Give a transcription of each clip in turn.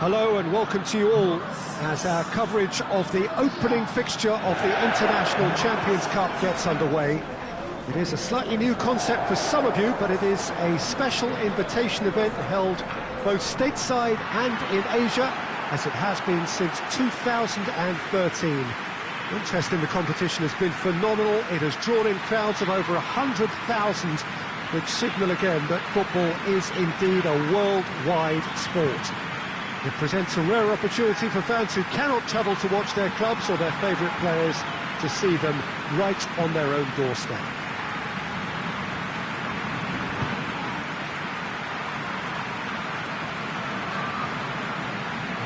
Hello and welcome to you all as our coverage of the opening fixture of the International Champions Cup gets underway. It is a slightly new concept for some of you, but it is a special invitation event held both stateside and in Asia, as it has been since 2013. Interest in the competition has been phenomenal. It has drawn in crowds of over 100,000, which signal again that football is indeed a worldwide sport. It presents a rare opportunity for fans who cannot travel to watch their clubs or their favourite players to see them right on their own doorstep.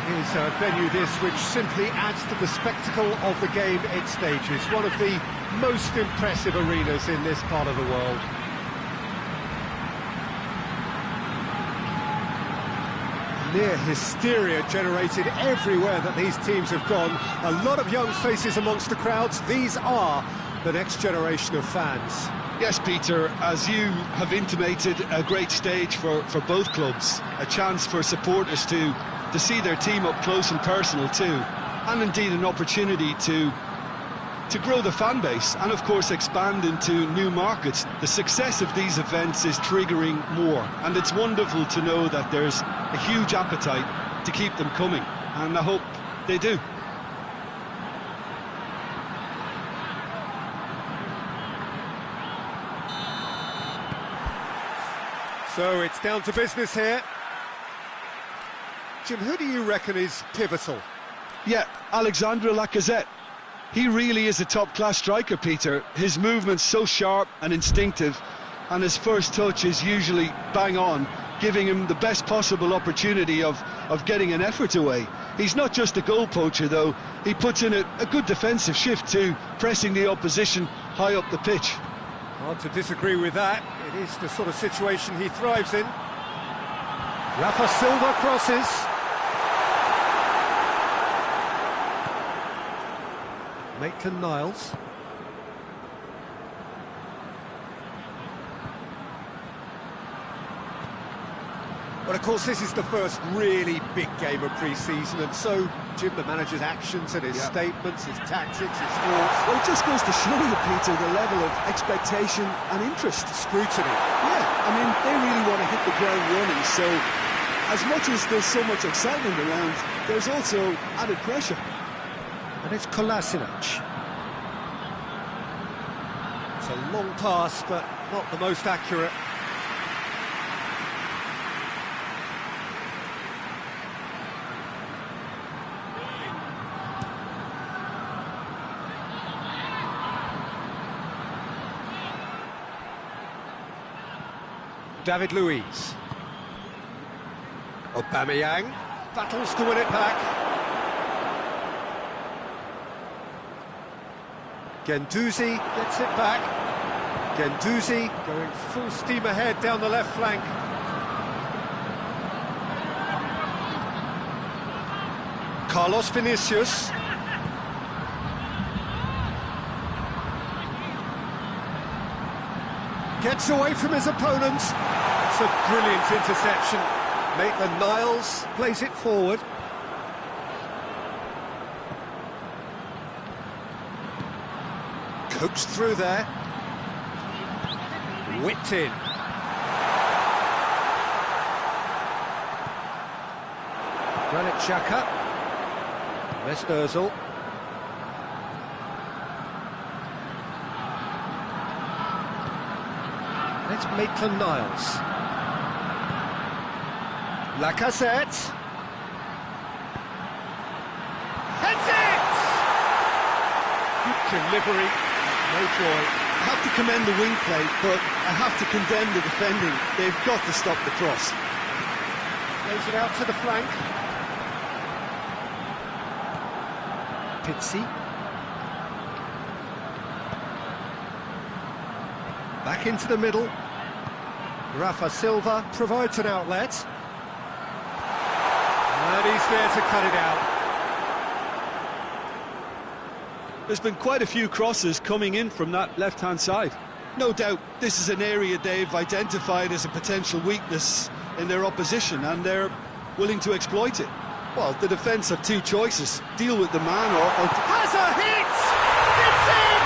It is a venue this which simply adds to the spectacle of the game it stages. One of the most impressive arenas in this part of the world. Near hysteria generated everywhere that these teams have gone. A lot of young faces amongst the crowds. These are the next generation of fans. Yes, Peter, as you have intimated, a great stage for both clubs. A chance for supporters to see their team up close and personal too. And indeed an opportunity to grow the fan base and of course expand into new markets. The success of these events is triggering more, and it's wonderful to know that there's a huge appetite to keep them coming, and I hope they do. So it's down to business here. Jim, who do you reckon is pivotal? Yeah, Alexandre Lacazette. He really is a top-class striker, Peter. His movement's so sharp and instinctive, and his first touch is usually bang on, giving him the best possible opportunity of getting an effort away. He's not just a goal poacher, though. He puts in a good defensive shift too, pressing the opposition high up the pitch. Hard to disagree with that. It is the sort of situation he thrives in. Rafa Silva crosses. Maitland-Niles. Well, of course, this is the first really big game of pre-season, and so, Jim, the manager's actions and his statements, his tactics, his thoughts... Well, it just goes to show you, Peter, the level of expectation and interest. Scrutiny. Yeah, I mean, they really want to hit the ground running, so as much as there's so much excitement around, there's also added pressure. And it's Kolasinac. It's a long pass, but not the most accurate. David Luiz. Aubameyang battles to win it back. Guendouzi gets it back. Guendouzi going full steam ahead down the left flank. Carlos Vinicius. Gets away from his opponent. It's a brilliant interception. Maitland-Niles plays it forward. Coached through there. Whipped in. Granit Xhaka. Mesut Ozil. It's Maitland-Niles. Lacazette. Heads it! Good delivery. No joy. I have to commend the wing play, but I have to condemn the defending. They've got to stop the cross. Plays it out to the flank. Pizzi. Back into the middle. Rafa Silva provides an outlet. And he's there to cut it out. There's been quite a few crosses coming in from that left-hand side. No doubt this is an area they've identified as a potential weakness in their opposition, and they're willing to exploit it. Well, the defence have two choices: deal with the man or Has a hit! It's in!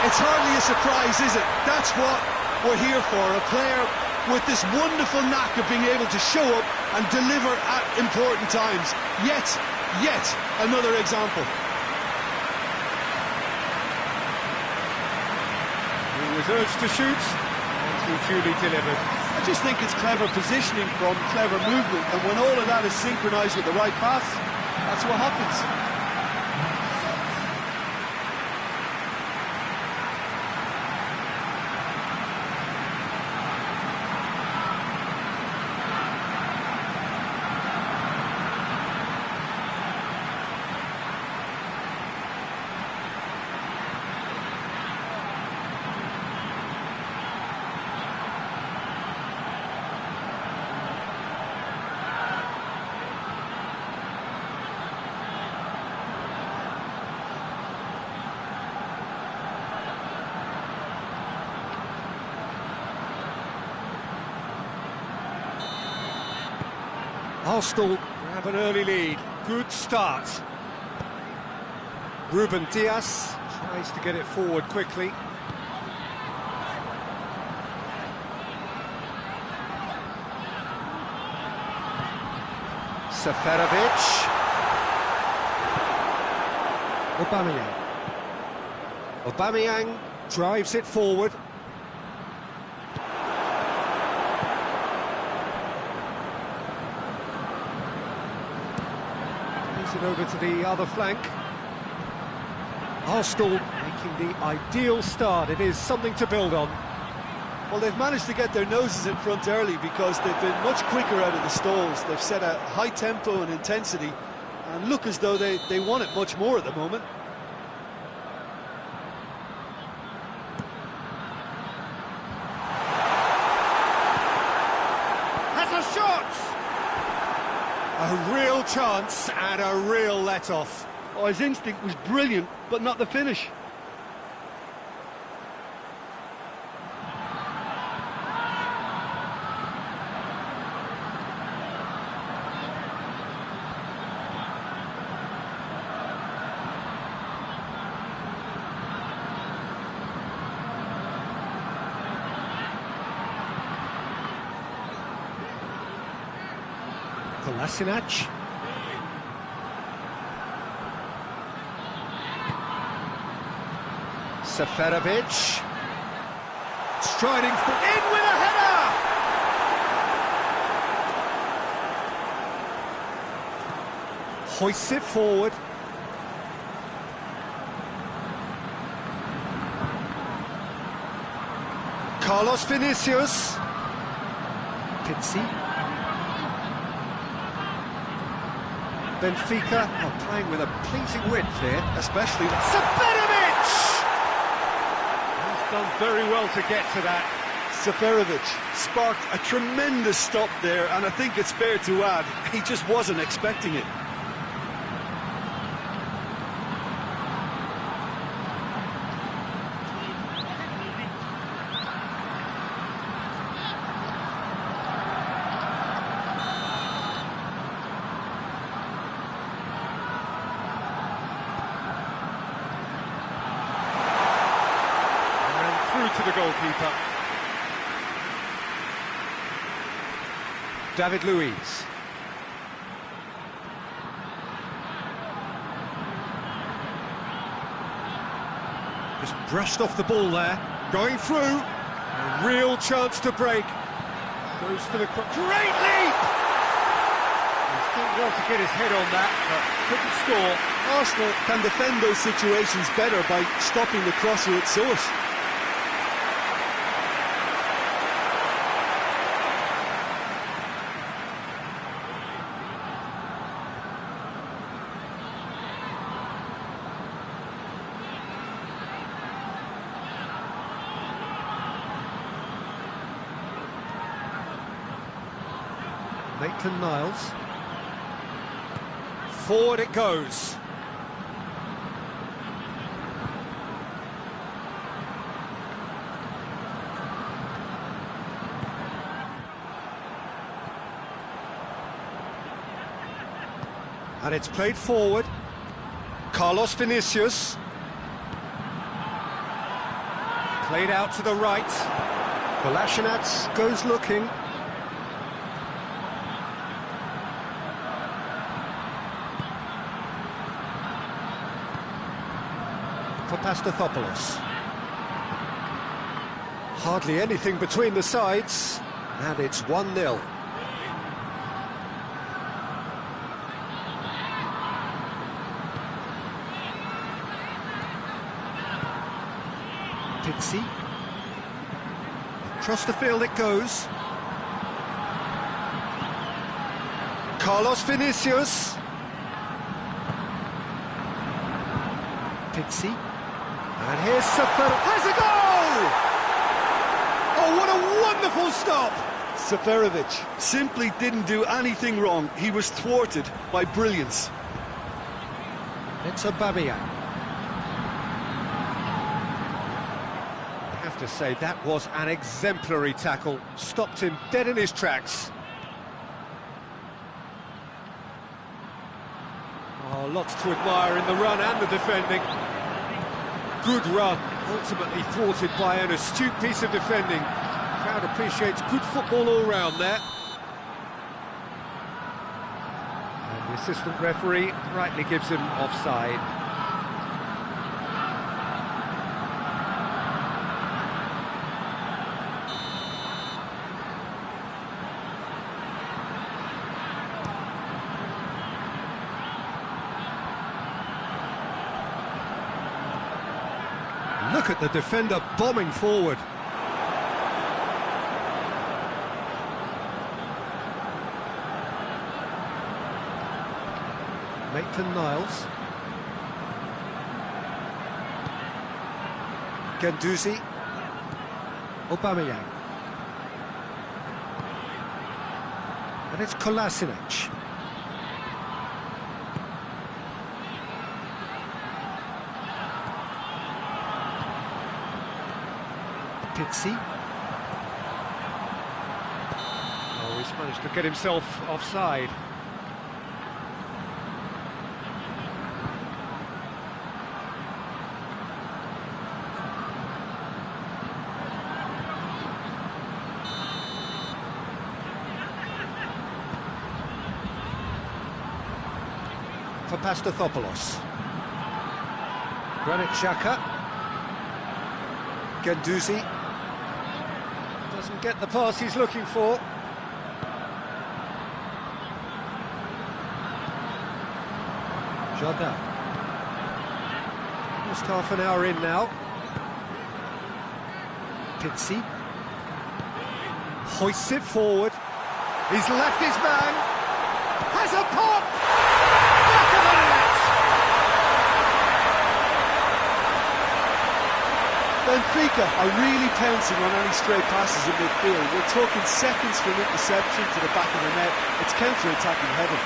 It's hardly a surprise, is it? That's what we're here for, a player with this wonderful knack of being able to show up and deliver at important times. Yet another example. He was urged to shoot, and he duly delivered. I just think it's clever positioning from clever movement, and when all of that is synchronised with the right pass, that's what happens. Arsenal have an early lead. Good start. Ruben Diaz tries to get it forward quickly. Seferovic. Aubameyang drives it forward. It over to the other flank. Arsenal making the ideal start. It is something to build on. Well, they've managed to get their noses in front early because they've been much quicker out of the stalls. They've set a high tempo and intensity and look as though they want it much more at the moment. Has a shot! A real chance and a real let-off. Oh, his instinct was brilliant, but not the finish. Kolasinac. Seferovic. Striding in with a header! Hoists it forward. Carlos Vinicius. Pizzi. Benfica are playing with a pleasing width here, especially Seferovic! He's done very well to get to that. Seferovic sparked a tremendous stop there, and I think it's fair to add, he just wasn't expecting it. To the goalkeeper. David Luiz. Just brushed off the ball there. Going through. A real chance to break. Goes for the great leap! He's done well to get his head on that, but couldn't score. Arsenal can defend those situations better by stopping the crosser at source. Maitland-Niles. Forward it goes. And it's played forward. Carlos Vinicius. Played out to the right. Kolasinac goes looking. Papastathopoulos. Hardly anything between the sides, and it's 1-0. Pizzi. Across the field it goes. Carlos Vinicius. Pizzi. And here's Sefer. Has a goal! Oh, what a wonderful stop! Seferovic simply didn't do anything wrong. He was thwarted by brilliance. It's Aubameyang. I have to say, that was an exemplary tackle. Stopped him dead in his tracks. Oh, lots to admire in the run and the defending. Good run, ultimately thwarted by an astute piece of defending. Crowd appreciates good football all round there. And the assistant referee rightly gives him offside. Look at the defender bombing forward. Maitland-Niles. Guendouzi. Aubameyang. And it's Kolasinac. Pizzi. Oh, he's managed to get himself offside. Papastathopoulos. Granit Xhaka. Guendouzi. Doesn't get the pass he's looking for. Jardin. Just half an hour in now. Pizzi. Hoists it forward. He's left his man. Has a pop! Back of the net! Benfica are really pouncing on any stray passes in midfield. We're talking seconds from interception to the back of the net. It's counter-attacking heaven.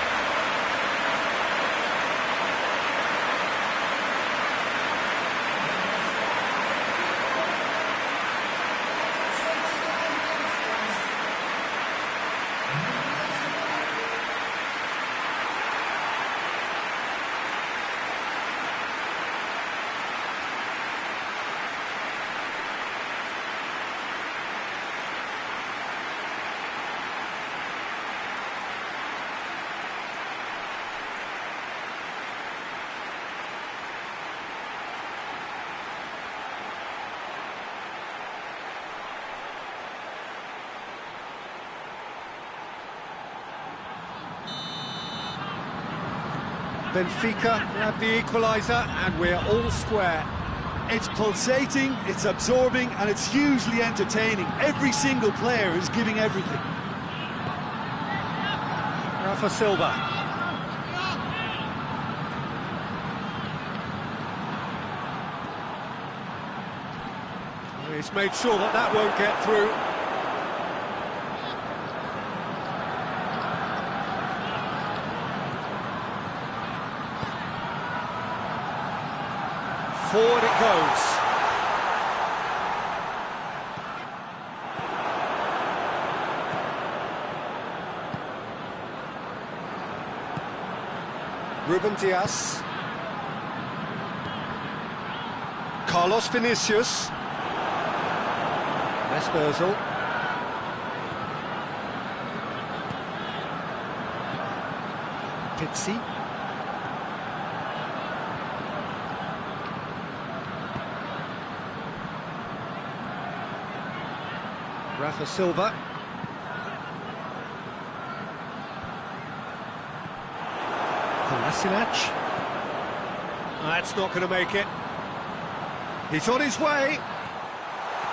Benfica grab the equaliser and we're all square. It's pulsating, it's absorbing, and it's hugely entertaining. Every single player is giving everything. Rafa Silva. He's made sure that that won't get through. Forward it goes. Ruben Dias. Carlos Vinicius. Mesut Ozil. Pizzi. Rafa Silva. Kolasinac. That's not going to make it. He's on his way.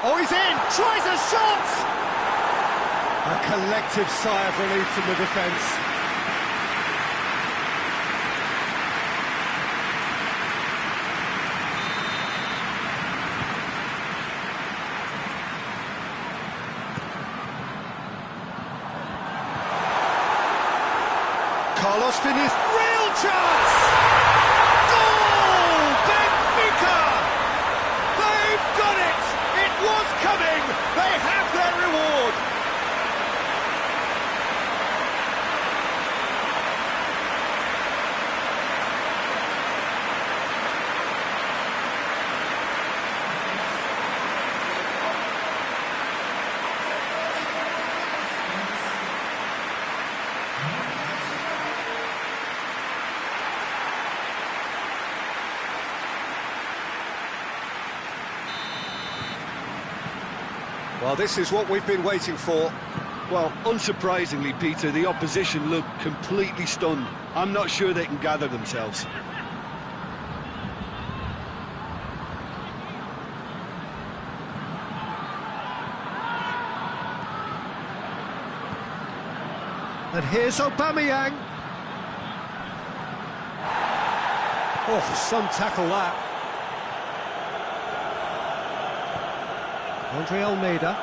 Oh, he's in! Tries a shot! A collective sigh of relief from the defence. Carlos Vinicius, real chance! Goal! Benfica! They've done it! It was coming! They have their reward! Well, this is what we've been waiting for. Well, unsurprisingly, Peter, the opposition look completely stunned. I'm not sure they can gather themselves. And here's Aubameyang. Oh, some tackle that. Andre Almeida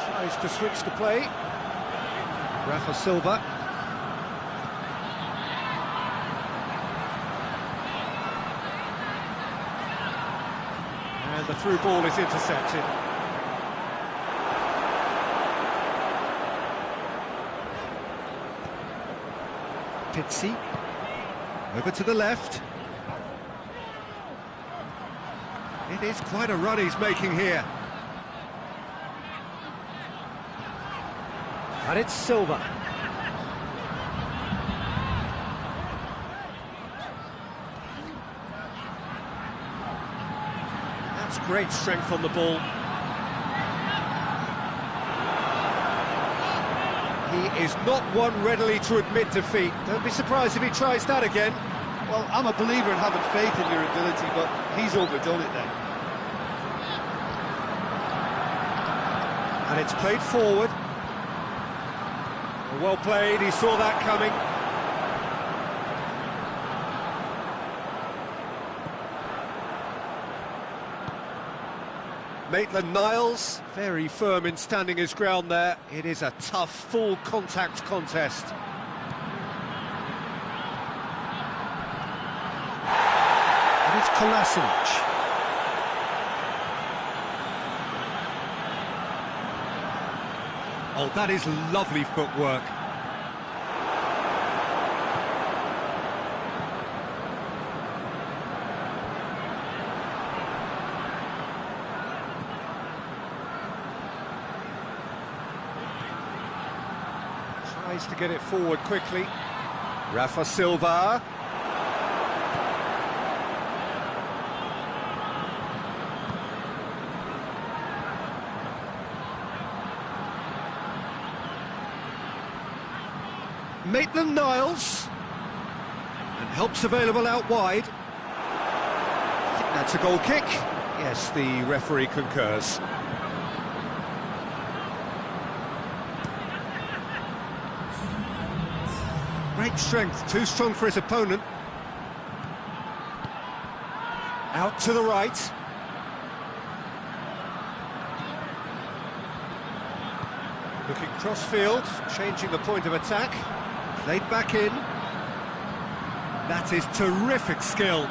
tries to switch the play. Rafa Silva. And the through ball is intercepted. Pizzi. Over to the left. It is quite a run he's making here. And it's Silva. That's great strength on the ball. He is not one readily to admit defeat. Don't be surprised if he tries that again. Well, I'm a believer in having faith in your ability, but he's overdone it then. And it's played forward. Well played, he saw that coming. Maitland-Niles, very firm in standing his ground there. It is a tough, full contact contest. And it's Kolasinac. Oh, that is lovely footwork. Tries to get it forward quickly. Rafa Silva. Maitland-Niles, and help's available out wide. I think that's a goal kick. Yes, the referee concurs. Great strength, too strong for his opponent. Out to the right. Looking cross-field, changing the point of attack. Played back in. That is terrific skill.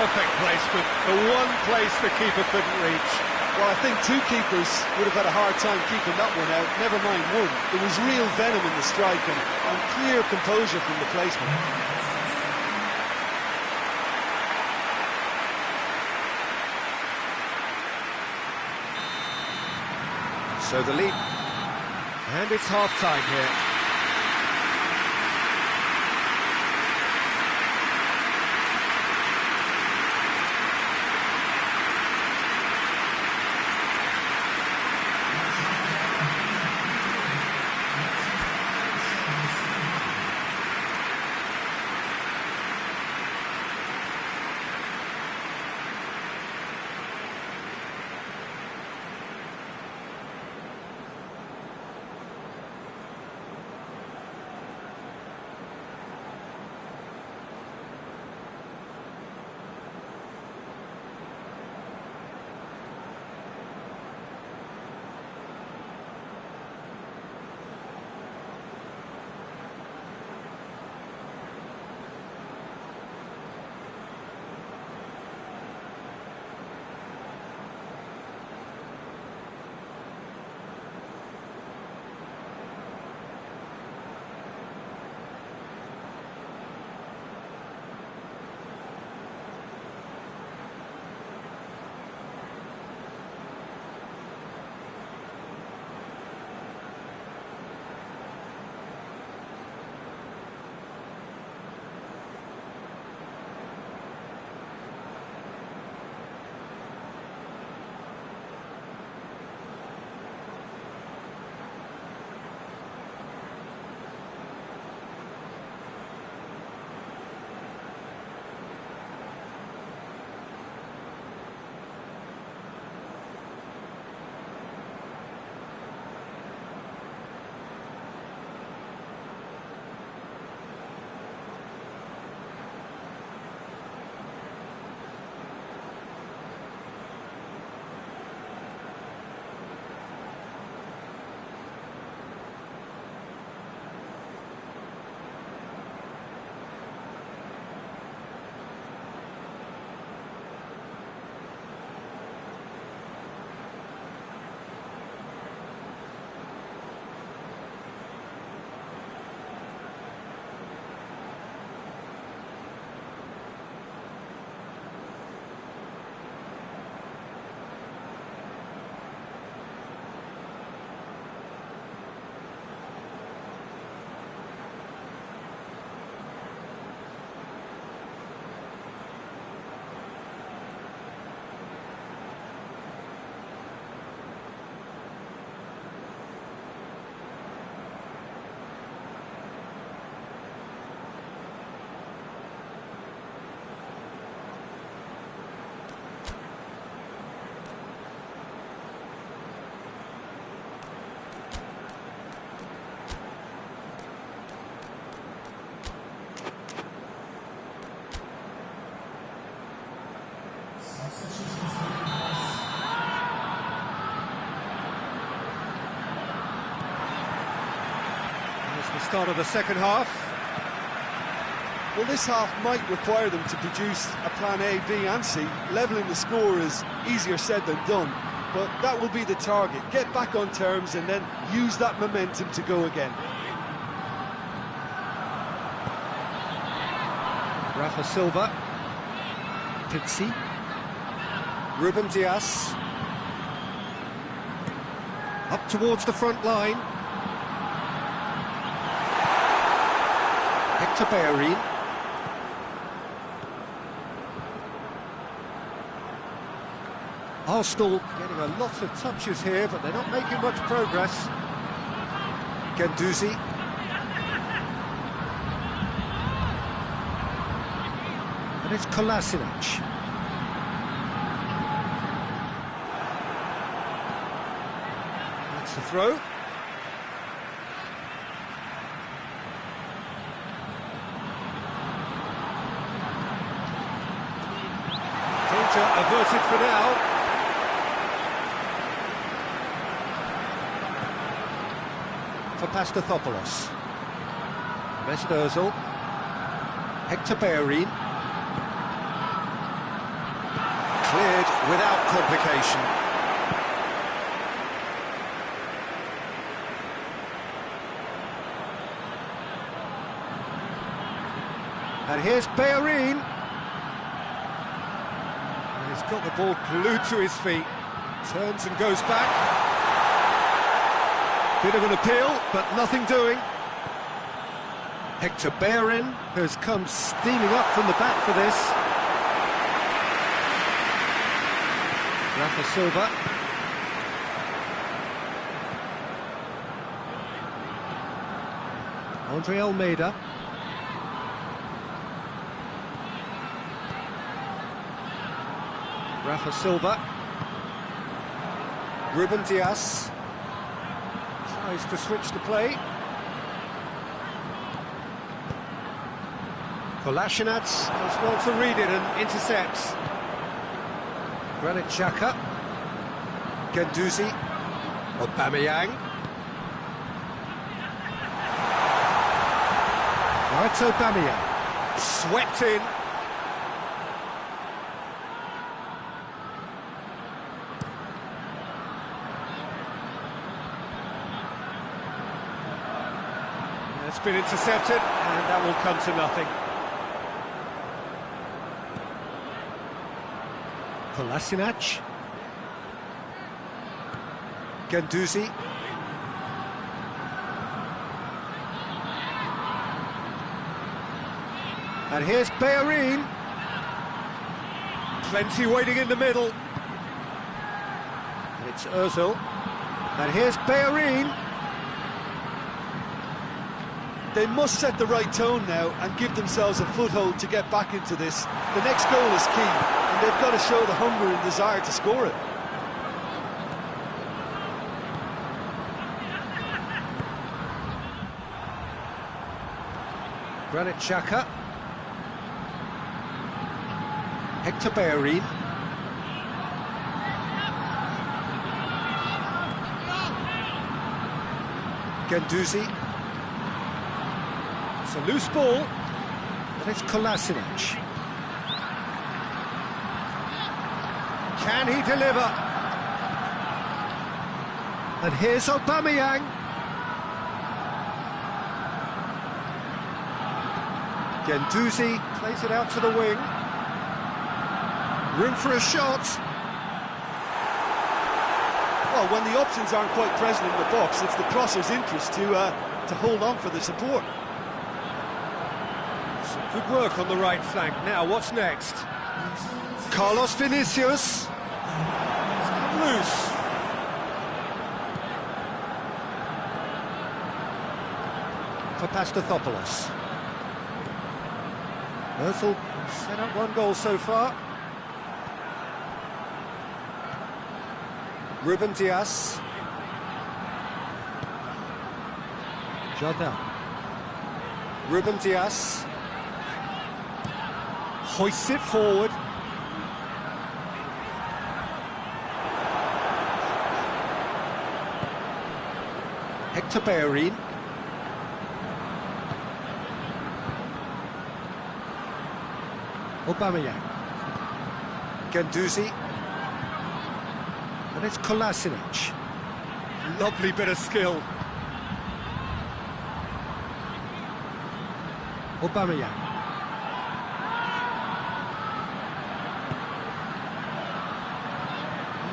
perfect placement, the one place the keeper couldn't reach. Well, I think two keepers would have had a hard time keeping that one out, never mind one. There was real venom in the strike and clear composure from the placement. So the lead, and it's half-time here. Start of the second half. Well, this half might require them to produce a plan A, B and C. Levelling the score is easier said than done, but that will be the target. Get back on terms and then use that momentum to go again. Rafa Silva, Pizzi, Ruben Dias, up towards the front line. Hector Bellerin. Arsenal getting a lot of touches here, but they're not making much progress. Guendouzi. And it's Kolasinac. That's the throw. Averted for now. For Pastathopoulos. Mesut Ozil. Hector Bellerin. Cleared without complication. And here's Bellerin. He's got the ball glued to his feet. Turns and goes back. Bit of an appeal, but nothing doing. Hector Bellerin has come steaming up from the back for this. Rafa Silva. Andre Almeida. Rafa Silva. Ruben Dias tries to switch the play. Kolasinac does well to read it and intercepts. Granit Xhaka. Guendouzi. Aubameyang. Now it's Aubameyang. Swept in. It's been intercepted, and that will come to nothing. Kolasinac. Guendouzi. And here's Bellerin. Plenty waiting in the middle. And it's Ozil. And here's Bellerin. They must set the right tone now and give themselves a foothold to get back into this. The next goal is key, and they've got to show the hunger and desire to score it. Granit Xhaka. Hector Bellerin. Guendouzi. It's a loose ball, and it's Kolasinac. Can he deliver? And here's Aubameyang. Guendouzi plays it out to the wing. Room for a shot. Well, when the options aren't quite present in the box, it's the crosser's interest to hold on for the support. Some good work on the right flank. Now, what's next? Carlos Vinicius. It's come loose. For Pastathopoulos. Ozil set up one goal so far. Ruben Dias. Jardel. Ruben Dias. Hoists it forward. Hector Bellerin. Aubameyang. Guendouzi. And it's Kolasinac. Lovely bit of skill. Aubameyang.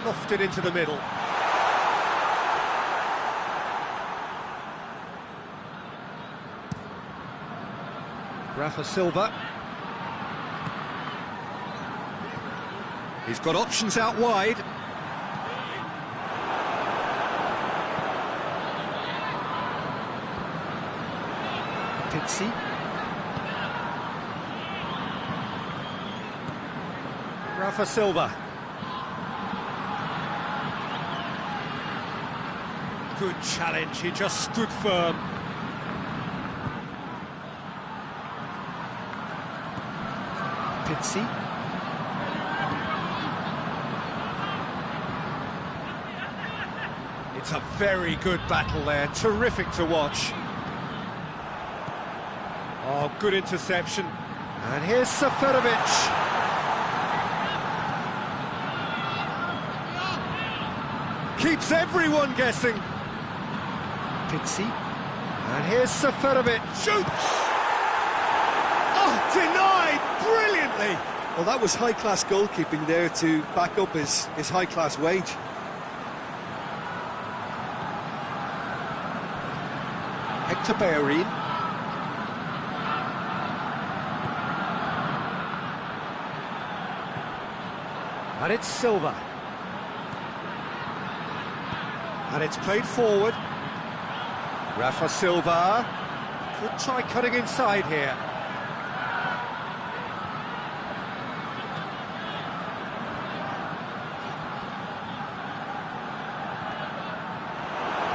Lofted into the middle. Rafa Silva. He's got options out wide. Pizzi. Rafa Silva. Good challenge, he just stood firm. Pizzi. It's a very good battle there, terrific to watch. Oh, good interception. And here's Seferovic. keeps everyone guessing. Pizzi. And here's Seferovic. Shoots! Oh, denied brilliantly! Well, that was high-class goalkeeping there to back up his high-class wage. Hector Bellerin. And it's Silva. And it's played forward. Rafa Silva could try cutting inside here.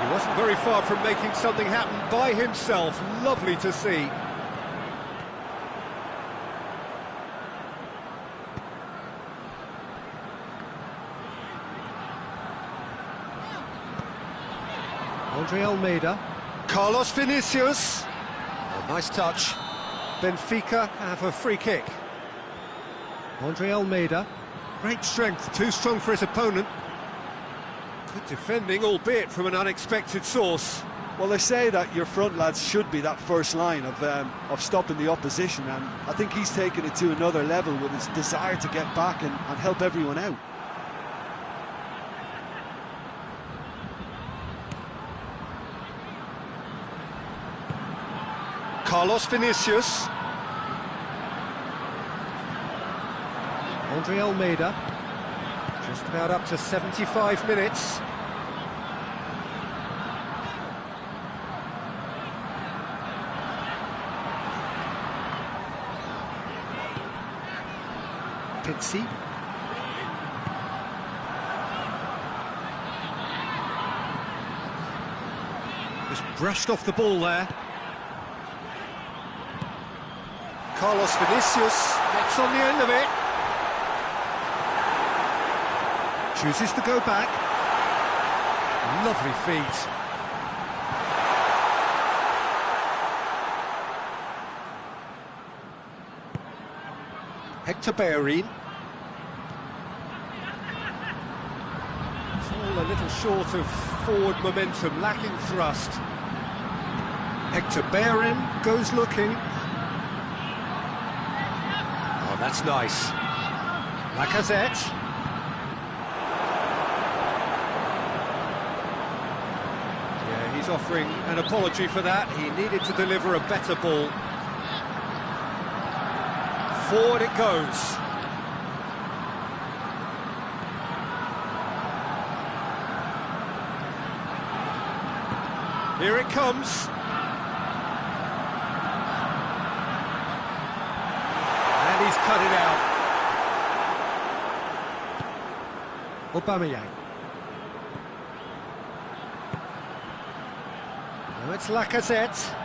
He wasn't very far from making something happen by himself. Lovely to see. Andre Almeida. Carlos Vinicius. Oh, nice touch. Benfica have a free kick. Andre Almeida. Great strength, too strong for his opponent. Good defending, albeit from an unexpected source. Well, they say that your front lads should be that first line of stopping the opposition, and I think he's taken it to another level with his desire to get back and help everyone out. Carlos Vinicius. Andre Almeida. Just about up to 75 minutes. Pizzi. Just brushed off the ball there. Carlos Vinicius gets on the end of it. Chooses to go back. Lovely feet. Hector Bellerin. It's all a little short of forward momentum, lacking thrust. Hector Bellerin goes looking. Oh, that's nice. Lacazette. Yeah, he's offering an apology for that. He needed to deliver a better ball. Forward it goes. Here it comes. And he's cut it out. Aubameyang. Now it's Lacazette.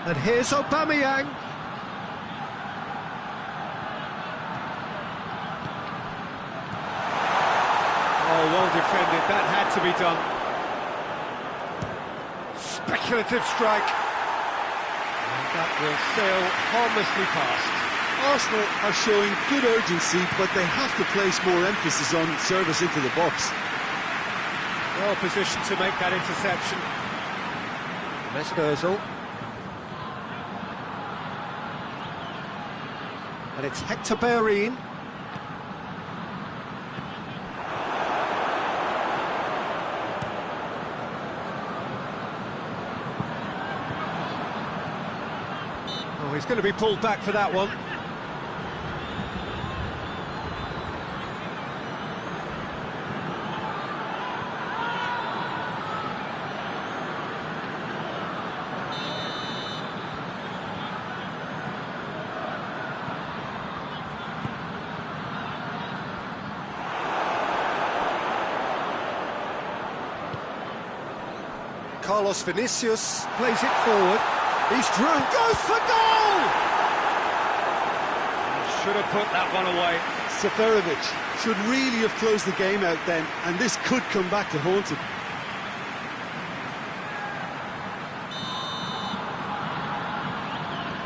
And here's Aubameyang. Oh, well defended, that had to be done. Speculative strike. And that will sail harmlessly past. Arsenal are showing good urgency, but they have to place more emphasis on service into the box. Well positioned to make that interception. Mesut Ozil. And it's Hector Bellerin. Oh, he's going to be pulled back for that one. Carlos Vinicius plays it forward. He's through, goes for goal! Should have put that one away. Seferovic should really have closed the game out then, and this could come back to haunt him.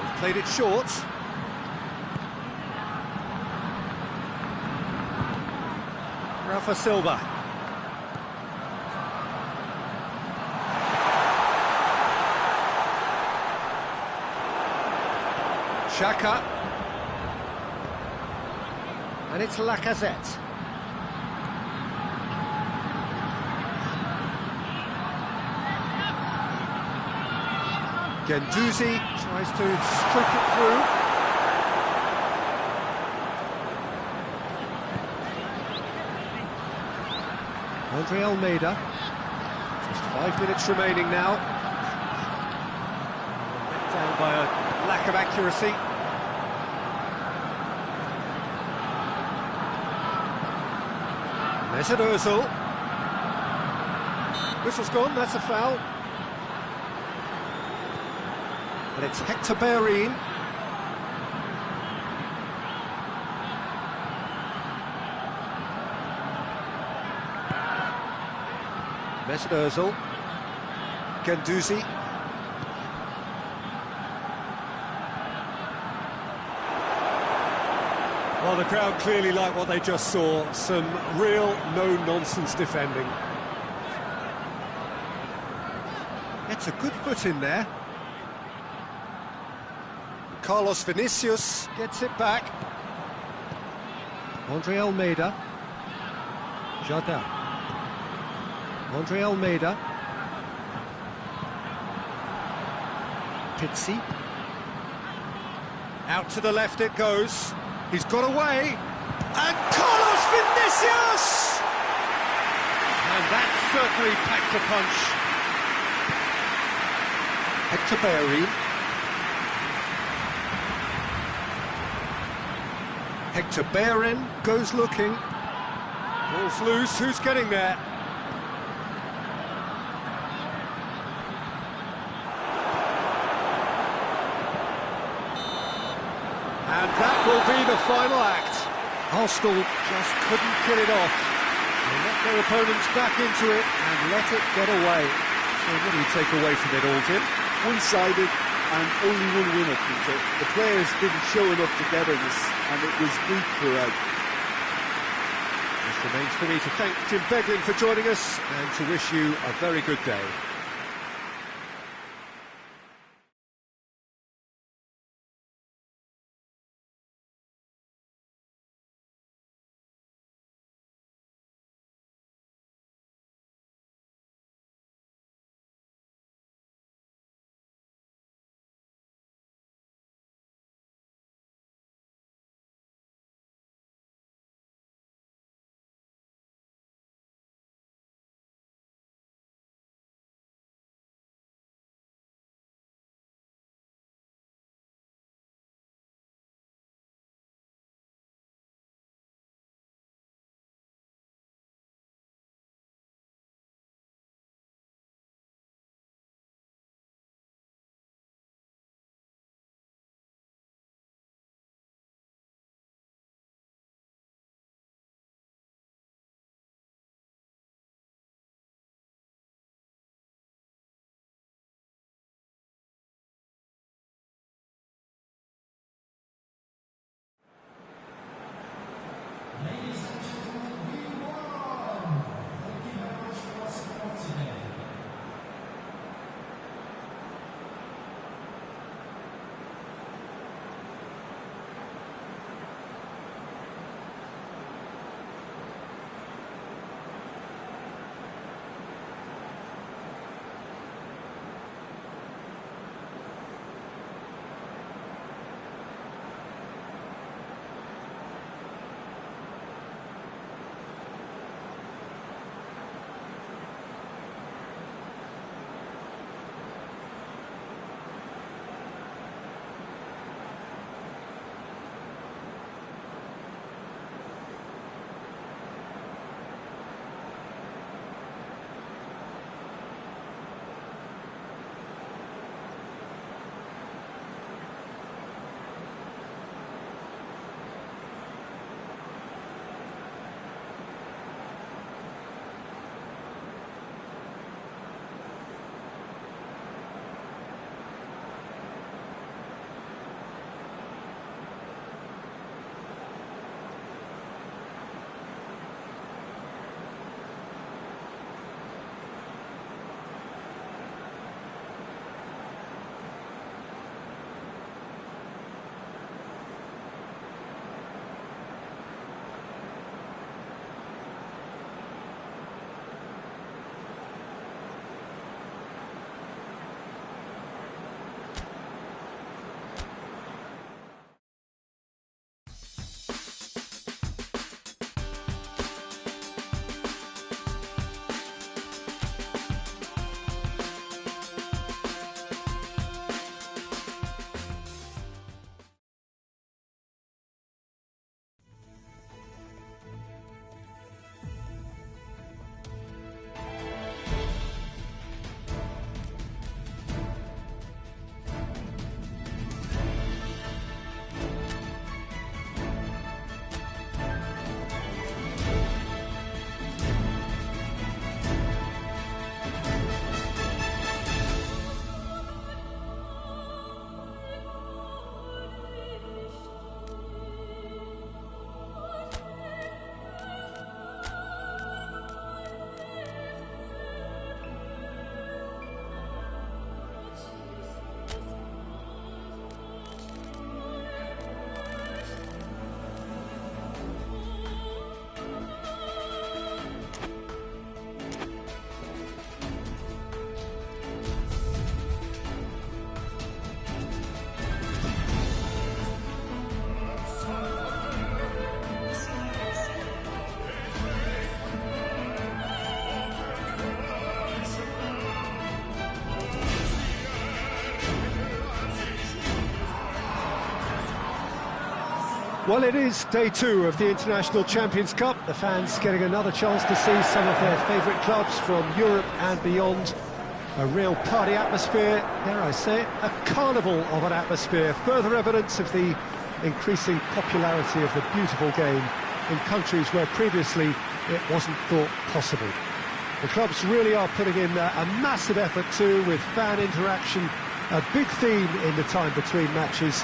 They've played it short. Now for Silva. Xhaka. And it's Lacazette. Guendouzi tries to strip it through. Andre Almeida. Just 5 minutes remaining now. Let down by a lack of accuracy. Mesut Ozil. Whistle's gone, that's a foul. And it's Hector Bellerin. Mesut Ozil. Guendouzi. Well, the crowd clearly like what they just saw. Some real no-nonsense defending. It's a good foot in there. Carlos Vinicius gets it back. Andre Almeida. Jardin. Andre Almeida. Pizzi. Out to the left it goes. He's got away. And Carlos Vinicius! And that certainly packed a punch. Hector Bellerin. Hector Bellerin goes looking. Ball's loose, who's getting there? And that will be the final act. Arsenal just couldn't kill it off. They let their opponents back into it and let it get away. So what do you take away from it all, Jim? One-sided and only one winner, Peter. The players didn't show enough togetherness and it was weak throughout. Just remains for me to thank Jim Beglin for joining us and to wish you a very good day. Well, it is day 2 of the International Champions Cup. The fans getting another chance to see some of their favourite clubs from Europe and beyond. A real party atmosphere, dare I say it, a carnival of an atmosphere. Further evidence of the increasing popularity of the beautiful game in countries where previously it wasn't thought possible. The clubs really are putting in a massive effort too, with fan interaction, a big theme in the time between matches.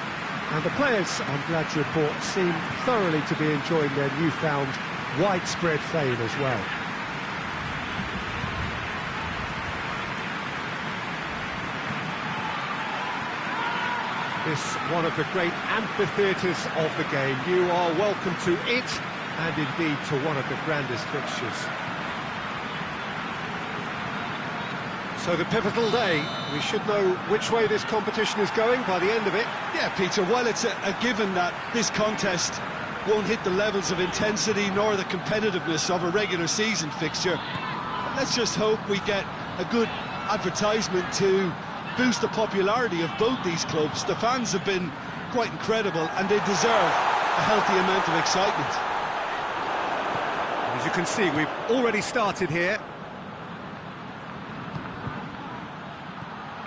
And the players, I'm glad to report, seem thoroughly to be enjoying their newfound widespread fame as well. This one of the great amphitheatres of the game. You are welcome to it, and indeed to one of the grandest fixtures. So the pivotal day, we should know which way this competition is going by the end of it. Yeah, Peter, while it's a given that this contest won't hit the levels of intensity nor the competitiveness of a regular season fixture, let's just hope we get a good advertisement to boost the popularity of both these clubs. The fans have been quite incredible and they deserve a healthy amount of excitement. As you can see, we've already started here.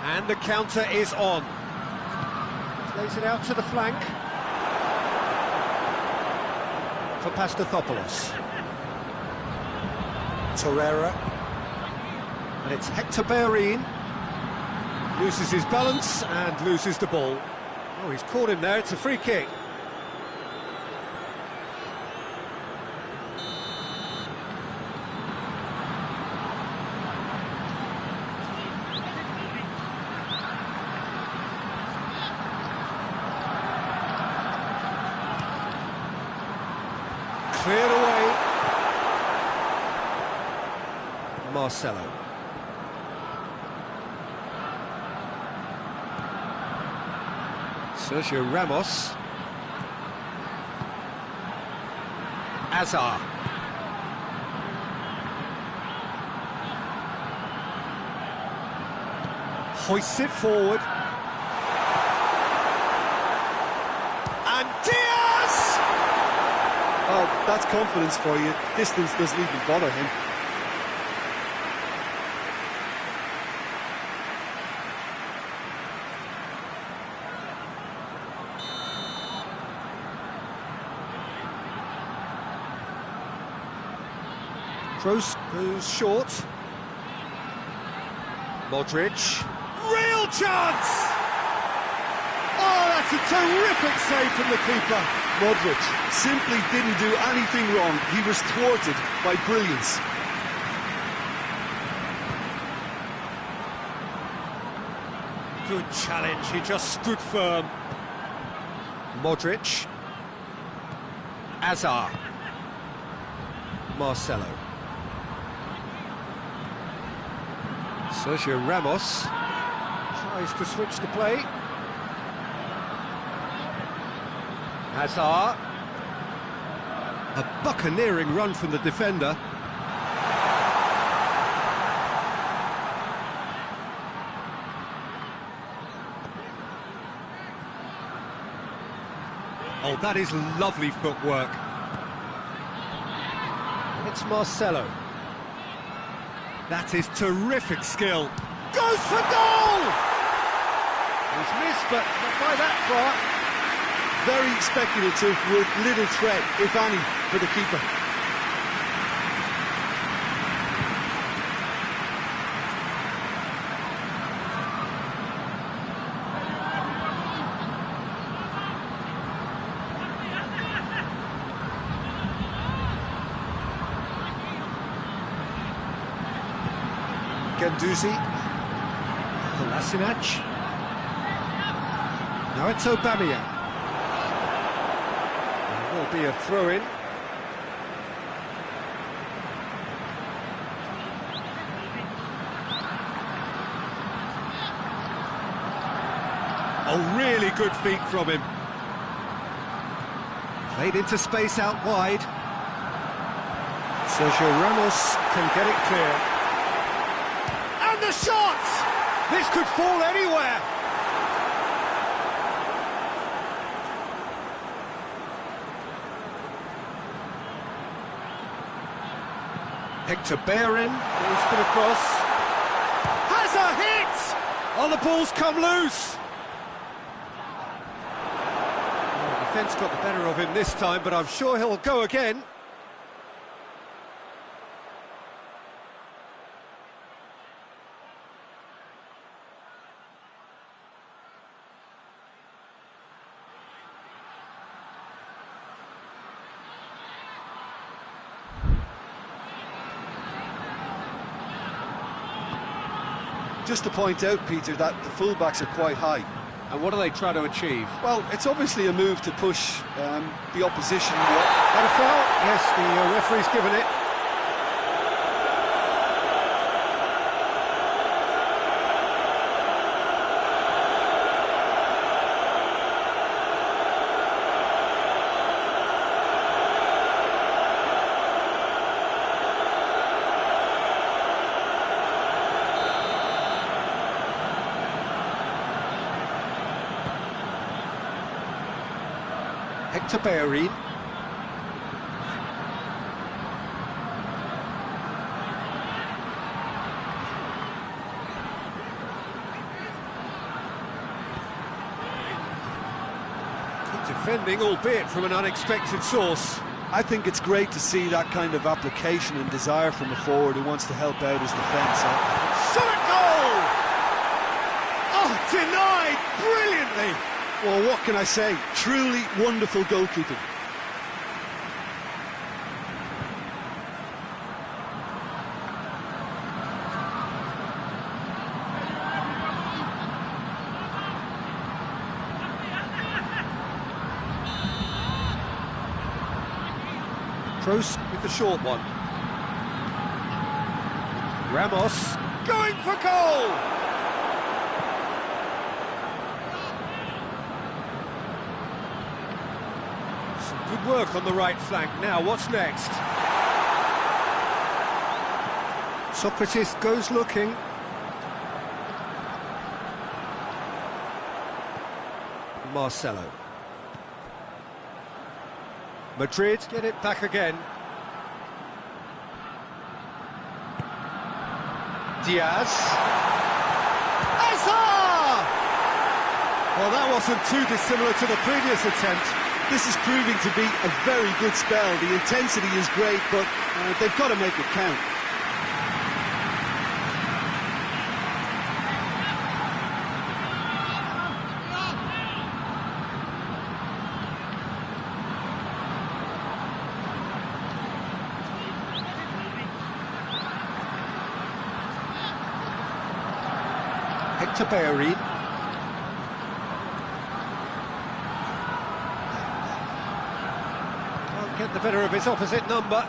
And the counter is on. Plays it out to the flank. For Pastathopoulos. Torreira. And it's Hector Bellerin. Loses his balance and loses the ball. Oh, he's caught him there, it's a free kick. Cleared away. Marcelo. Sergio Ramos. Azar. Hoists it forward. And Diaz! Oh, that's confidence for you. Distance doesn't even bother him. Kroos goes short. Modric. Real chance! Oh, that's a terrific save from the keeper. Modric simply didn't do anything wrong. He was thwarted by brilliance. Good challenge, he just stood firm. Modric. Azar. Marcelo. Sergio Ramos tries to switch the play. Hazard. A buccaneering run from the defender. Oh, that is lovely footwork. It's Marcelo. That is terrific skill. Goes for goal! He's missed, but not by that far. Very speculative with little threat, if any, for the keeper. Ganduzi. Kolasinac. Now it's Aubameyang. There will be a throw-in. Oh, really good feet from him. Played into space out wide. Sergio Ramos can get it clear. And the shot! This could fall anywhere. Hector Bellerin goes for the cross. Has a hit! Oh, the ball's come loose! Well, the defence got the better of him this time, but I'm sure he'll go again. Just to point out, Peter, that the fullbacks are quite high. And what are they trying to achieve? Well, it's obviously a move to push the opposition. Got a foul? Yes, the referee's given it. Hector Bellerin. Good defending, albeit from an unexpected source. I think it's great to see that kind of application and desire from a forward who wants to help out his defence. Shot at goal! Oh, denied brilliantly! Well, what can I say? Truly wonderful goalkeeping. Kroos with the short one. Ramos going for goal! Good work on the right flank. Now, what's next? Socrates goes looking. Marcelo. Madrid get it back again. Diaz. Hazard! Well, that wasn't too dissimilar to the previous attempt. This is proving to be a very good spell. The intensity is great, but they've got to make it count. Hector Bellerin. Get the better of his opposite number.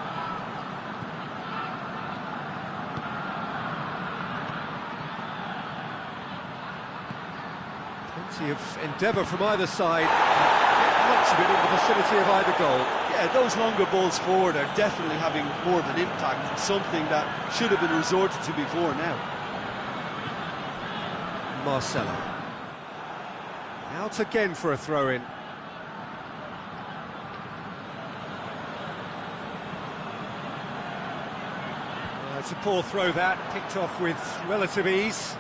Plenty of endeavour from either side. Not much of it in the vicinity of either goal. Yeah, those longer balls forward are definitely having more of an impact, something that should have been resorted to before now. Marcelo. Out again for a throw-in. It's a poor throw that, picked off with relative ease.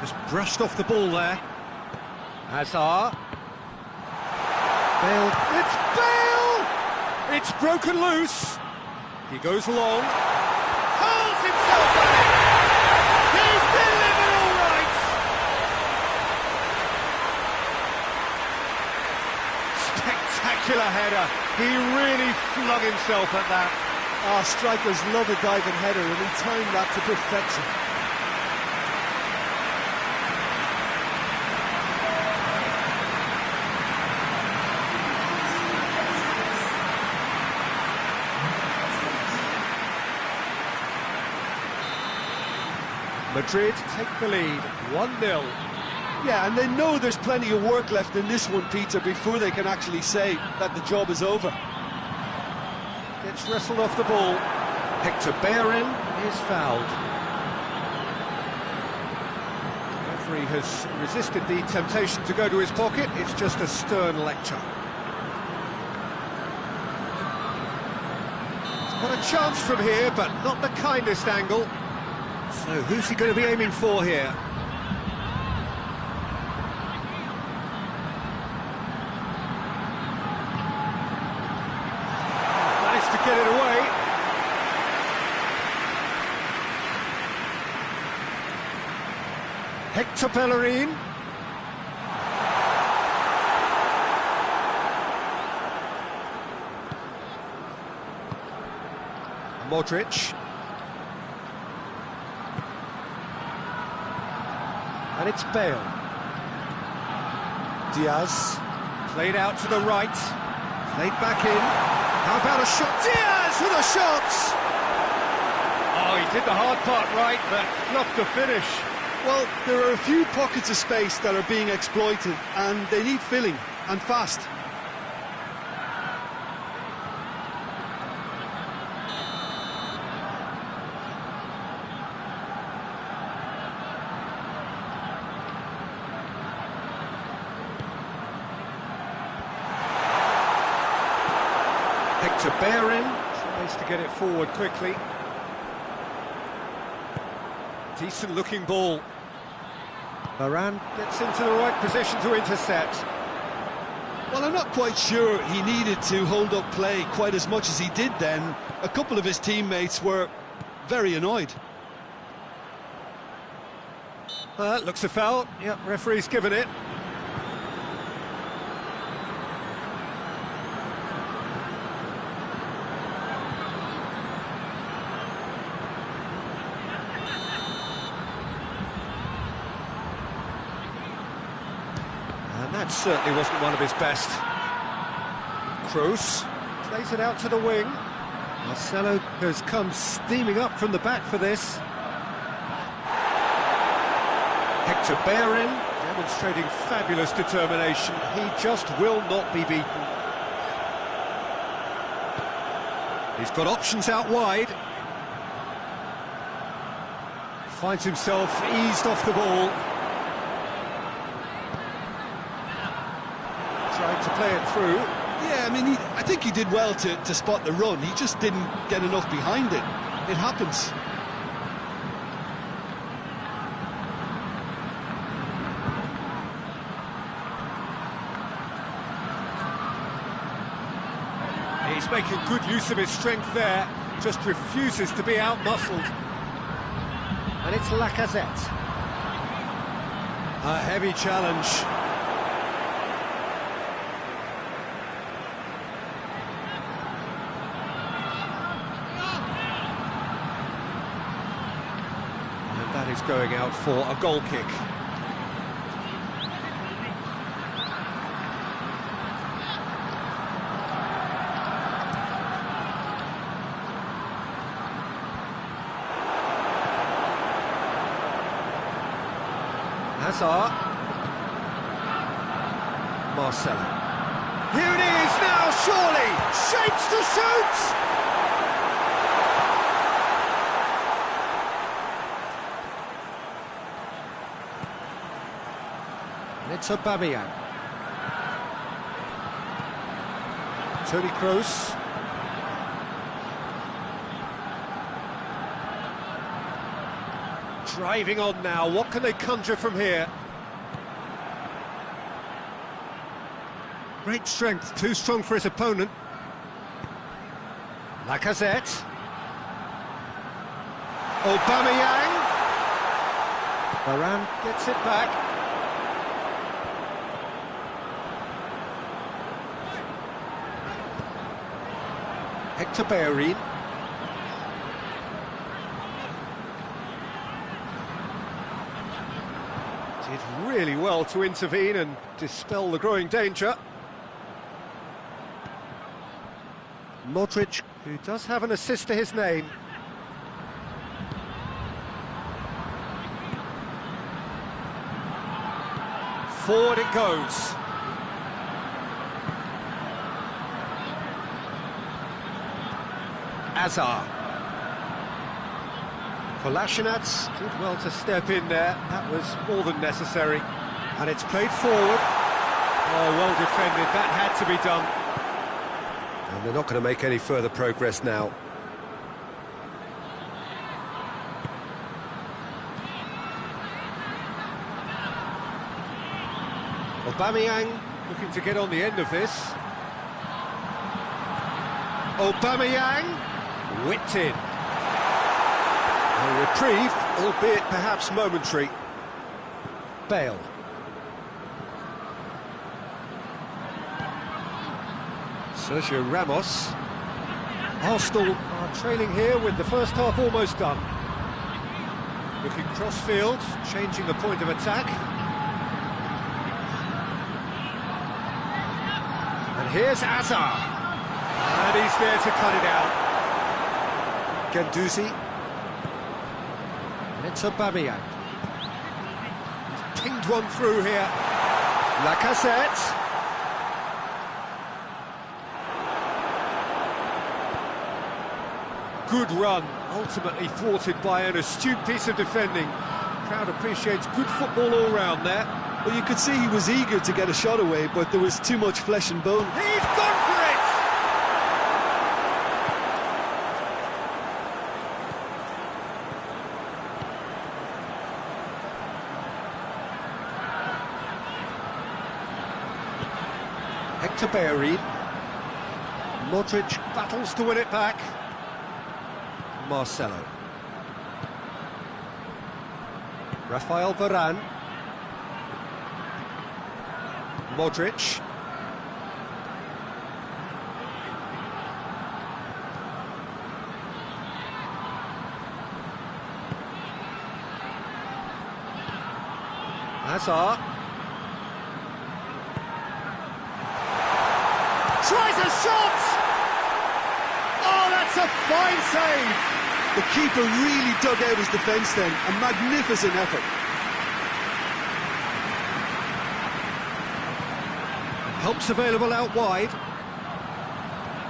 Just brushed off the ball there. Hazard. Bale. It's Bale! It's broken loose. He goes long. Hurls himself at it! He's delivered all right! Spectacular header. He really flung himself at that. Ah, strikers love a diving header, and he timed that to perfection. Madrid take the lead, 1-0. Yeah, and they know there's plenty of work left in this one, Peter, before they can actually say that the job is over. Gets wrestled off the ball. Hector Bellerin is fouled. The referee has resisted the temptation to go to his pocket. It's just a stern lecture. Got a chance from here, but not the kindest angle. So who's he going to be aiming for here? Managed to get it away. Hector Bellerin. Modric. And it's Bale. Diaz. Played out to the right. Played back in. How about a shot? Diaz with a shot! Oh, he did the hard part right, but fluffed the finish. Well, there are a few pockets of space that are being exploited, and they need filling, and fast. Hector Bellerin tries to get it forward quickly. Decent looking ball. Varane gets into the right position to intercept. Well, I'm not quite sure he needed to hold up play quite as much as he did then. A couple of his teammates were very annoyed. Looks a foul. Yep, referee's given it. And that certainly wasn't one of his best. Kroos plays it out to the wing. Marcelo has come steaming up from the back for this. Hector Bellerin demonstrating fabulous determination. He just will not be beaten. He's got options out wide. Finds himself eased off the ball. Trying to play it through. Yeah, I mean, I think he did well to spot the run. He just didn't get enough behind it. It happens. He's making good use of his strength there, just refuses to be out-muscled. And it's Lacazette. A heavy challenge. And that is going out for a goal kick. Hazard. Marcelo. Here it is now, surely! Shapes to shoot! And it's Aubameyang. Toni Kroos. Driving on now, what can they conjure from here? Great strength, too strong for his opponent. Lacazette. Aubameyang. Varane gets it back. Hector Bellerin. Did really well to intervene and dispel the growing danger. Modric, who does have an assist to his name. Forward it goes. Hazard. Kolasinac did well to step in there. That was more than necessary. And it's played forward. Oh, well defended. That had to be done. And they're not going to make any further progress now. Aubameyang looking to get on the end of this. Aubameyang whipped in. A reprieve, albeit perhaps momentary. Bale. Sergio Ramos. Arsenal are trailing here with the first half almost done. Looking cross-field, changing the point of attack. And here's Azar. And he's there to cut it out. Guendouzi. And it's Aubameyang. He's pinged one through here. Lacazette. Good run, ultimately thwarted by an astute piece of defending. Crowd appreciates good football all round there. Well, you could see he was eager to get a shot away, but there was too much flesh and bone. He's gone for it! Hector Bellerin. Modric battles to win it back. Marcelo. Rafael Varane. Modric. Hazard. Tries a shot! Oh, that's a fine save! The keeper really dug out his defence then. A magnificent effort. Help's available out wide.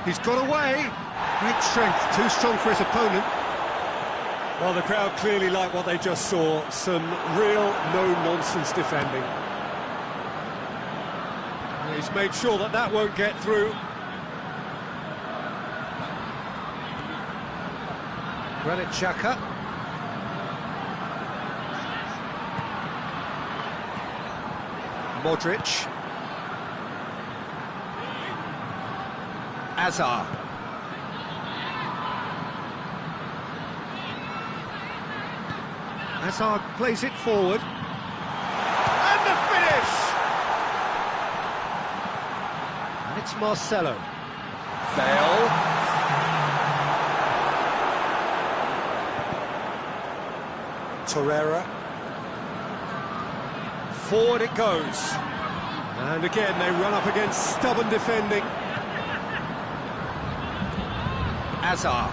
He's got away. Great strength, too strong for his opponent. Well, the crowd clearly like what they just saw. Some real no-nonsense defending. And he's made sure that that won't get through. Granit Xhaka. Modric. Azar. Azar plays it forward. And the finish! And it's Marcelo. Bale. Torreira. Forward it goes. And again they run up against stubborn defending. Azar.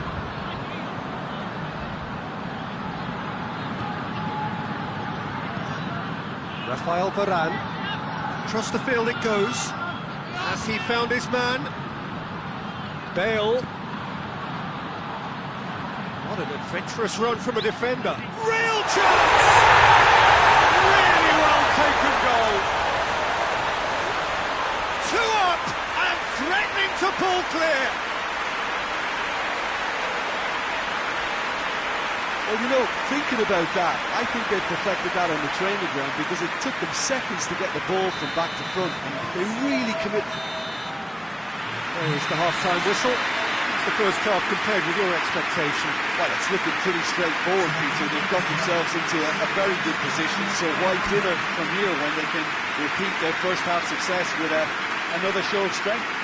Rafael Varane. Across the field it goes. Has he found his man? Bale. What an adventurous run from a defender. Real chance! Really well taken goal. 2 up and threatening to pull clear. Well, you know, thinking about that, I think they perfected that on the training ground because it took them seconds to get the ball from back to front. They really committed. There's the half-time whistle. It's the first half compared with your expectation. Well, it's looking pretty straightforward, Peter. They've got themselves into a very good position, so why dinner from here when they can repeat their first half success with another show of strength?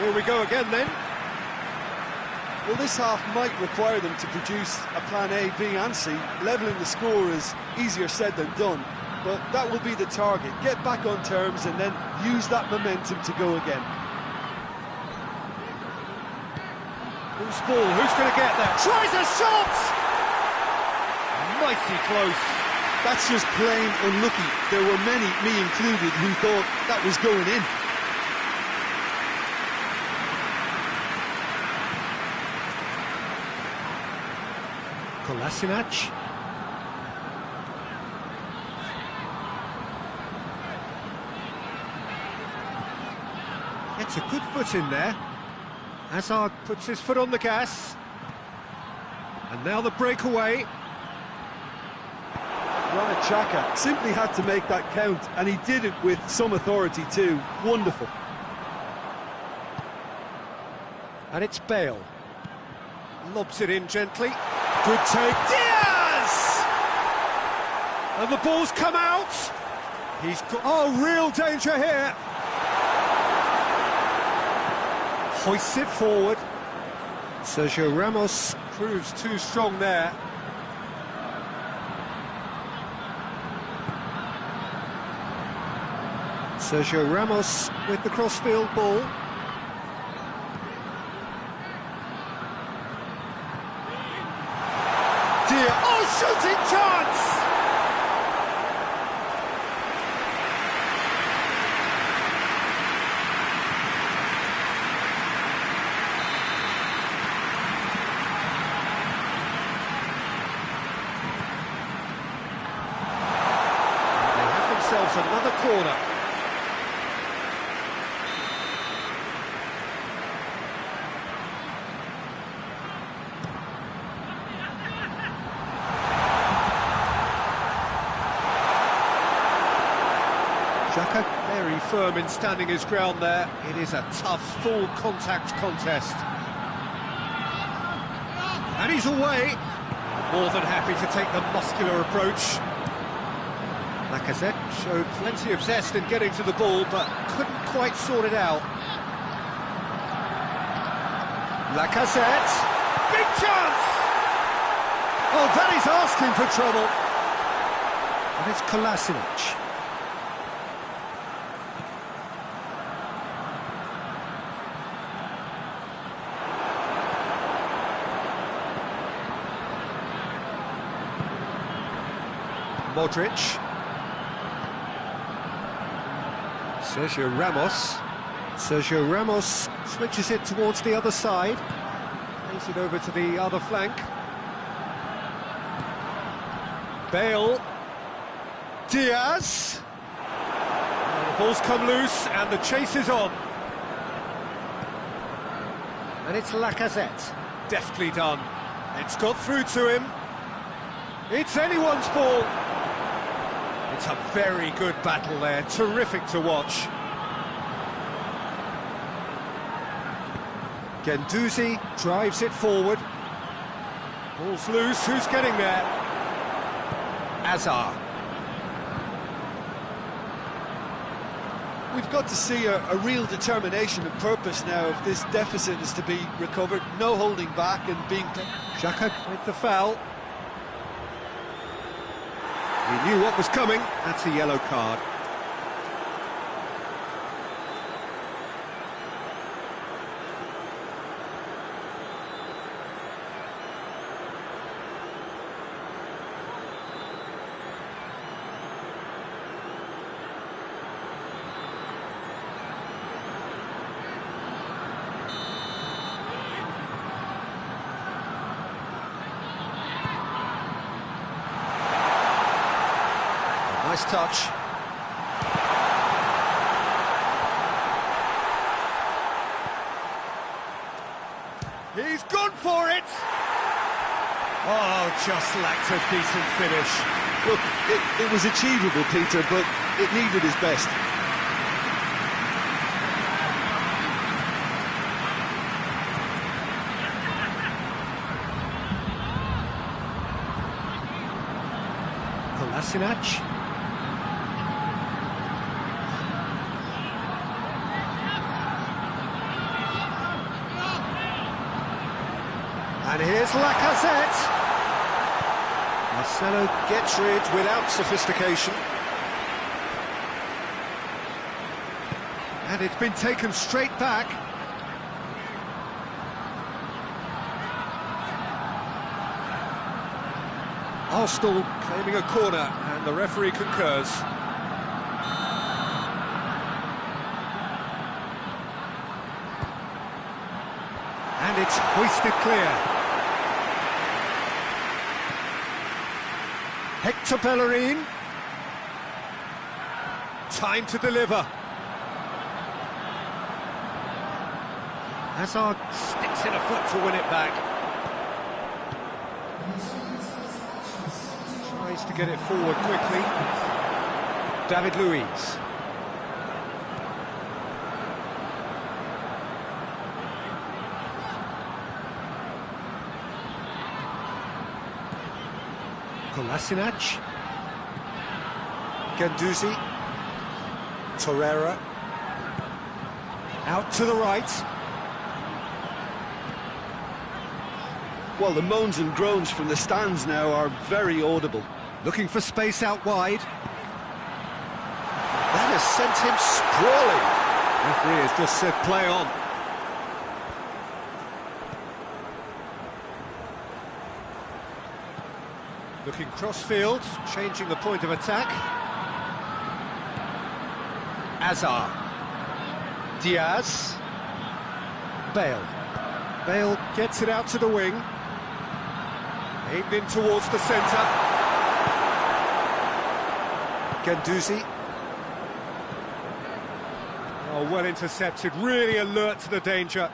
Here we go again then. Well, this half might require them to produce a plan A, B and C. Levelling the score is easier said than done, but that will be the target. Get back on terms and then use that momentum to go again. Loose ball, who's going to get that? Tries a shot! Mighty close. That's just plain unlucky. There were many, me included, who thought that was going in. Kolasinac. Gets a good foot in there. Hazard puts his foot on the gas. And now the breakaway. Granit Xhaka simply had to make that count, and he did it with some authority too. Wonderful. And it's Bale. Lobs it in gently. Good take. Diaz! And the ball's come out. He's got... Oh, real danger here. Hoists it forward. Sergio Ramos proves too strong there. Sergio Ramos with the crossfield ball. Oh, shooting chance! They have themselves another corner. Xhaka very firm in standing his ground there. It is a tough, full contact contest. And he's away. More than happy to take the muscular approach. Lacazette showed plenty of zest in getting to the ball, but couldn't quite sort it out. Lacazette. Big chance! Oh, that is asking for trouble. And it's Kolasinac. Modric. Sergio Ramos. Sergio Ramos switches it towards the other side. Plays it over to the other flank. Bale. Diaz. The ball's come loose and the chase is on. And it's Lacazette. Deftly done. It's got through to him. It's anyone's ball. It's a very good battle there, terrific to watch. Guendouzi drives it forward. Ball's loose, who's getting there? Hazard. We've got to see a real determination and purpose now if this deficit is to be recovered. No holding back and being... Xhaka with the foul. He knew what was coming. That's a yellow card. Nice touch. He's gone for it! Oh, just lacked a decent finish. Look, it was achievable, Peter, but it needed his best. Kolasinac. And here's Lacazette. Marcelo gets rid without sophistication. And it's been taken straight back. Arsenal claiming a corner, and the referee concurs. And it's hoisted clear. Hector Bellerin. Time to deliver. Hazard sticks in a foot to win it back. Tries to get it forward quickly. David Luiz. Kolasinac. Guendouzi. Torreira. Out to the right. Well, the moans and groans from the stands now are very audible. Looking for space out wide. That has sent him sprawling. Referee has just said play on. Looking cross-field, changing the point of attack. Azar. Diaz. Bale. Bale gets it out to the wing. Aimed in towards the centre. Guendouzi. Oh, well intercepted, really alert to the danger.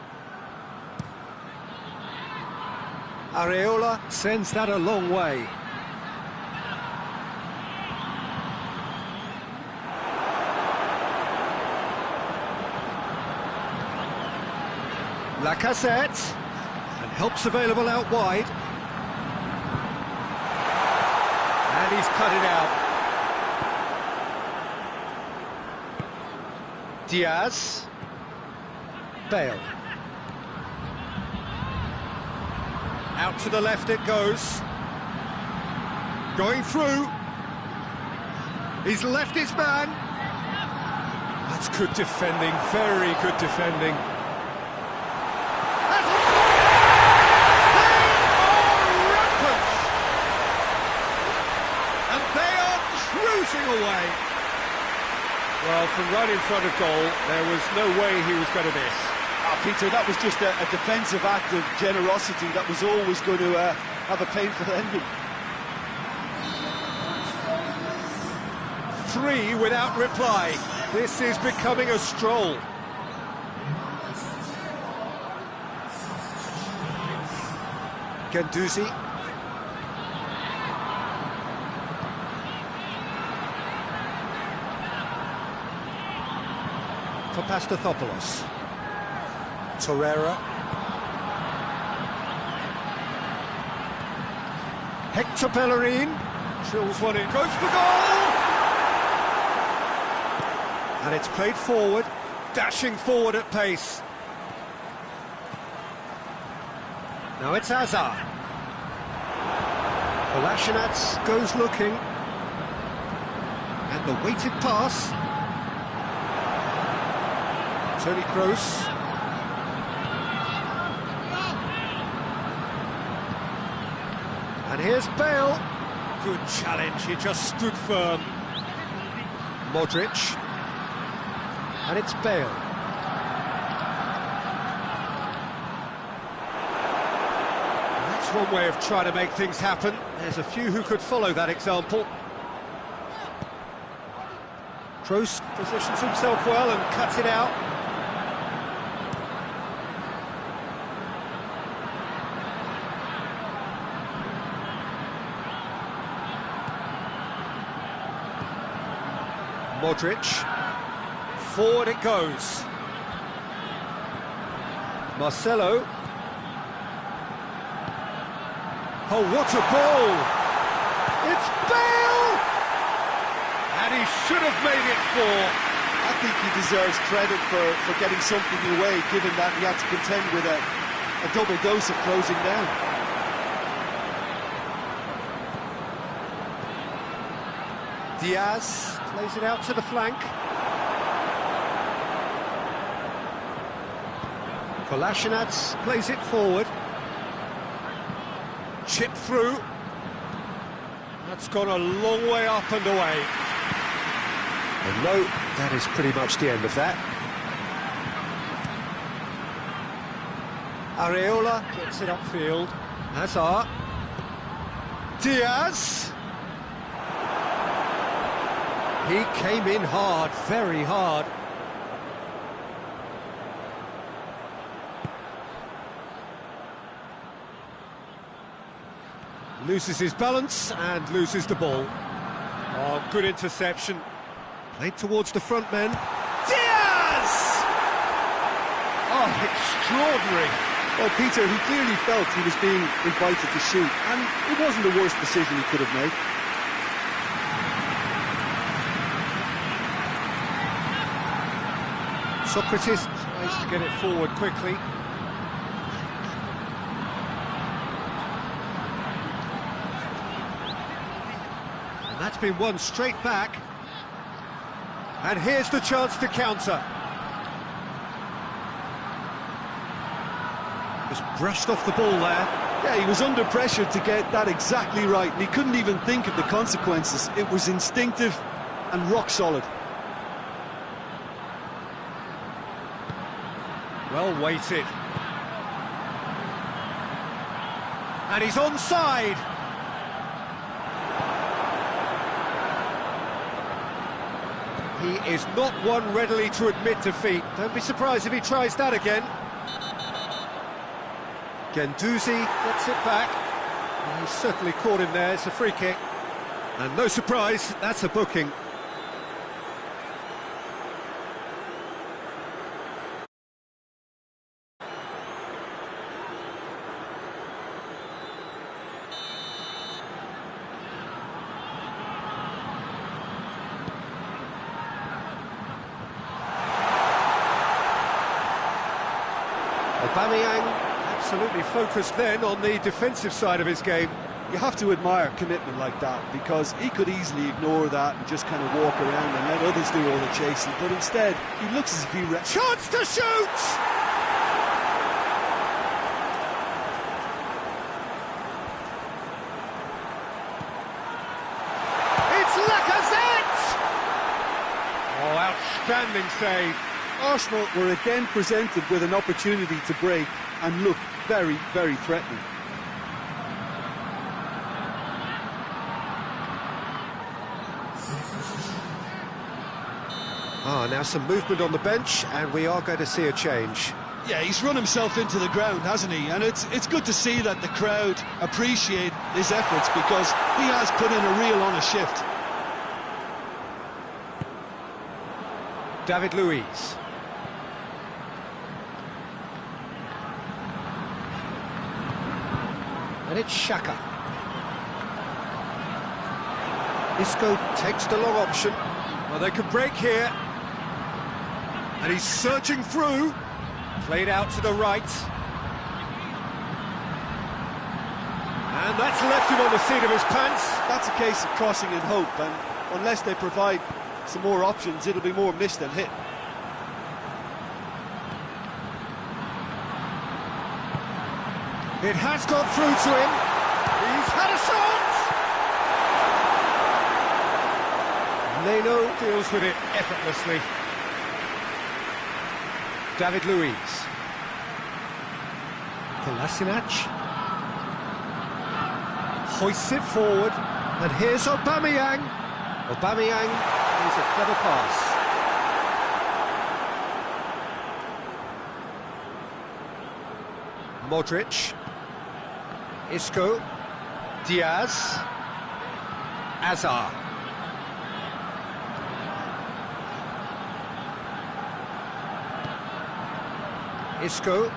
Areola sends that a long way. Lacazette, and help's available out wide. And he's cut it out. Diaz. Bale. Out to the left it goes. Going through. He's left his man. That's good defending, very good defending. Away. Well, from right in front of goal, there was no way he was going to miss. Peter, that was just a defensive act of generosity that was always going to have a painful ending. 3 without reply. This is becoming a stroll. Guendouzi. Papastathopoulos. Torreira. Hector Bellerin. Drills one in. Goes for goal! And it's played forward. Dashing forward at pace. Now it's Hazard. Kolasinac goes looking. And the weighted pass. Toni Kroos. And here's Bale. Good challenge, he just stood firm. Modric. And it's Bale. That's one way of trying to make things happen. There's a few who could follow that example. Kroos positions himself well and cuts it out. Modric, forward it goes. Marcelo. Oh, what a ball! It's Bale! And he should have made it 4. I think he deserves credit for getting something away, given that he had to contend with a a double dose of closing down. Diaz plays it out to the flank. Kolasinac plays it forward. Chip through. That's gone a long way up and away. And no, that is pretty much the end of that. Areola gets it upfield. Hazard. Diaz. He came in hard, very hard. Loses his balance and loses the ball. Oh, good interception. Played towards the front men. Diaz! Oh, extraordinary. Well, Peter, he clearly felt he was being invited to shoot, and it wasn't the worst decision he could have made. Socrates tries to get it forward quickly. And that's been won straight back. And here's the chance to counter. Just brushed off the ball there. Yeah, he was under pressure to get that exactly right, and he couldn't even think of the consequences. It was instinctive and rock solid. Well weighted. And he's onside. He is not one readily to admit defeat. Don't be surprised if he tries that again. Guendouzi gets it back. And he's certainly caught him there. It's a free kick. And no surprise, that's a booking. Aubameyang absolutely focused then on the defensive side of his game. You have to admire commitment like that, because he could easily ignore that and just kind of walk around and let others do all the chasing, but instead he looks as if he... Chance to shoot! It's Lacazette! Oh, outstanding save. Arsenal were again presented with an opportunity to break and look very, very threatening. Now some movement on the bench, and we are going to see a change. Yeah, he's run himself into the ground, hasn't he? And it's good to see that the crowd appreciate his efforts, because he has put in a real honest shift. David Luiz. And it's Xhaka. Isco takes the long option. Well, they could break here. And he's searching through. Played out to the right. And that's left him on the seat of his pants. That's a case of crossing in hope, and unless they provide some more options, it'll be more missed than hit. It has gone through to him. He's had a shot! Leno deals with it effortlessly. David Luiz. Kolasinac. Hoists it forward. And here's Aubameyang. Aubameyang is a clever pass. Modric. Isco. Diaz. Hazard. Isco.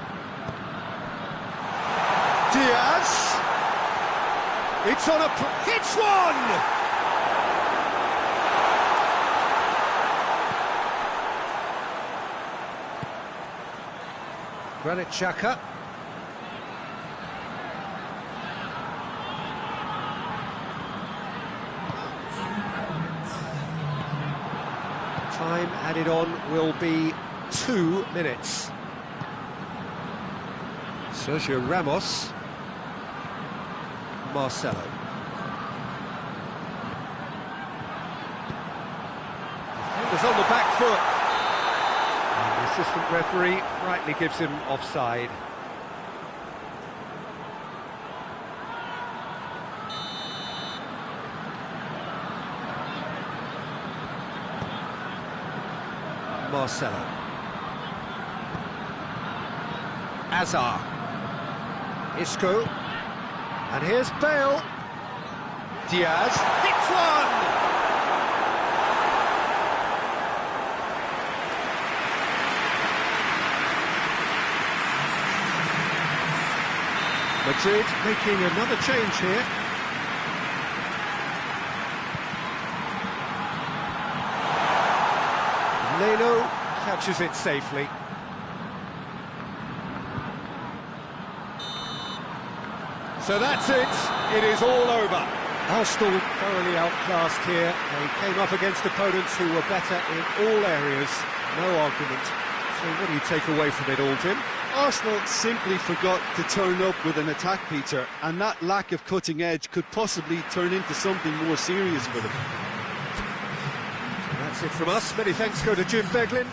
Diaz. It's on a... Hits one! Granit Xhaka. time added on will be 2 minutes. Sergio Ramos. Marcelo. Defenders on the back foot. And the assistant referee rightly gives him offside. Marcelo. Azar. Isco. And here's Bale. Diaz hits one! Madrid making another change here. Leno catches it safely. So that's it, it is all over. Arsenal thoroughly outclassed here. They came up against opponents who were better in all areas. No argument. So what do you take away from it all, Jim? Arsenal simply forgot to turn up with an attack, Peter, and that lack of cutting edge could possibly turn into something more serious for them. So that's it from us. Many thanks go to Jim Beglin.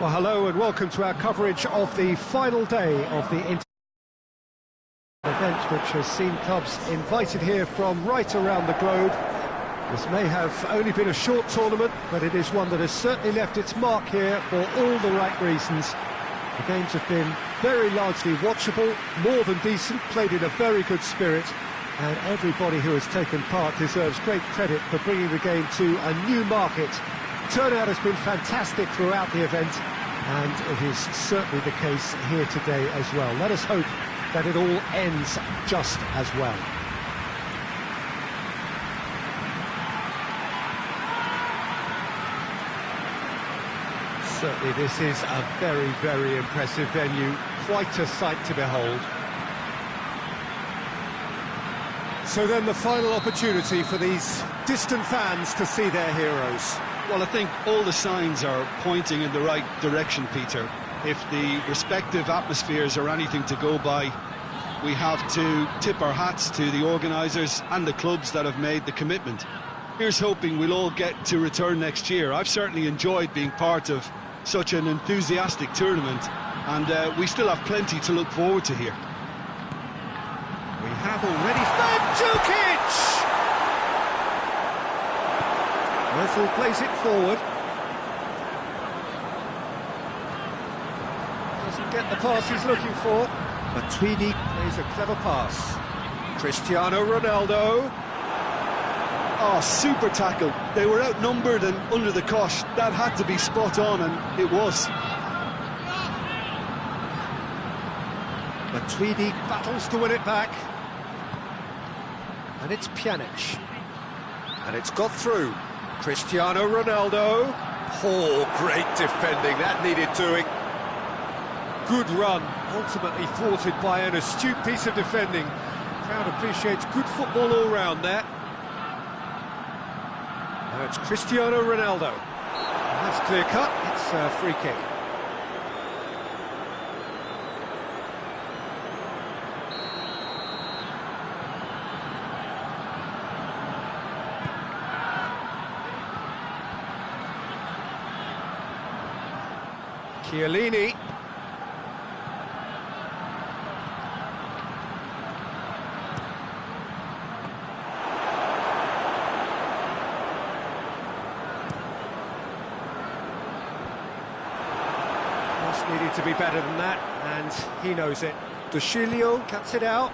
Well, hello and welcome to our coverage of the final day of the event, which has seen clubs invited here from right around the globe. This may have only been a short tournament, but it is one that has certainly left its mark here for all the right reasons. The games have been very largely watchable, more than decent, played in a very good spirit, and everybody who has taken part deserves great credit for bringing the game to a new market. Turnout has been fantastic throughout the event, and it is certainly the case here today as well. Let us hope that it all ends just as well. Certainly this is a very, very impressive venue. Quite a sight to behold. So then the final opportunity for these distant fans to see their heroes. Well, I think all the signs are pointing in the right direction, Peter. If the respective atmospheres are anything to go by, we have to tip our hats to the organisers and the clubs that have made the commitment. Here's hoping we'll all get to return next year. I've certainly enjoyed being part of such an enthusiastic tournament, and we still have plenty to look forward to here. We have already... Mandzukic! Ozil plays it forward. Doesn't get the pass he's looking for. Matuidi plays a clever pass. Cristiano Ronaldo. Oh, super tackle. They were outnumbered and under the cosh. That had to be spot on, and it was. Matuidi battles to win it back. And it's Pjanic. And it's got through. Cristiano Ronaldo. Oh, great defending. That needed doing. Good run. Ultimately thwarted by an astute piece of defending. Crowd appreciates good football all round there. Now it's Cristiano Ronaldo. And that's clear cut. It's a free kick. Chiellini. Cross needed to be better than that, and he knows it. De Sciglio cuts it out.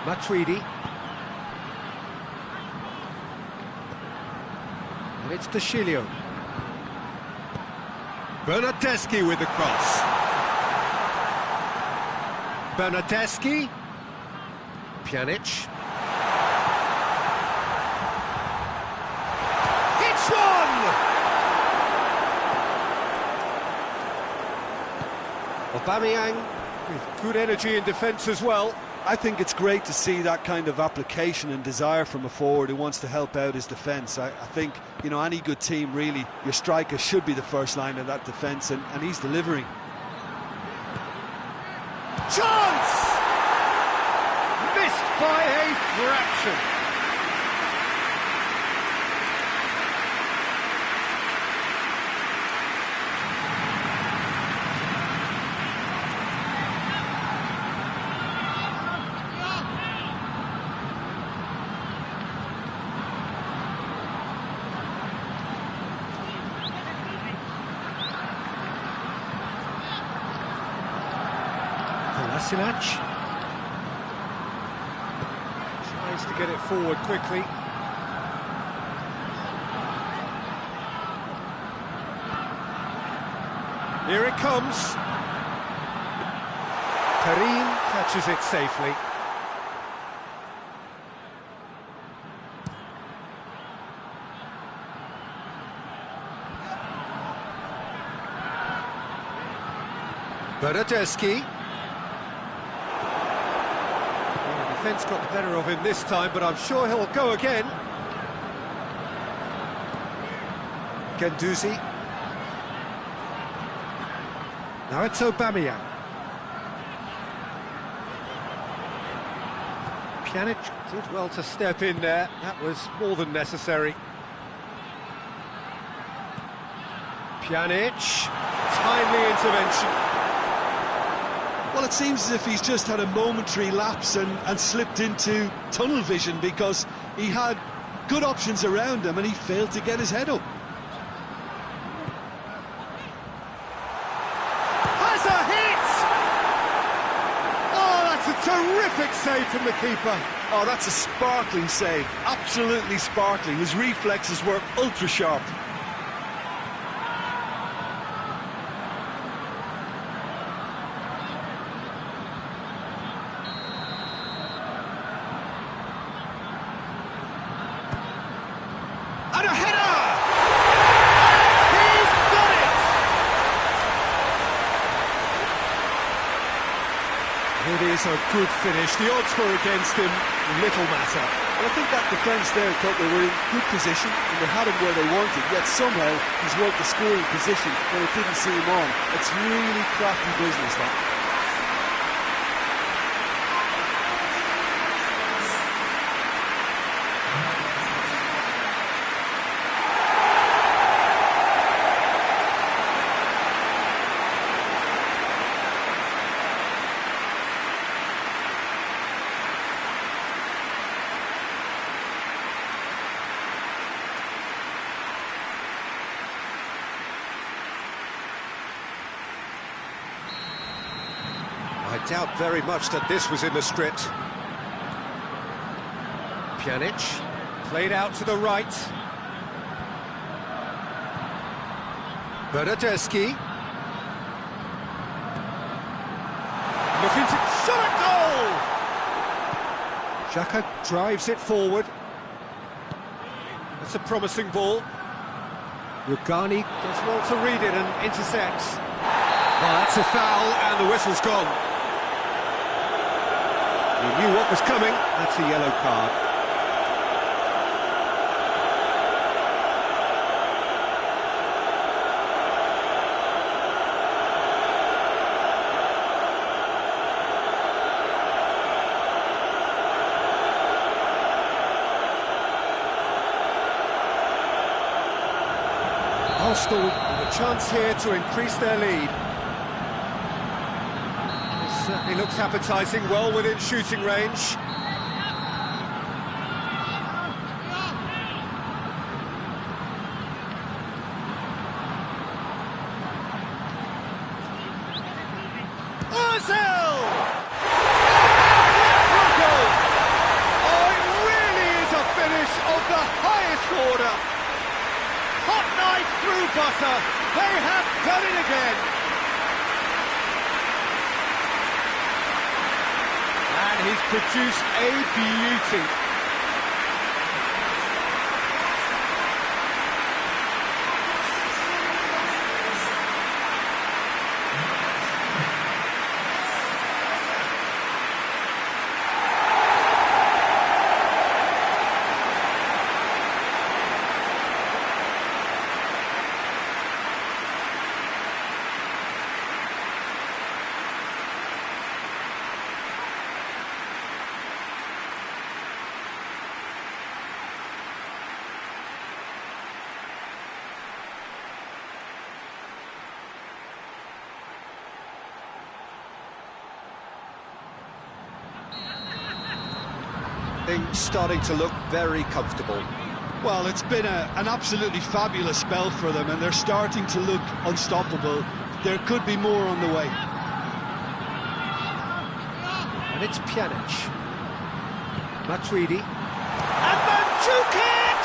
Matuidi. And it's De Sciglio. Bernardeschi with the cross. Bernardeschi. Pjanic. It's one! Aubameyang with good energy in defence as well. I think it's great to see that kind of application and desire from a forward who wants to help out his defence. I think, you know, any good team, really, your striker should be the first line of that defence, and he's delivering. Chance! Missed by a fraction. Kolasinac tries to get it forward quickly. Here it comes. Karim catches it safely. Bernardeschi. Defence got the better of him this time, but I'm sure he'll go again. Guendouzi. Now it's Aubameyang. Pjanic did well to step in there. That was more than necessary. Pjanic. Timely intervention. Well, it seems as if he's just had a momentary lapse and slipped into tunnel vision, because he had good options around him and he failed to get his head up. Has a hit! Oh, that's a terrific save from the keeper. Oh, that's a sparkling save, absolutely sparkling. His reflexes were ultra sharp. And a header! He's done it! It is a good finish. The odds were against him, little matter. Well, I think that defence there thought they were in good position and they had him where they wanted, yet somehow he's worked the scoring position when it didn't see him on. It's really crafty business, that. I doubt very much that this was in the script. Pjanic, played out to the right. Bernardeschi. Looking to shot at goal! Xhaka drives it forward. That's a promising ball. Rugani does well to read it and intercepts. Well, that's a foul and the whistle's gone. He knew what was coming. That's a yellow card. Arsenal with a chance here to increase their lead. This certainly looks appetising, well within shooting range. Ozil! Oh, it really is a finish of the highest order. Hot knife through butter. They have done it again. And he's produced a beauty. Things starting to look very comfortable. Well, it's been an absolutely fabulous spell for them, and they're starting to look unstoppable. There could be more on the way. And it's Pjanic. Matuidi. And Mandzukic!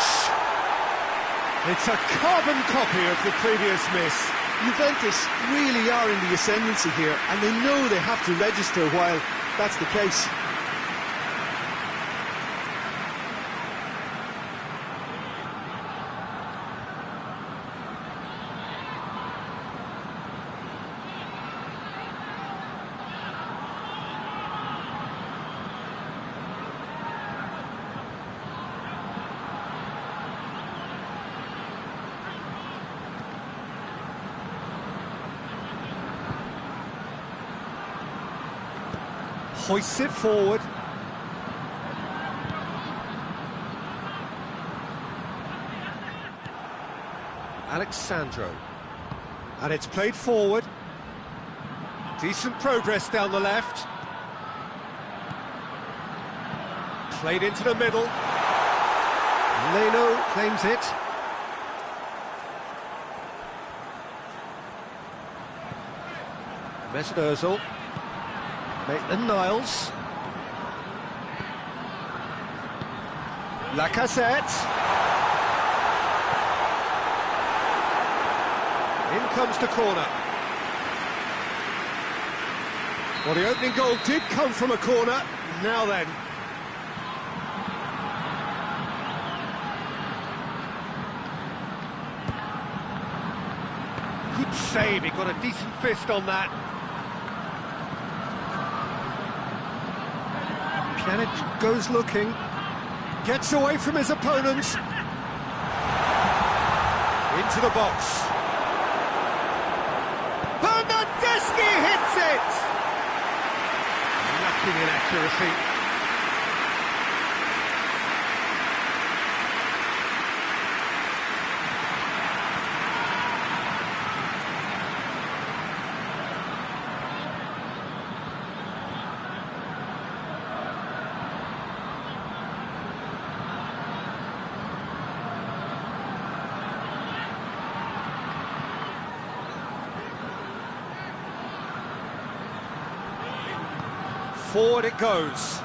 It's a carbon copy of the previous miss. Juventus really are in the ascendancy here, and they know they have to register while that's the case. Hoists it forward. Alexandro. And it's played forward. Decent progress down the left. Played into the middle. Leno claims it. Mesut Ozil. Maitland-Niles. Lacazette. In comes the corner. Well, the opening goal did come from a corner. Now then. Good save, he got a decent fist on that. Pjanic goes looking, gets away from his opponents. Into the box. Bernardeschi hits it! Lacking in accuracy. Forward it goes.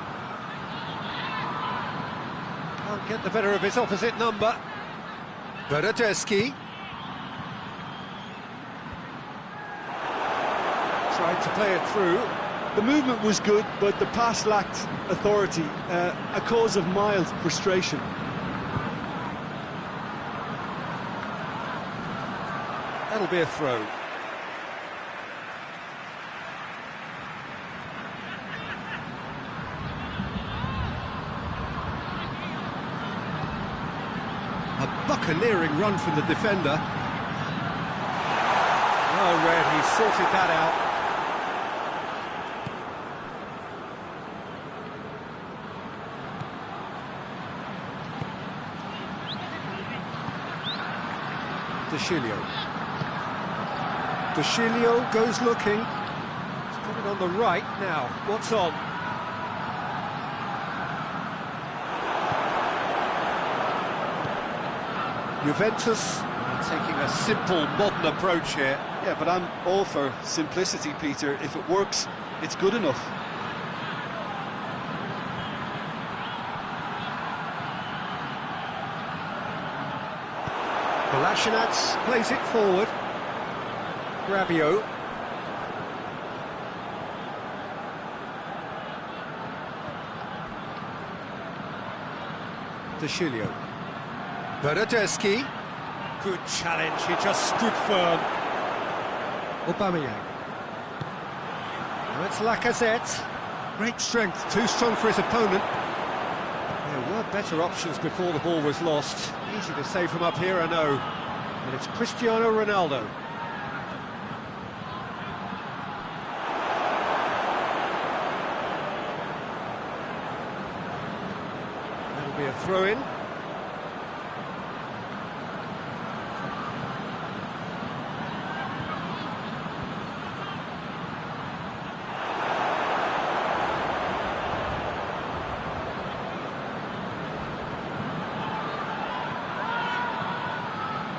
Can't get the better of his opposite number. Bernardeschi. Tried to play it through. The movement was good, but the pass lacked authority, a cause of mild frustration. That'll be a throw. A buccaneering run from the defender. Oh, Red, he sorted that out. Deschilio goes looking. He's got it on the right now. What's on? Juventus taking a simple, modern approach here. Yeah, but I'm all for simplicity, Peter. If it works, it's good enough. Kolasinac plays it forward. Rabiot. Deschilio. Bernardeschi. Good challenge, he just stood firm. Aubameyang. Now it's Lacazette. Great strength, too strong for his opponent. There were better options before the ball was lost. Easy to say from up here, I know. And it's Cristiano Ronaldo. That'll be a throw-in.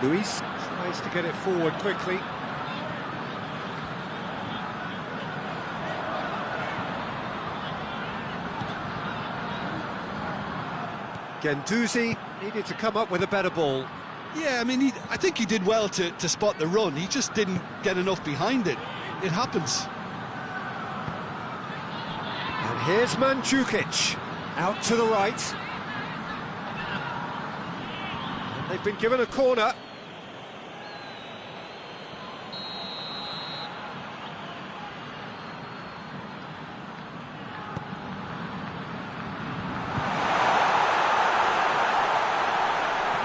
Luis tries to get it forward quickly. Guendouzi needed to come up with a better ball. Yeah, I mean, I think he did well to spot the run. He just didn't get enough behind it. It happens. And here's Mandzukic, out to the right. And they've been given a corner.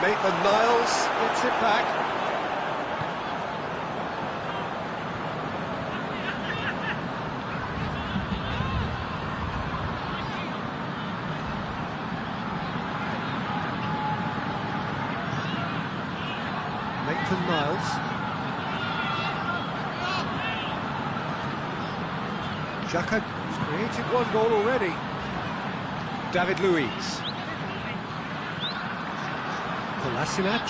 Maitland-Niles gets it back. Maitland-Niles. Xhaka has created one goal already. David Luiz. Kolasinac.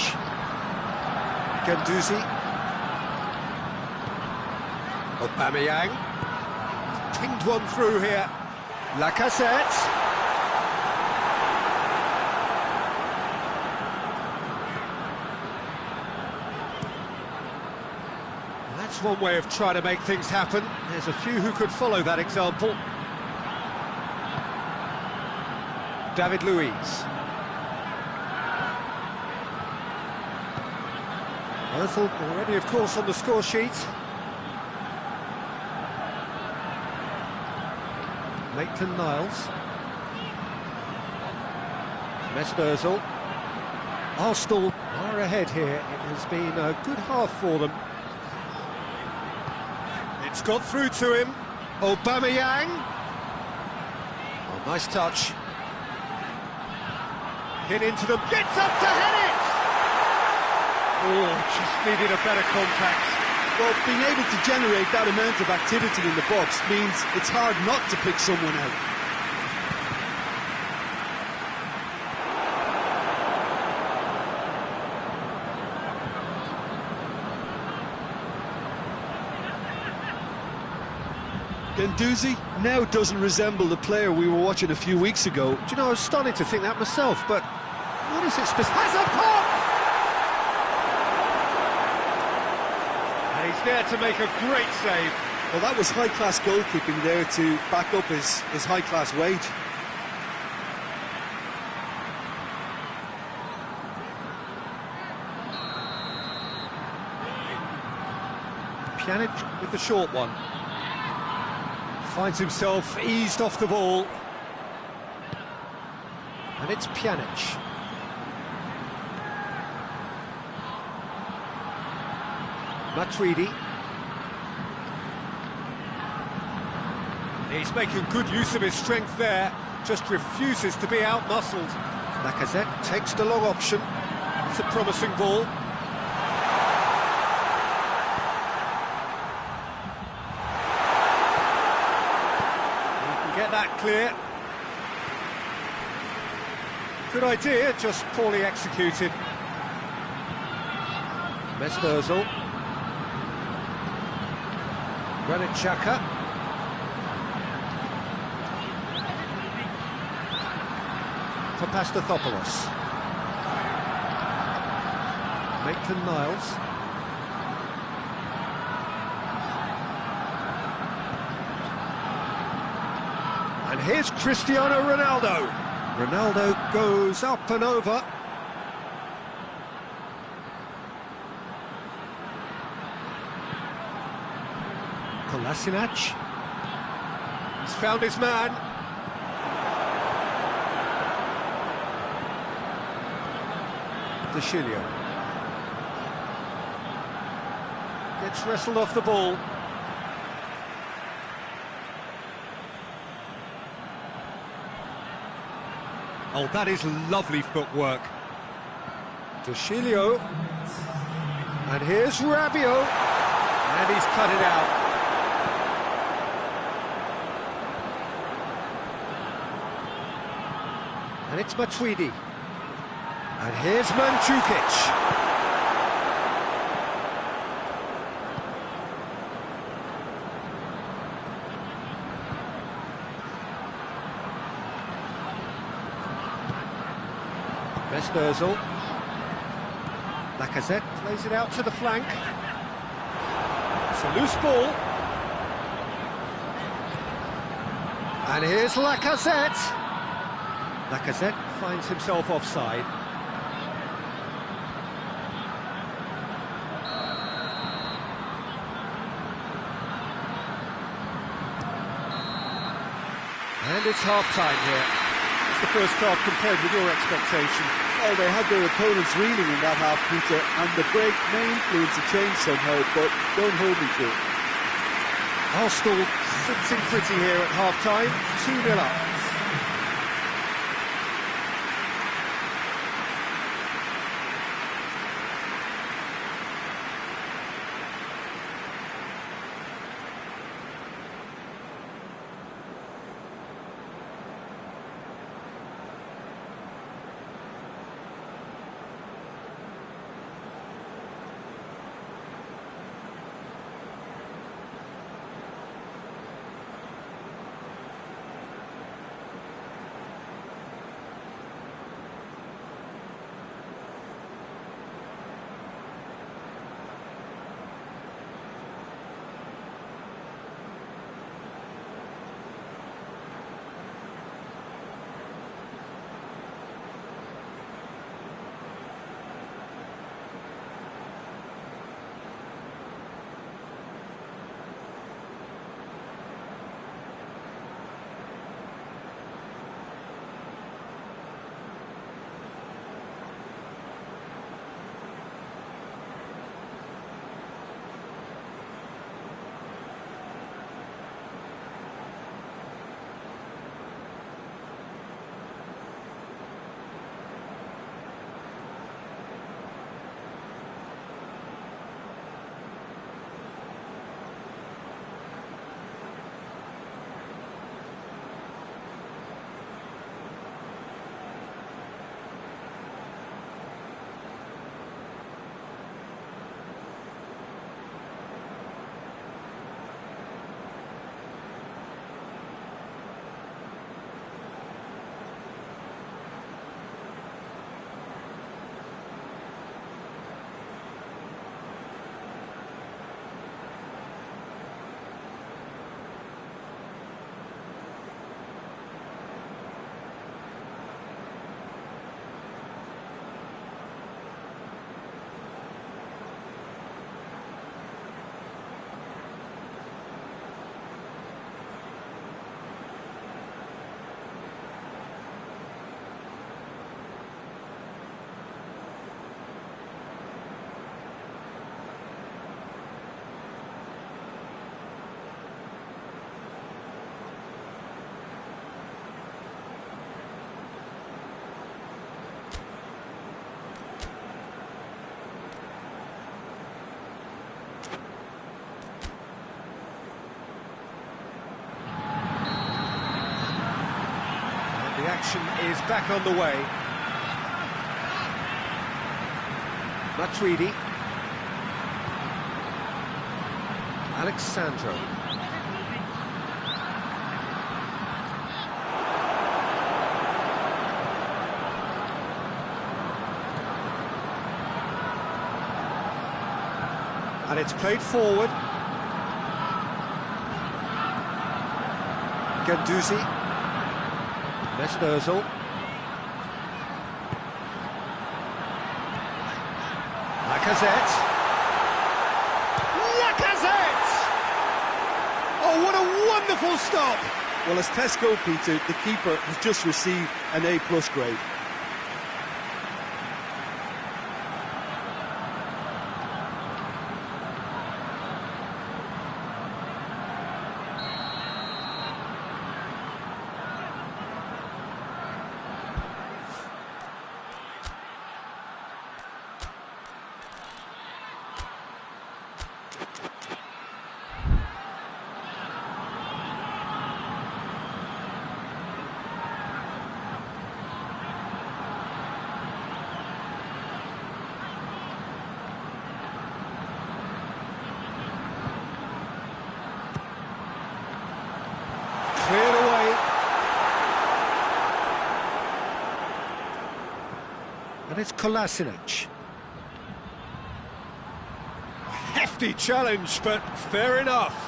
Guendouzi. Aubameyang. He's pinged one through here. Lacazette. That's one way of trying to make things happen. There's a few who could follow that example. David Luiz. Ozil already, of course, on the score sheet. Maitland-Niles. Mesut Ozil. Arsenal are ahead here. It has been a good half for them. It's got through to him. Aubameyang. Oh, nice touch. Hit into them. Gets up to head it! Oh, just needed a better contact. Well, being able to generate that amount of activity in the box means it's hard not to pick someone out. Guendouzi now doesn't resemble the player we were watching a few weeks ago. Do you know, I was starting to think that myself, but what is it specific? Has a pop! And he's there to make a great save. Well, that was high-class goalkeeping there to back up his high-class wage. Pjanic with the short one. Finds himself eased off the ball. And it's Pjanic. Matuidi. He's making good use of his strength there. Just refuses to be out-muscled. Lacazette takes the long option. It's a promising ball. Get that clear. Good idea, just poorly executed. Mesut Ozil. Granit Xhaka. Papastathopoulos. Maitland-Niles. And here's Cristiano Ronaldo. Ronaldo goes up and over. Kolasinac. He's found his man. De Chilio. Gets wrestled off the ball. Oh, that is lovely footwork. De Chilio. And here's Rabiot. And he's cut it out. And it's Matuidi. And here's Mandzukic. Mesut Ozil. Lacazette plays it out to the flank. It's a loose ball. And here's Lacazette. Lacazette finds himself offside. And it's half-time here. It's the first half compared with your expectation. Well, they had their opponents reeling in that half, Peter, and the break may influence a change somehow, but don't hold me to it. Arsenal sitting pretty here at half-time, 2-0 up. action is back on the way. Matuidi. Alexandro. And it's played forward. Guendouzi. Mesut Ozil. Lacazette. Lacazette! Oh, what a wonderful stop! Well, as Tesco, Peter, the keeper has just received an A+ grade. Cleared away. And it's Kolasinac. A hefty challenge, but fair enough.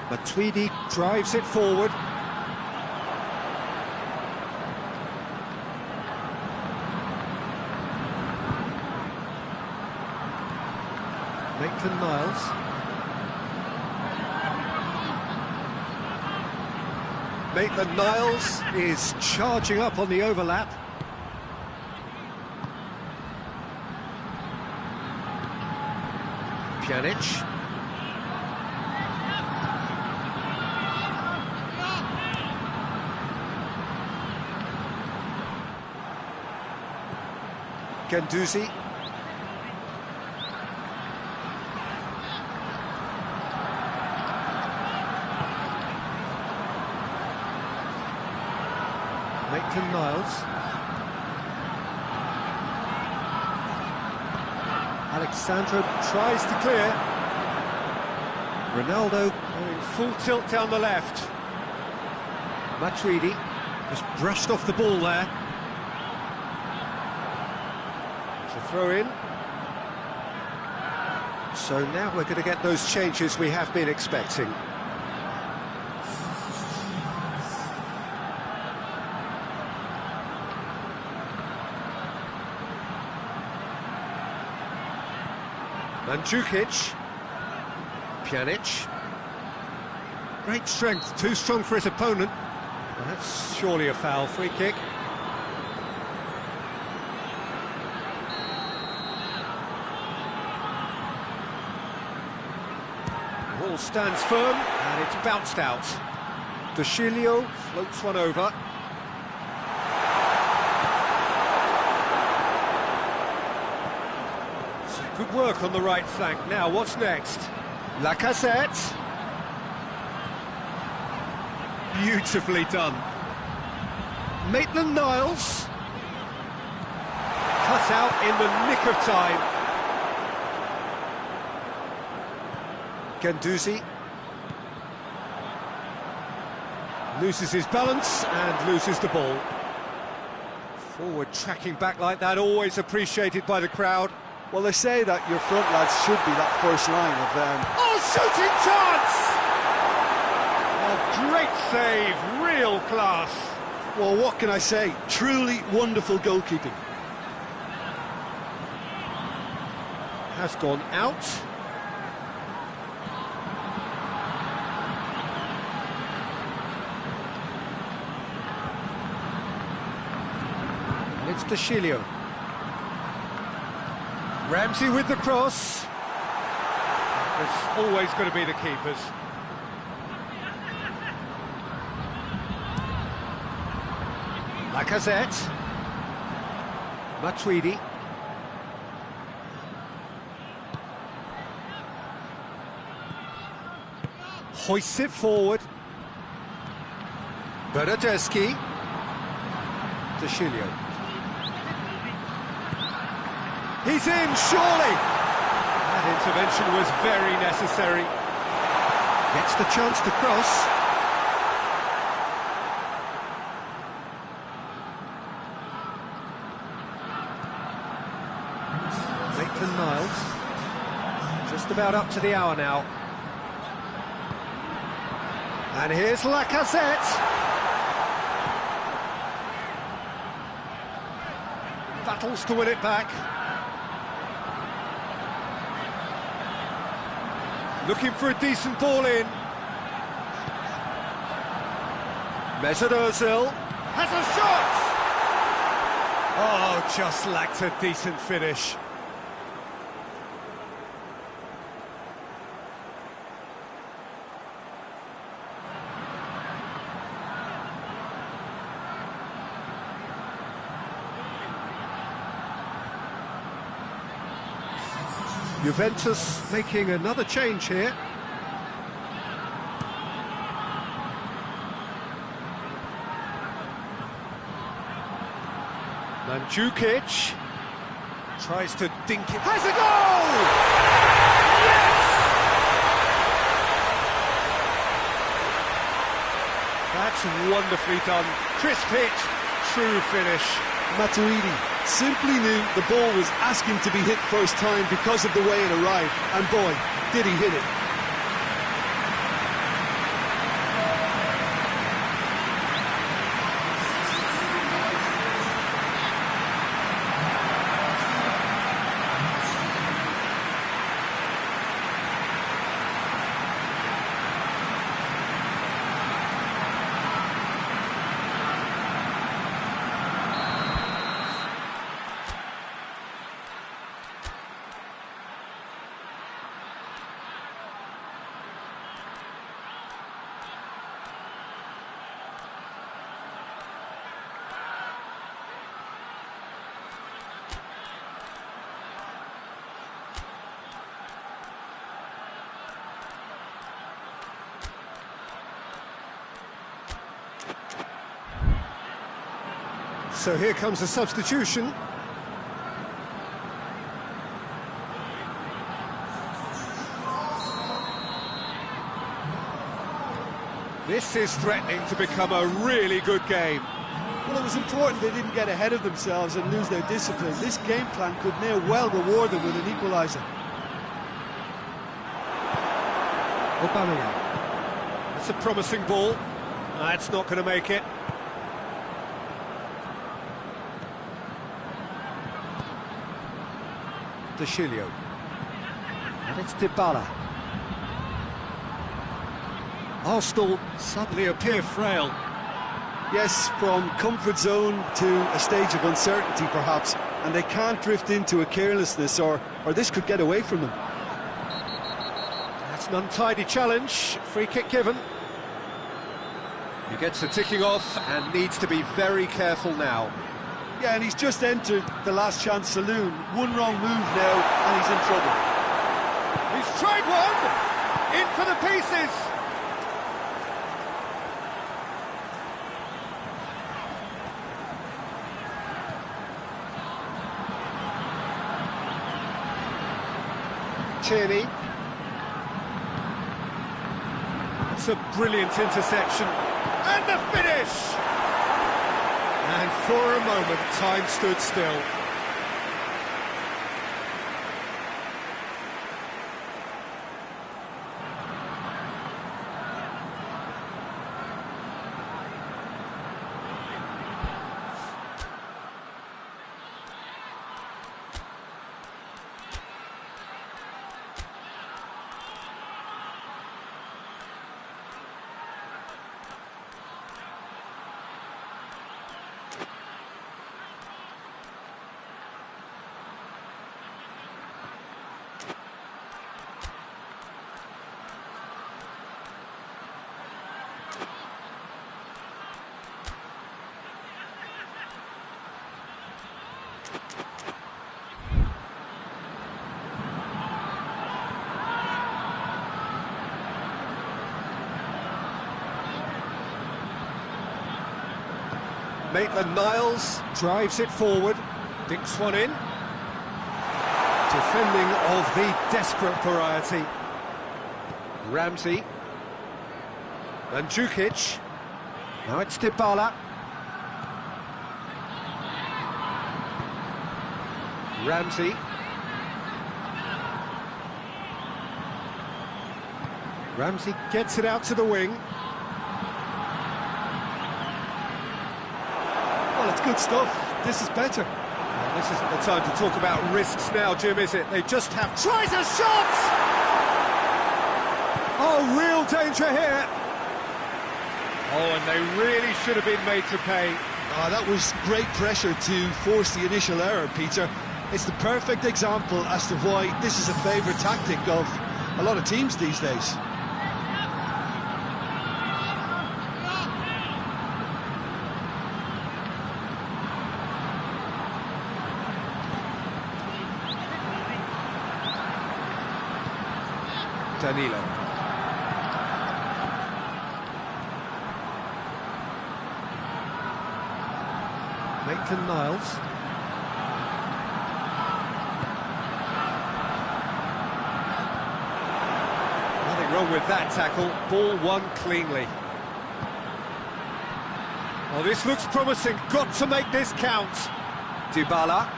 Matuidi drives it forward. Maitland-Niles. Maitland-Niles is charging up on the overlap. Pjanic. Guendouzi. Maitland-Niles. Alexandro tries to clear. Ronaldo going full tilt down the left. Matuidi just brushed off the ball there. Throw in. So now we're going to get those changes we have been expecting. Mandzukic. Pjanic. Great strength, too strong for his opponent. Well, that's surely a foul. Free kick. Ball stands firm, and it's bounced out. De Chilio floats one over. So good work on the right flank. Now, what's next? Lacazette. Beautifully done. Maitland-Niles. Cut out in the nick of time. Guendouzi loses his balance and loses the ball. Forward tracking back like that, always appreciated by the crowd. Well, they say that your front lads should be that first line of Oh, shooting chance! Oh, great save, real class. Well, what can I say? Truly wonderful goalkeeping. Has gone out. And it's Tashilio. Ramsey with the cross. It's always going to be the keepers. Lacazette. Matuidi. Hoists it forward. Bernardeschi. Tashilio. He's in, surely! That intervention was very necessary. Gets the chance to cross. Maitland-Niles. Just about up to the hour now. And here's Lacazette. Battles to win it back. Looking for a decent ball in. Mesut Ozil has a shot! Oh, just lacked a decent finish. Juventus making another change here. Mandzukic tries to dink it. Has a goal! Yes! That's wonderfully done. Crisp hit, true finish. Matuidi simply knew the ball was asking to be hit first time because of the way it arrived, and boy, did he hit it. So here comes a substitution. This is threatening to become a really good game. Well, it was important they didn't get ahead of themselves and lose their discipline. This game plan could now well reward them with an equaliser. Aubameyang. That's a promising ball. That's not going to make it. Tashilio. And it's Dybala. Arsenal suddenly appear frail. Yes, from comfort zone to a stage of uncertainty perhaps, and they can't drift into a carelessness or this could get away from them. That's an untidy challenge, free kick given. He gets the ticking off and needs to be very careful now. Yeah, and he's just entered the last chance saloon. One wrong move now, and he's in trouble. He's tried one! In for the pieces! Tierney. It's a brilliant interception. And the finish! And for a moment, time stood still. Maitland-Niles drives it forward, dinks one in. Defending of the desperate variety. Ramsey. Mandzukic. Now it's Dybala. Ramsey. Ramsey gets it out to the wing. Well, it's good stuff. This is better. Well, this isn't the time to talk about risks now, Jim, is it? They just have... Tries a shot! Oh, real danger here. Oh, and they really should have been made to pay. Oh, that was great pressure to force the initial error, Peter. It's the perfect example as to why this is a favourite tactic of a lot of teams these days. Danilo. Maitland-Niles. Nothing wrong with that tackle. Ball won cleanly. Well, this looks promising. Got to make this count. Dybala.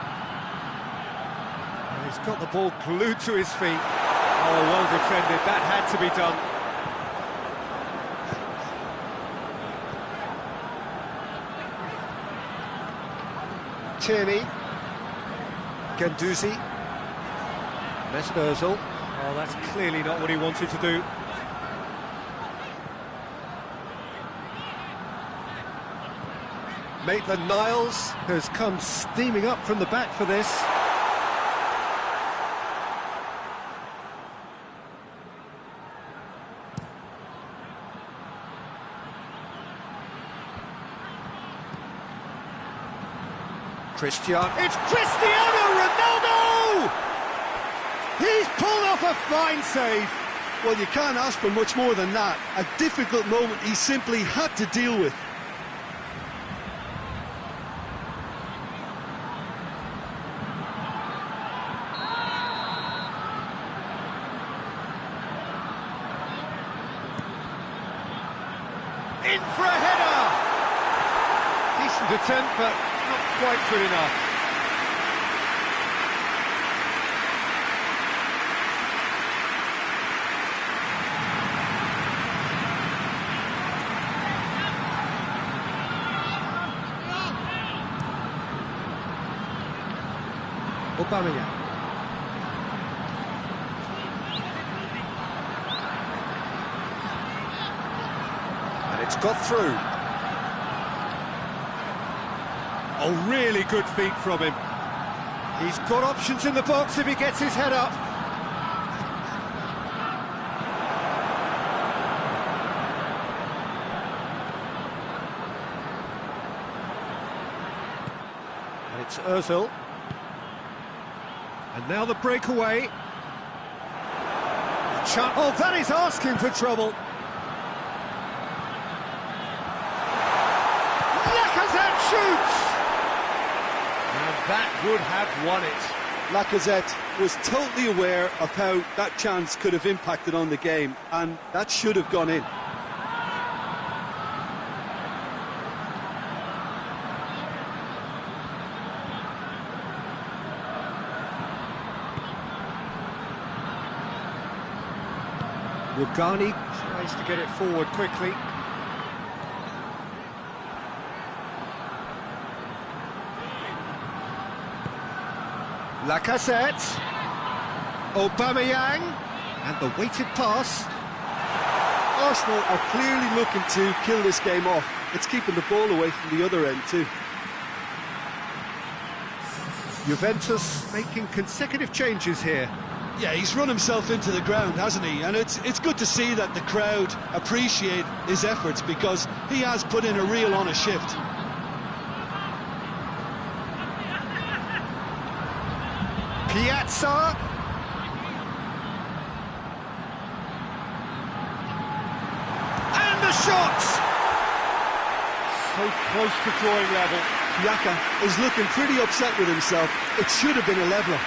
Well, he's got the ball glued to his feet. Oh, well defended. That had to be done. Tierney. Guendouzi. Mesut Ozil. Oh, that's clearly not what he wanted to do. Maitland-Niles has come steaming up from the back for this. It's Cristiano Ronaldo! He's pulled off a fine save. Well, you can't ask for much more than that. A difficult moment he simply had to deal with. In for a header! Decent attempt, but not quite good enough. Aubameyang. And it's got through. Oh, really good feet from him. He's got options in the box if he gets his head up. And it's Ozil. And now the breakaway. Oh, that is asking for trouble. Lacazette shoots! And that would have won it. Lacazette was totally aware of how that chance could have impacted on the game, and that should have gone in. Rugani tries to get it forward quickly. Lacazette. Aubameyang. And the weighted pass. Arsenal are clearly looking to kill this game off. It's keeping the ball away from the other end too. Juventus making consecutive changes here. Yeah, he's run himself into the ground, hasn't he? And it's good to see that the crowd appreciate his efforts, because he has put in a real honest shift. Piazza. And the shot! So close to drawing level. Yaka is looking pretty upset with himself. It should have been a leveller.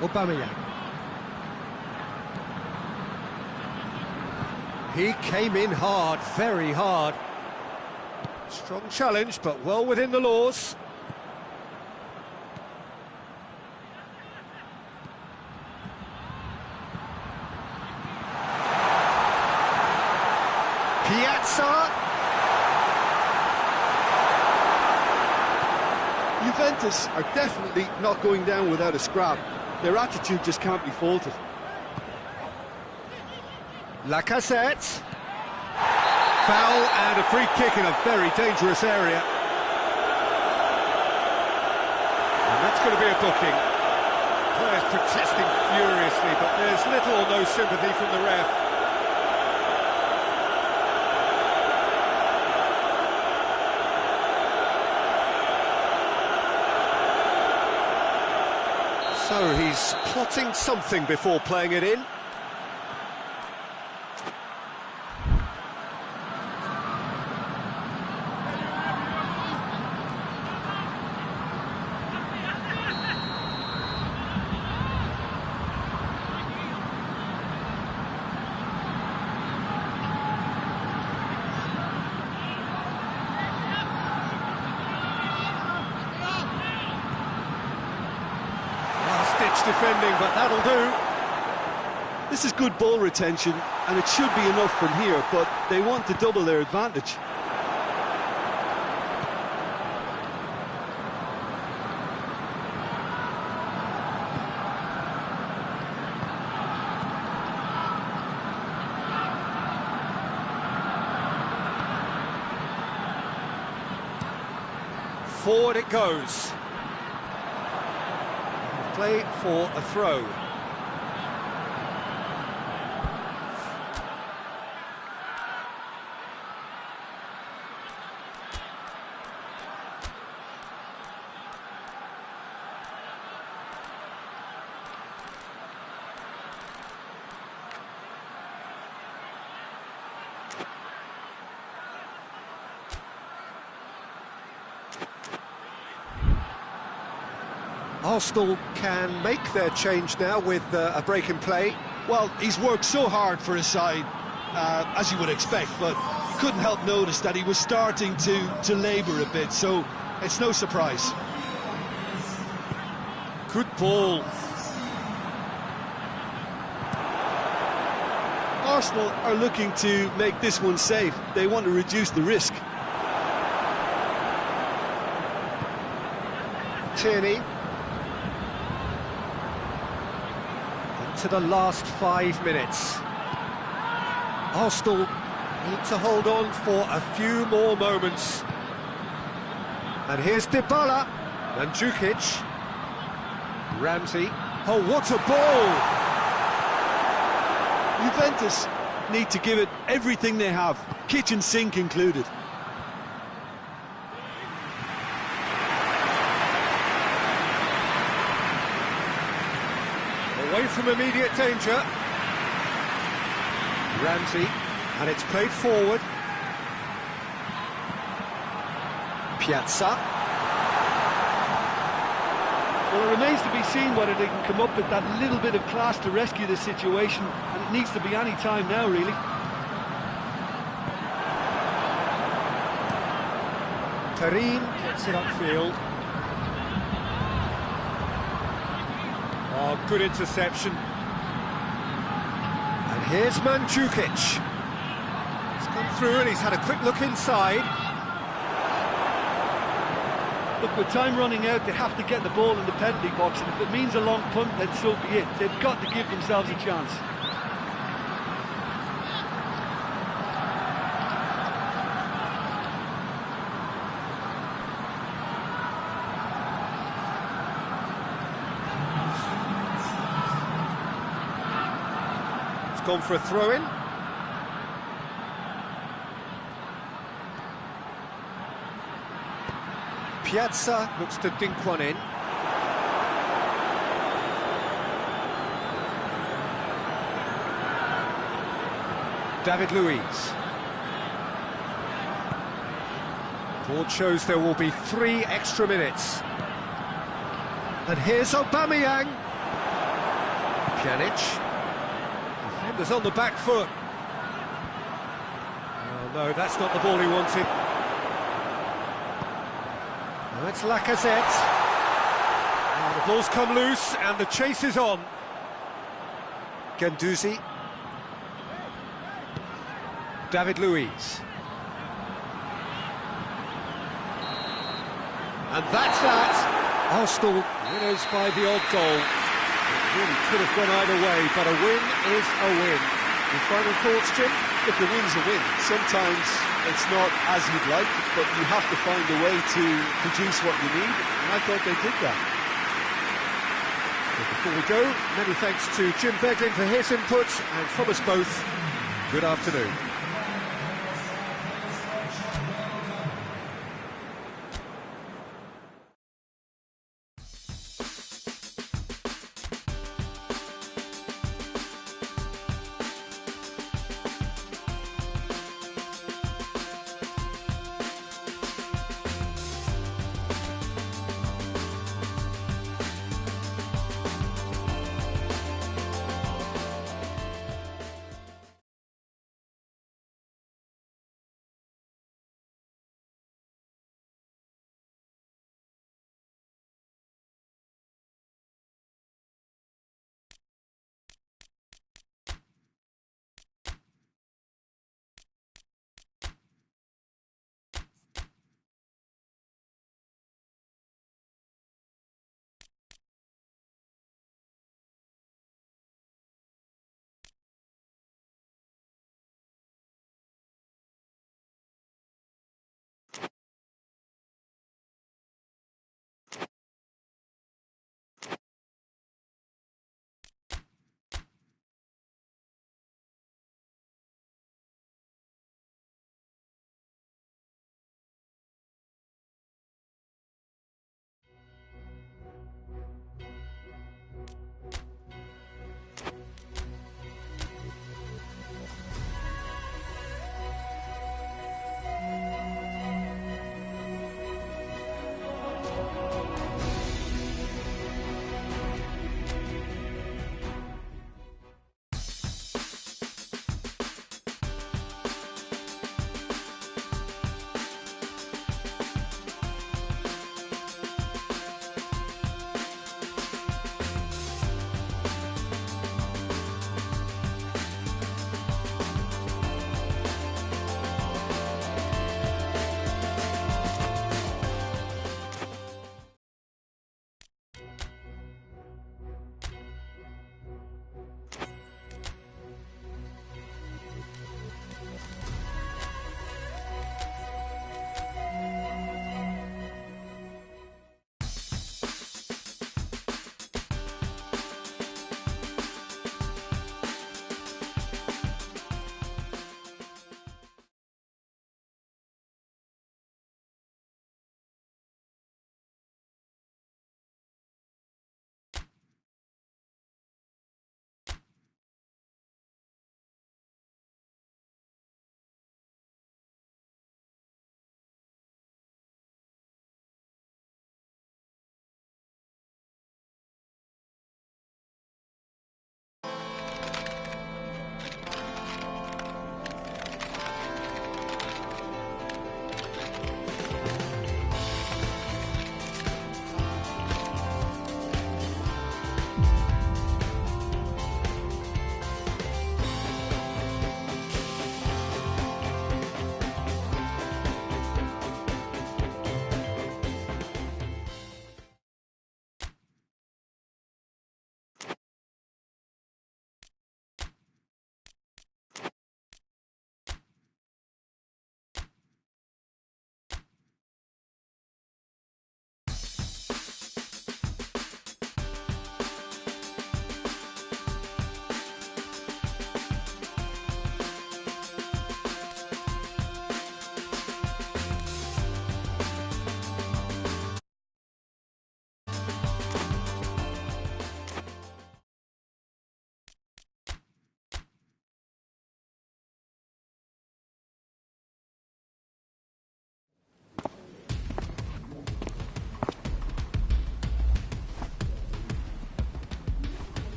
Aubameyang. He came in hard, very hard. Strong challenge, but well within the laws. Piazza. Juventus are definitely not going down without a scrap. Their attitude just can't be faulted. Lacazette. Foul and a free kick in a very dangerous area. And that's going to be a booking. Players protesting furiously, but there's little or no sympathy from the ref. So he's plotting something before playing it in. Defending, but that'll do. This is good ball retention, and it should be enough from here, but they want to double their advantage. Forward it goes. Play for a throw. Arsenal can make their change now with a break in play. Well, he's worked so hard for his side, as you would expect, but couldn't help notice that he was starting to labour a bit, so it's no surprise. Good ball. Arsenal are looking to make this one safe. They want to reduce the risk. Tierney. To the last 5 minutes. Arsenal need to hold on for a few more moments. And here's Dybala. Mandzukic. Ramsey. Oh, what a ball! Juventus need to give it everything they have, kitchen sink included. Away from immediate danger. Ramsey, and it's played forward. Piazza. Well, it remains to be seen whether they can come up with that little bit of class to rescue this situation, and it needs to be any time now, really. Karim gets it upfield. Oh, good interception. And here's Mandzukic. He's come through and he's had a quick look inside. Look, with time running out, they have to get the ball in the penalty box, and if it means a long punt, then so be it. They've got to give themselves a chance. It's gone for a throw-in. Piazza looks to dink one in. David Luiz. Board shows there will be 3 extra minutes. And here's Aubameyang. Pjanic. Defenders on the back foot. Oh no, that's not the ball he wanted. Now it's Lacazette. Oh, the ball's come loose and the chase is on. Guendouzi. David Luiz. And that's that. Arsenal winners by the odd goal. It really could have gone either way, but a win is a win. Your final thoughts, Jim? Look, a win's a win. Sometimes it's not as you'd like, but you have to find a way to produce what you need, and I thought they did that. But before we go, many thanks to Jim Beglin for his inputs, and from us both, good afternoon.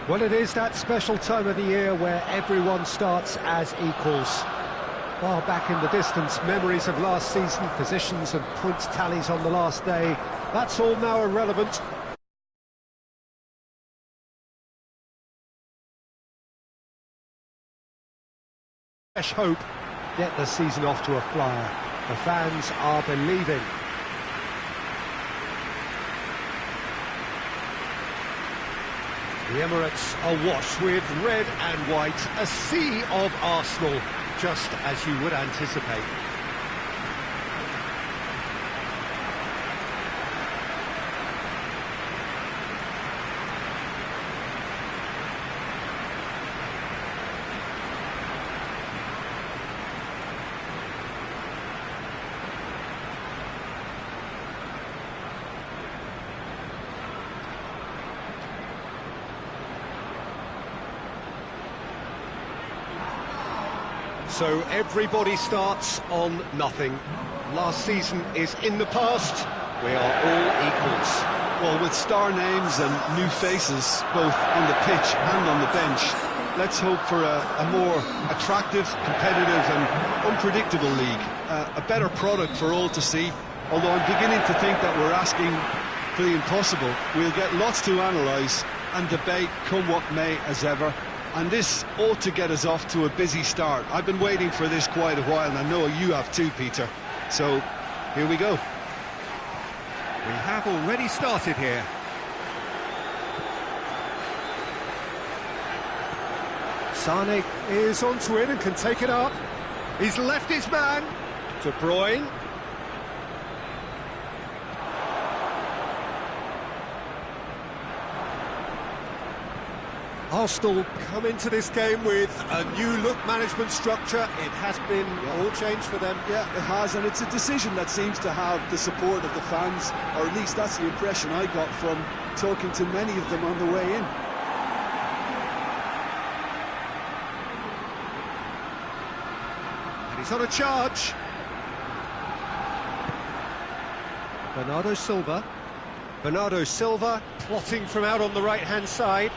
Well, it is that special time of the year where everyone starts as equals. Far back in the distance, memories of last season, positions and points tallies on the last day, that's all now irrelevant. Fresh hope, get the season off to a flyer. The fans are believing. The Emirates awash with red and white, a sea of Arsenal, just as you would anticipate. So everybody starts on nothing. Last season is in the past. We are all equals. Well, with star names and new faces, both on the pitch and on the bench, let's hope for a more attractive, competitive and unpredictable league. A better product for all to see, although I'm beginning to think that we're asking for the impossible. We'll get lots to analyse and debate, come what may, as ever. And this ought to get us off to a busy start. I've been waiting for this quite a while, and I know you have too, Peter. So, here we go. We have already started here. Sane is onto it and can take it up. He's left his man. De Bruyne. Arsenal come into this game with a new-look management structure. It has been all changed for them. Yeah, it has, and it's a decision that seems to have the support of the fans, or at least that's the impression I got from talking to many of them on the way in. And he's on a charge. Bernardo Silva. Bernardo Silva plotting from out on the right-hand side.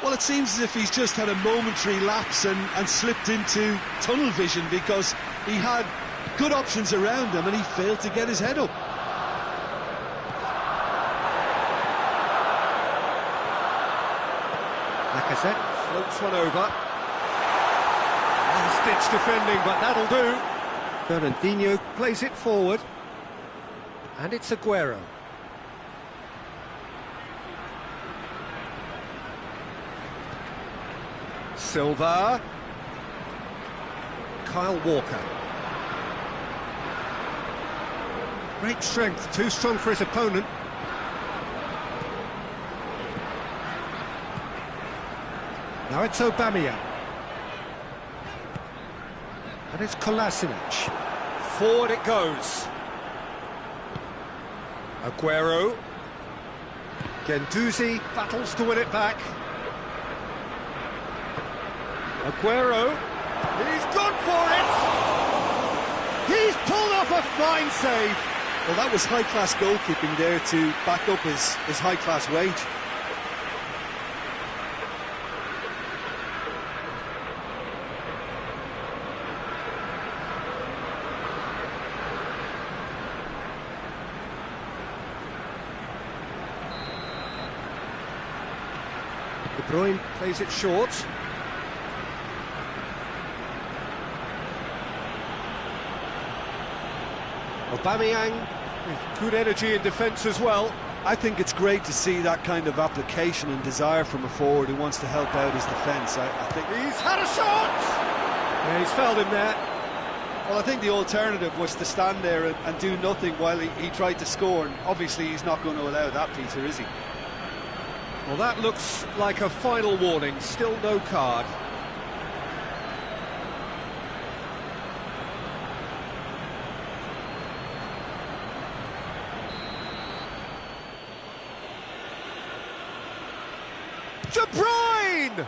Well, it seems as if he's just had a momentary lapse and slipped into tunnel vision, because he had good options around him and he failed to get his head up. Lacazette floats one over. Last-ditch defending, but that'll do. Fernandinho plays it forward. And it's Aguero. Silva. Kyle Walker. Great strength, too strong for his opponent. Now it's Aubameyang. And it's Kolasinac. Forward it goes. Aguero. Guendouzi battles to win it back. Aguero, he's gone for it! He's pulled off a fine save! Well, that was high-class goalkeeping there to back up his high-class wage. De Bruyne plays it short. Aubameyang with good energy in defence as well. I think it's great to see that kind of application and desire from a forward who wants to help out his defence. I think he's had a shot! Yeah, he's fouled him there. Well, I think the alternative was to stand there and do nothing while he tried to score, and obviously he's not going to allow that, Peter, is he? Well, that looks like a final warning, still no card. De Bruyne!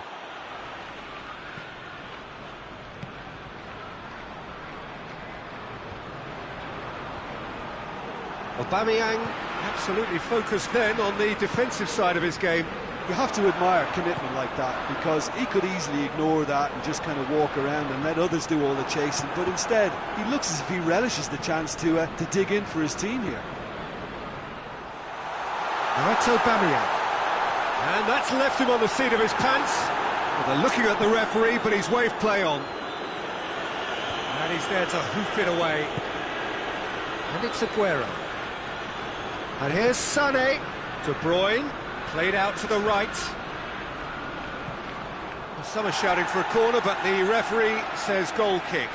Aubameyang Absolutely focused then on the defensive side of his game. You have to admire commitment like that, because he could easily ignore that and just kind of walk around and let others do all the chasing, but instead he looks as if he relishes the chance to dig in for his team here. Now it's Aubameyang, and that's left him on the seat of his pants. Well, they're looking at the referee, but he's waved play on, and he's there to hoof it away. And it's Aguero, and here's Sané. De Bruyne, played out to the right. Some are shouting for a corner, but the referee says goal kick.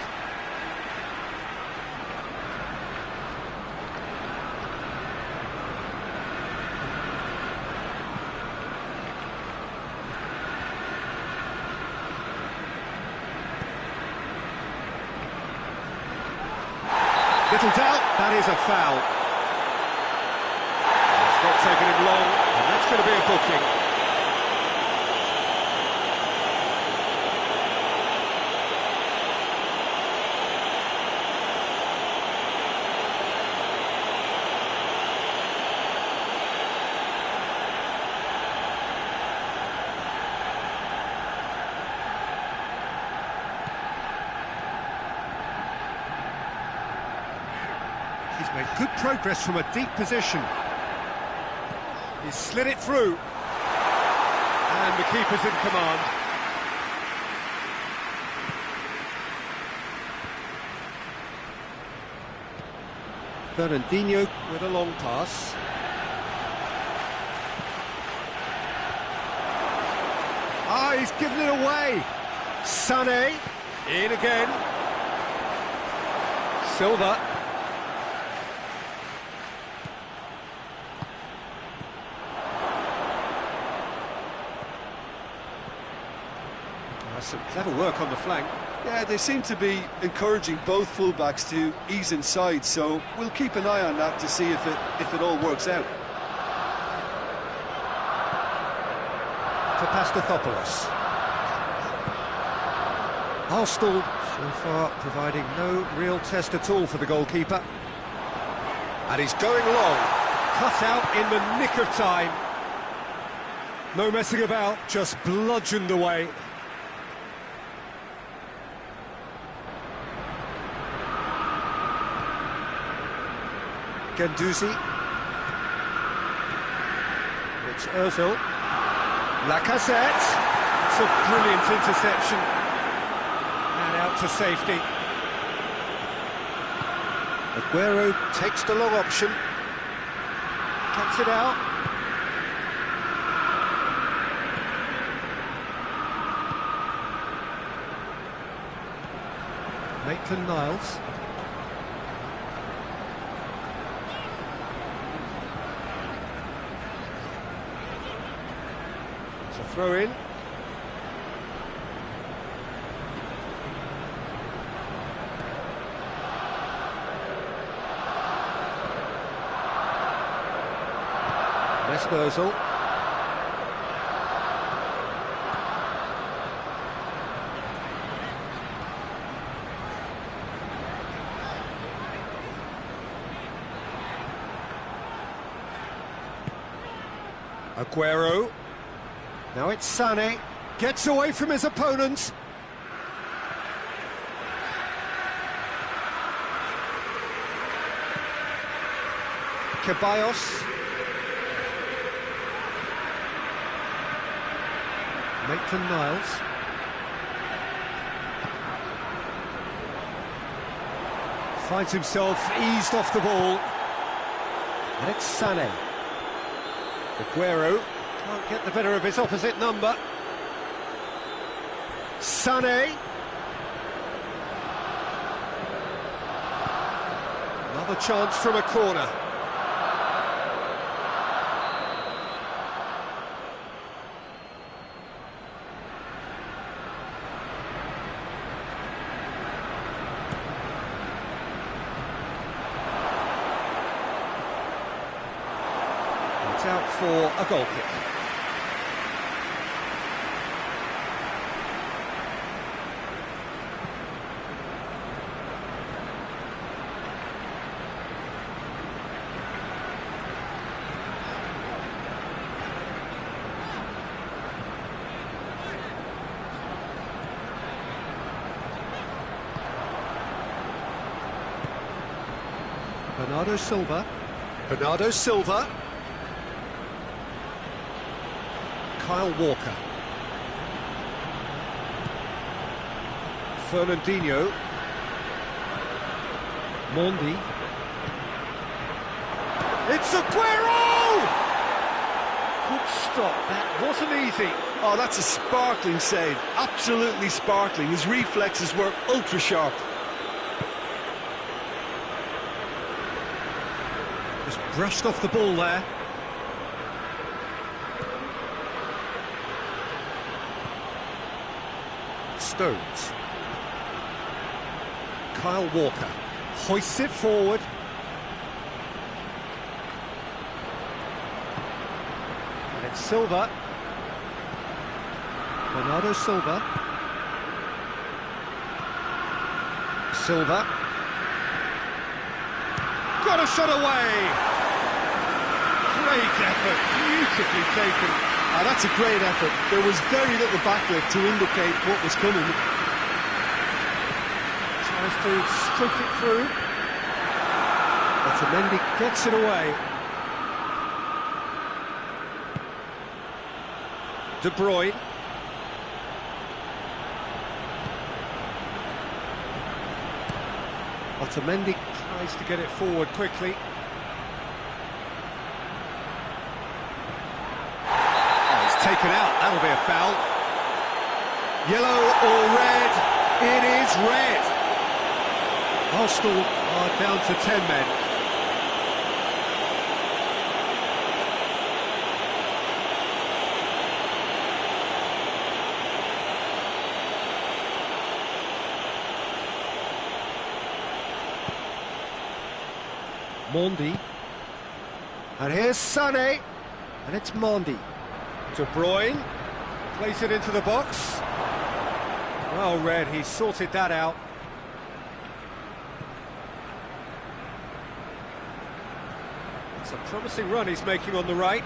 Little doubt, that is a foul. It's not taken him long, and that's going to be a booking. He's made good progress from a deep position. He's slid it through. And the keeper's in command. Fernandinho with a long pass. Ah, he's given it away. Sané, in again. Silva. Some clever work on the flank. Yeah, they seem to be encouraging both fullbacks to ease inside, so we'll keep an eye on that to see if it all works out. To Pastathopoulos. Arsenal so far providing no real test at all for the goalkeeper. And he's going long. Cut out in the nick of time. No messing about, just bludgeoned away. Guendouzi. It's Ozil. Lacazette. It's a brilliant interception. And out to safety. Aguero takes the long option. Cuts it out. Maitland-Niles. Throw in. Mesut Ozil. Aguero. Now it's Sané, gets away from his opponent. Ceballos. Maitland-Niles. Finds himself eased off the ball. And it's Sané. Aguero. Can't get the better of his opposite number. Sané. Another chance from a corner. It's out for a goal kick. Bernardo Silva. Bernardo Silva. Kyle Walker. Fernandinho. Mondi. It's Aguero! Good stop, that wasn't easy. Oh, that's a sparkling save, absolutely sparkling. His reflexes were ultra sharp. Just brushed off the ball there. Stones. Kyle Walker hoists it forward. And it's Silva. Bernardo Silva. Silva. Got a shot away! Great effort, beautifully taken. That's a great effort. There was very little backlift to indicate what was coming. Tries to stroke it through. Otamendi gets it away. De Bruyne. Otamendi tries to get it forward quickly. Oh, it's taken out. That'll be a foul. Yellow or red? It is red. Arsenal are down to 10 men. Mondi. And here's Sané. And it's Mondi. De Bruyne. Plays it into the box. Well read, he sorted that out. It's a promising run he's making on the right.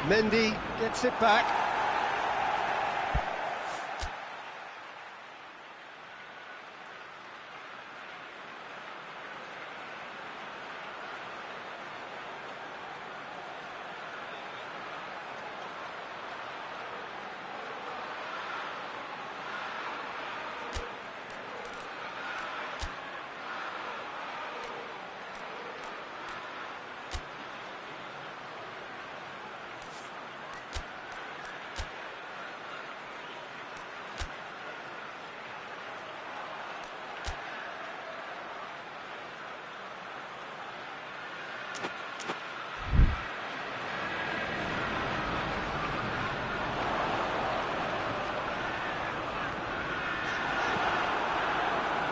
Mendy gets it back.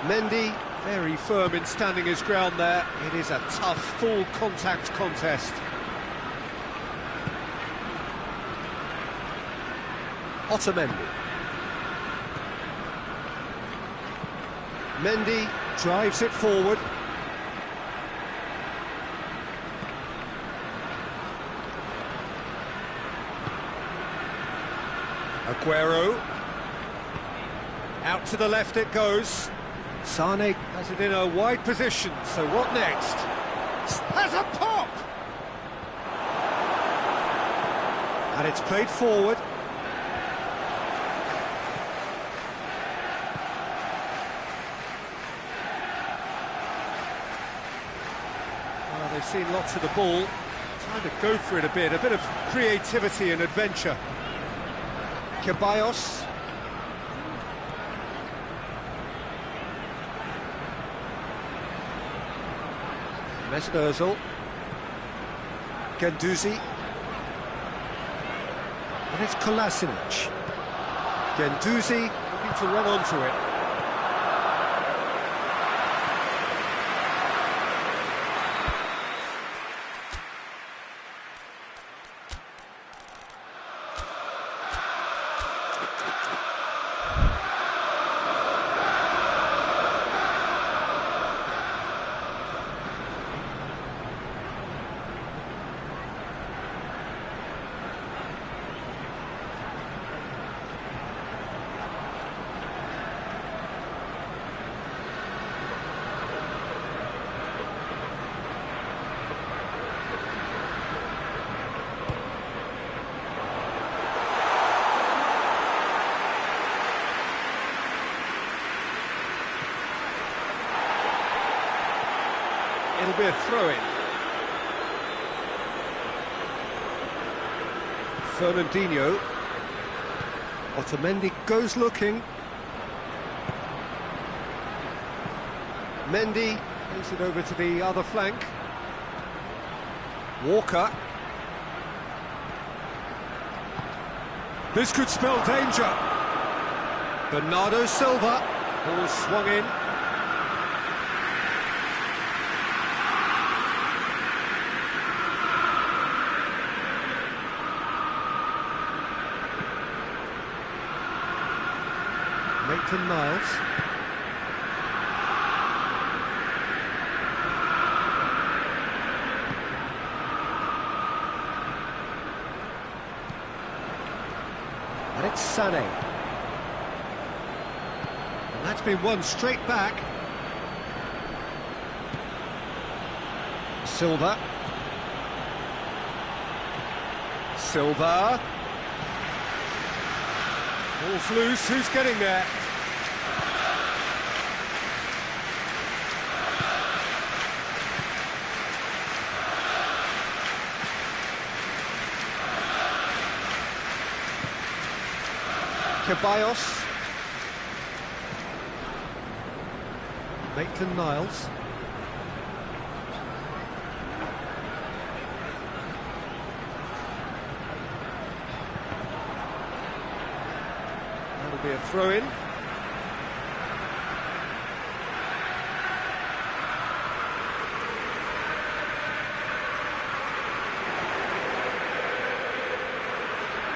Mendy, very firm in standing his ground there. It is a tough, full contact contest. Otamendi. Mendy drives it forward. Aguero. Out to the left it goes. Sané has it in a wide position, so what next? Has a pop! And it's played forward. Well, they've seen lots of the ball, trying to go for it a bit of creativity and adventure. Ceballos. Mesut Ozil. Guendouzi. And it's Kolasinac. Guendouzi looking to run onto it. That'll be a throw-in. Fernandinho. Otamendi goes looking. Mendy plays it over to the other flank. Walker. This could spell danger. Bernardo Silva. Ball swung in. Maitland-Niles. And it's Sané. And that's been won straight back. Silva. Silva. Ball's loose, who's getting there? Ceballos. Maitland-Niles. That'll be a throw-in.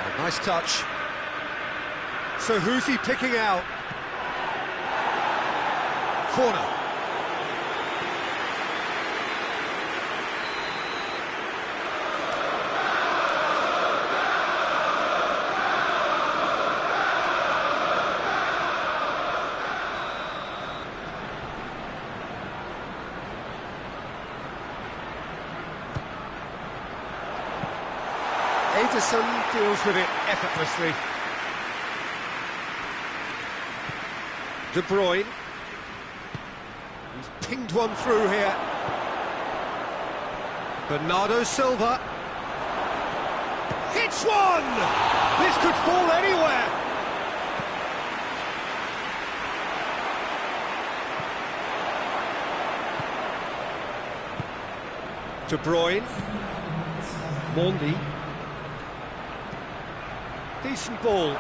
Oh, nice touch. So who's he picking out? Corner. Ederson deals with it effortlessly. De Bruyne. He's pinged one through here. Bernardo Silva. Hits one! This could fall anywhere. De Bruyne. Mondi. Decent ball.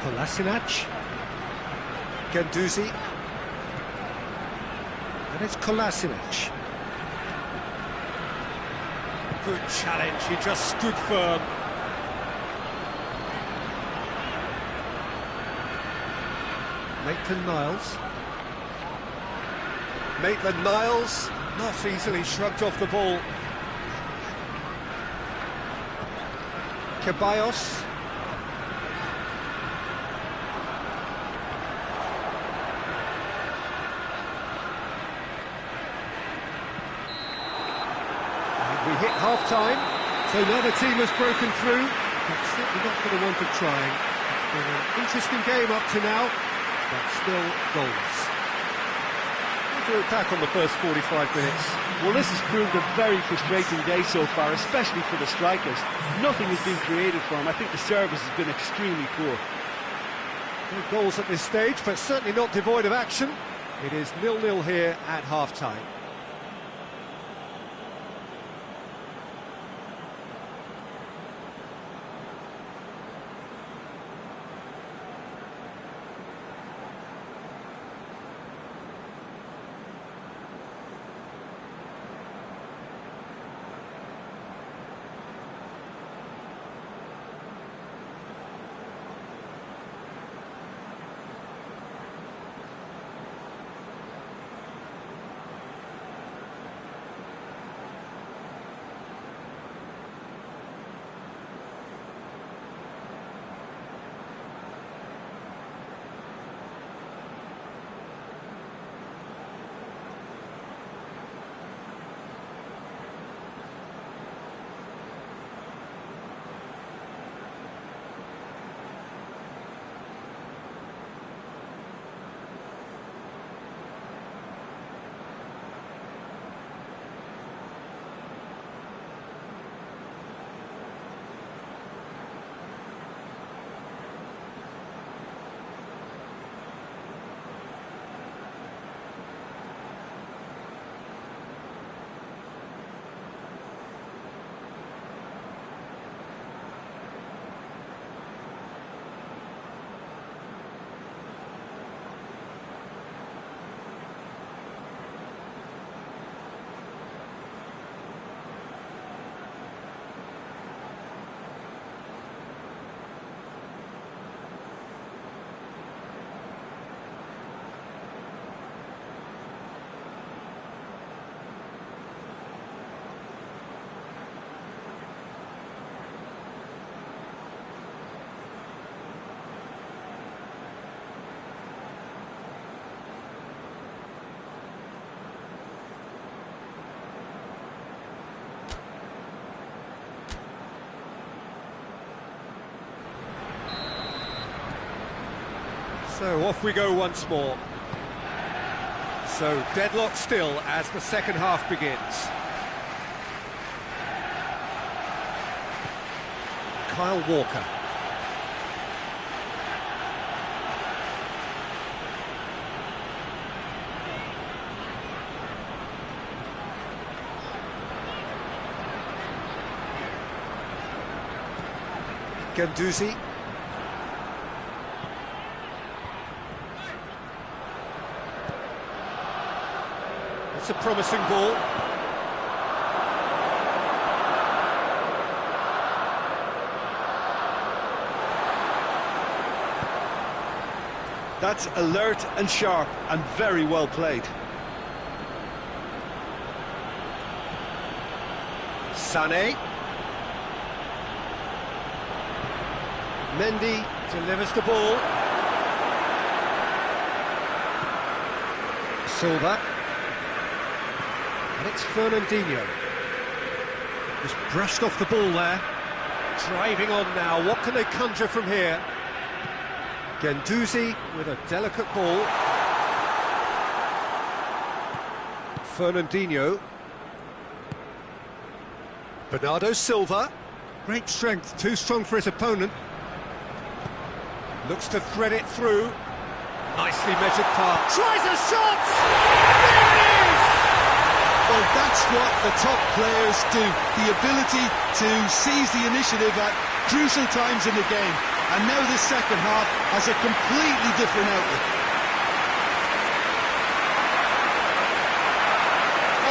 Kolasinac. Guendouzi. And it's Kolasinac. Good challenge, he just stood firm. Maitland-Niles. Maitland-Niles not easily shrugged off the ball. Ceballos. We hit half-time, so another team has broken through, but certainly not for the want of trying. It's been an interesting game up to now, but still goalless. We'll do it back on the first 45 minutes. Well, this has proved a very frustrating day so far, especially for the strikers. Nothing has been created for them. I think the service has been extremely poor. No goals at this stage, but certainly not devoid of action. It is 0-0 here at half-time. So off we go once more. So deadlock still as the second half begins. Kyle Walker. Ganduzi. It's a promising ball. That's alert and sharp and very well played. Sané. Mendy delivers the ball. Silva. And it's Fernandinho. Just brushed off the ball there. Driving on now. What can they conjure from here? Ganduzi with a delicate ball. Fernandinho. Bernardo Silva. Great strength, too strong for his opponent. Looks to thread it through. Nicely measured pass. Tries a shot! There it is! Well, that's what the top players do. The ability to seize the initiative at crucial times in the game. And now this second half has a completely different outlook.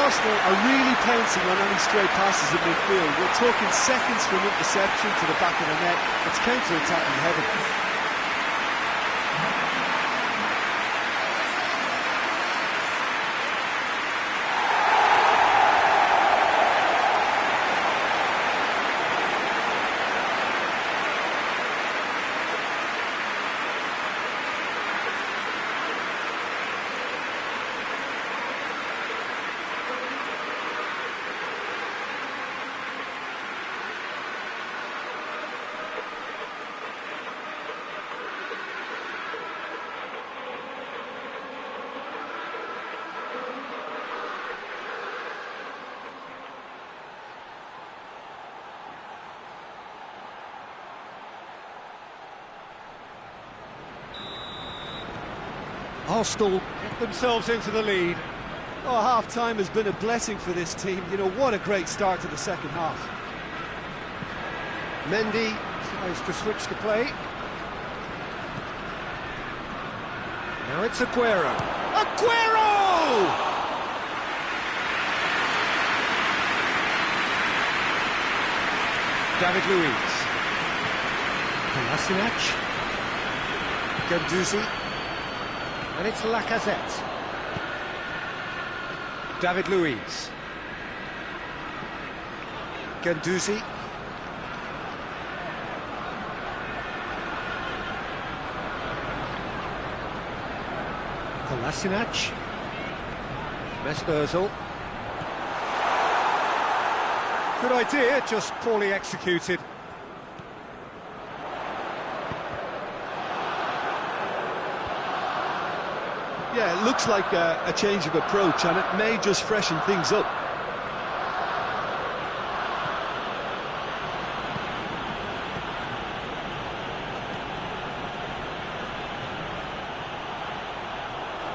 Arsenal are really pouncing on any stray passes in midfield. We're talking seconds from interception to the back of the net. It's counter-attacking heaven. Arsenal get themselves into the lead. Oh, half-time has been a blessing for this team. You know, what a great start to the second half. Mendy tries to switch the play. Now it's Aguero. Aguero! David Luiz. Kolasinac. Ganduzi. And it's Lacazette. David Luiz. Ganduzi. Kolasinac. Mesut. Good idea, just poorly executed. Yeah, it looks like a change of approach, and it may just freshen things up.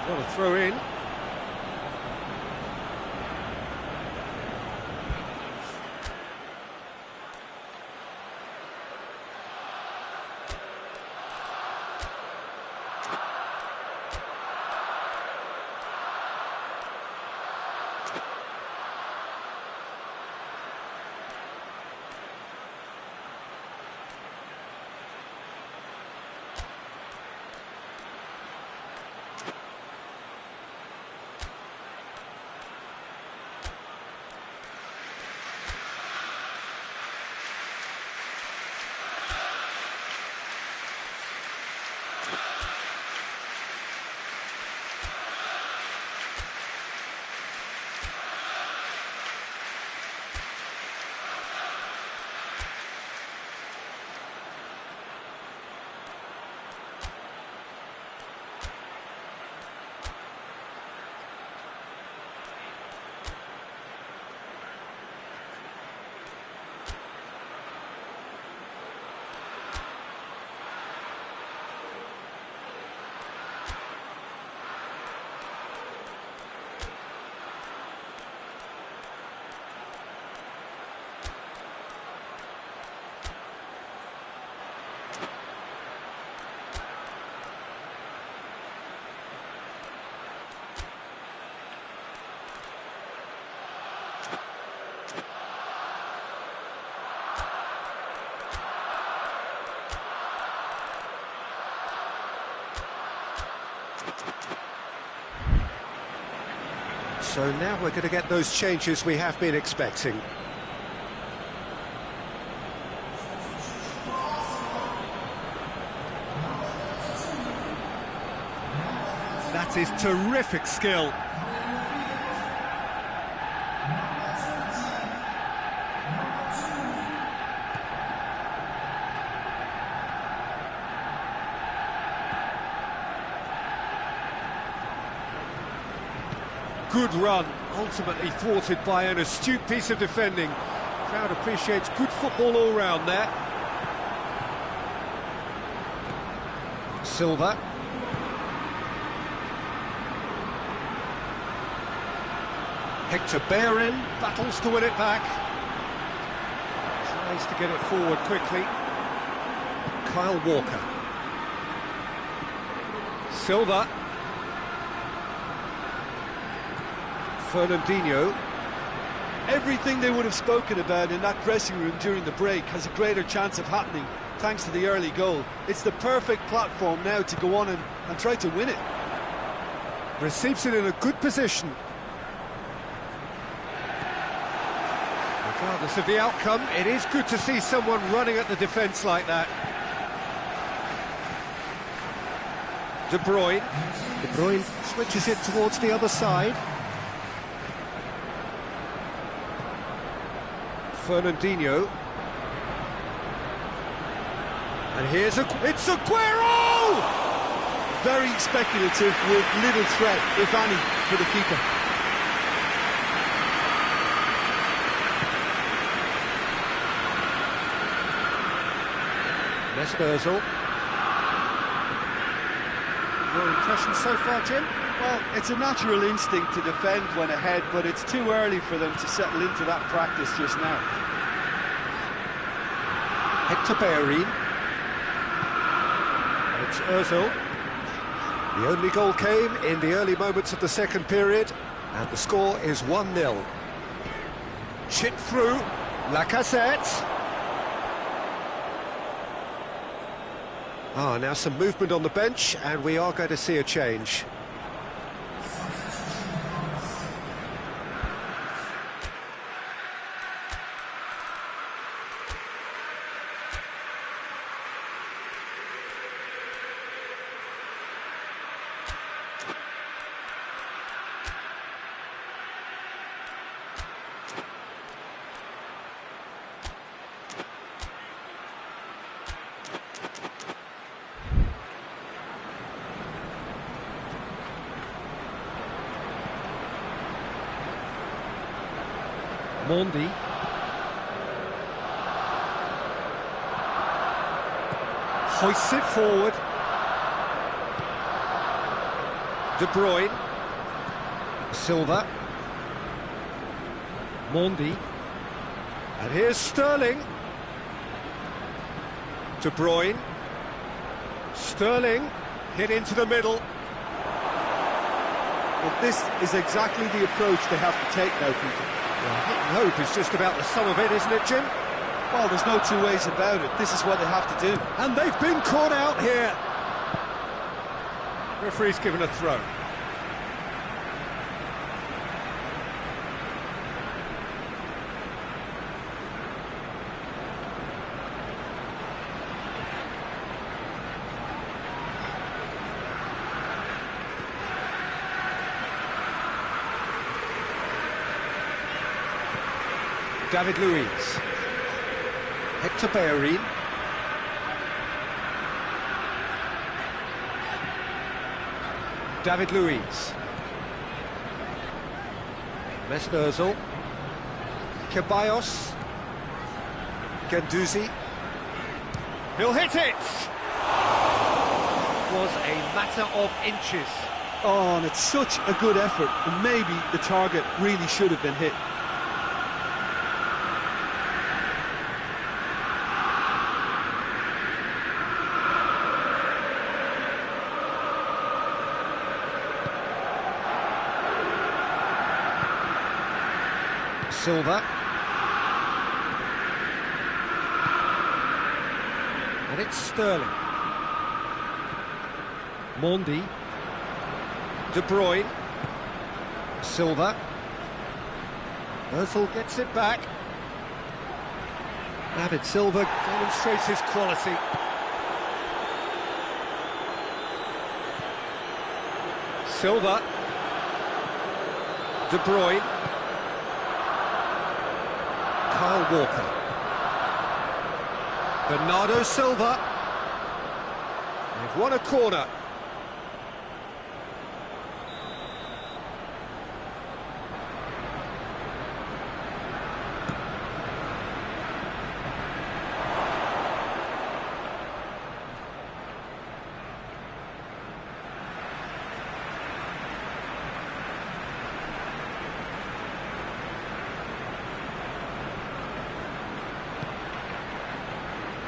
What a throw in. So now we're going to get those changes we have been expecting. That is terrific skill. Good run, ultimately thwarted by an astute piece of defending. Crowd appreciates good football all round there. Silva. Hector Bellerin battles to win it back. Tries to get it forward quickly. Kyle Walker. Silva. Fernandinho. Everything they would have spoken about in that dressing room during the break has a greater chance of happening thanks to the early goal. It's the perfect platform now to go on and try to win it. Receives it in a good position. Regardless of the outcome, it is good to see someone running at the defence like that. De Bruyne. De Bruyne switches it towards the other side. Fernandinho. And here's it's Aguero! Very speculative with little threat, if any, for the keeper. Mesut. Your impression so far, Jim? Well, it's a natural instinct to defend when ahead, but it's too early for them to settle into that practice just now. Hector Bellerin. And it's Ozil. The only goal came in the early moments of the second period, and the score is 1-0. Chip through, Lacazette. Now some movement on the bench, and we are going to see a change. Mondi. Hoists it forward. De Bruyne. Silva. Mondi. And here's Sterling. De Bruyne. Sterling hit into the middle. Well, this is exactly the approach they have to take now, Peter. Well, hit and hope is just about the sum of it, isn't it, Jim? Well, there's no two ways about it. This is what they have to do. And they've been caught out here. Referee's given a throw. David Luiz. Hector Bellerin. David Luiz. Mesut Ozil. Ceballos. Guendouzi. He'll hit it! Was a matter of inches. Oh, and it's such a good effort, and maybe the target really should have been hit. Silva. And it's Sterling. Mondi. De Bruyne. Silva. Ozil gets it back. David Silva demonstrates his quality. Silva. De Bruyne. Kyle Walker. Bernardo Silva. They've won a corner.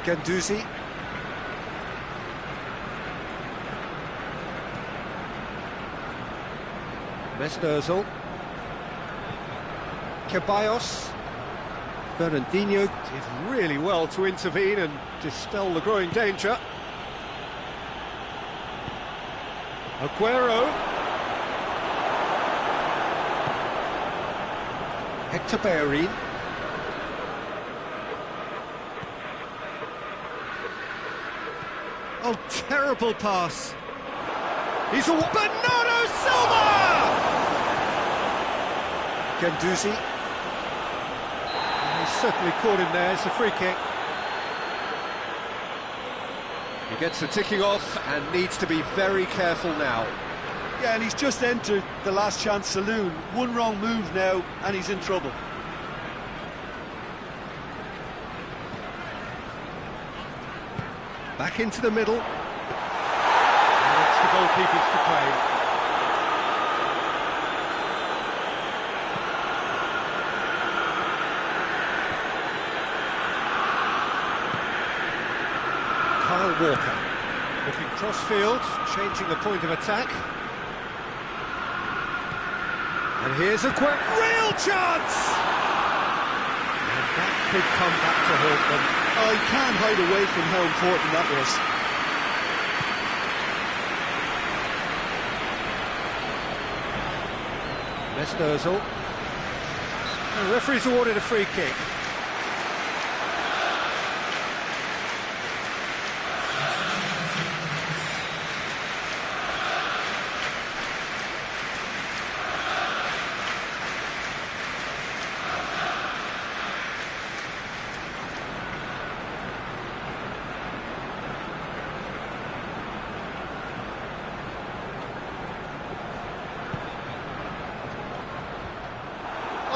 Ganduzi. Mesut Ozil. Ceballos. Fernandinho did really well to intervene and dispel the growing danger. Aguero. Hector Bellerin. Oh, terrible pass. He's a... Bernardo Silva! Ganduzi. He's certainly caught him there. It's a free kick. He gets the ticking off and needs to be very careful now. Yeah, and he's just entered the last chance saloon. One wrong move now, and he's in trouble. Back into the middle. And it's the goalkeepers to play. Kyle Walker. Looking cross-field, changing the point of attack. And here's a quick real chance! And that could come back to haunt them. Oh, you can't hide away from how important that was. Mesut Ozil. The referee's awarded a free kick.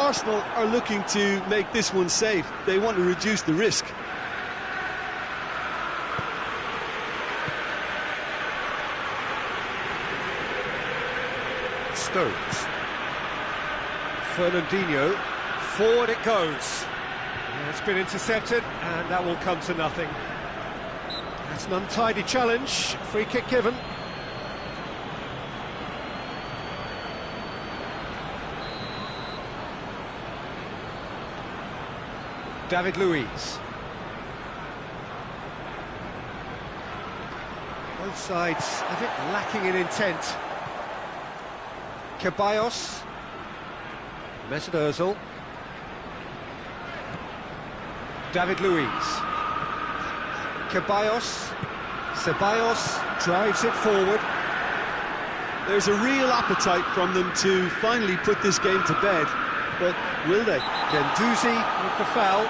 Arsenal are looking to make this one safe. They want to reduce the risk. Stones. Fernandinho. Forward it goes. It's been intercepted, and that will come to nothing. That's an untidy challenge. Free kick given. David Luiz. Both sides a bit lacking in intent. Ceballos. Mesut Ozil. David Luiz. Ceballos. Ceballos drives it forward. There's a real appetite from them to finally put this game to bed, but will they? Ganduzi with the foul.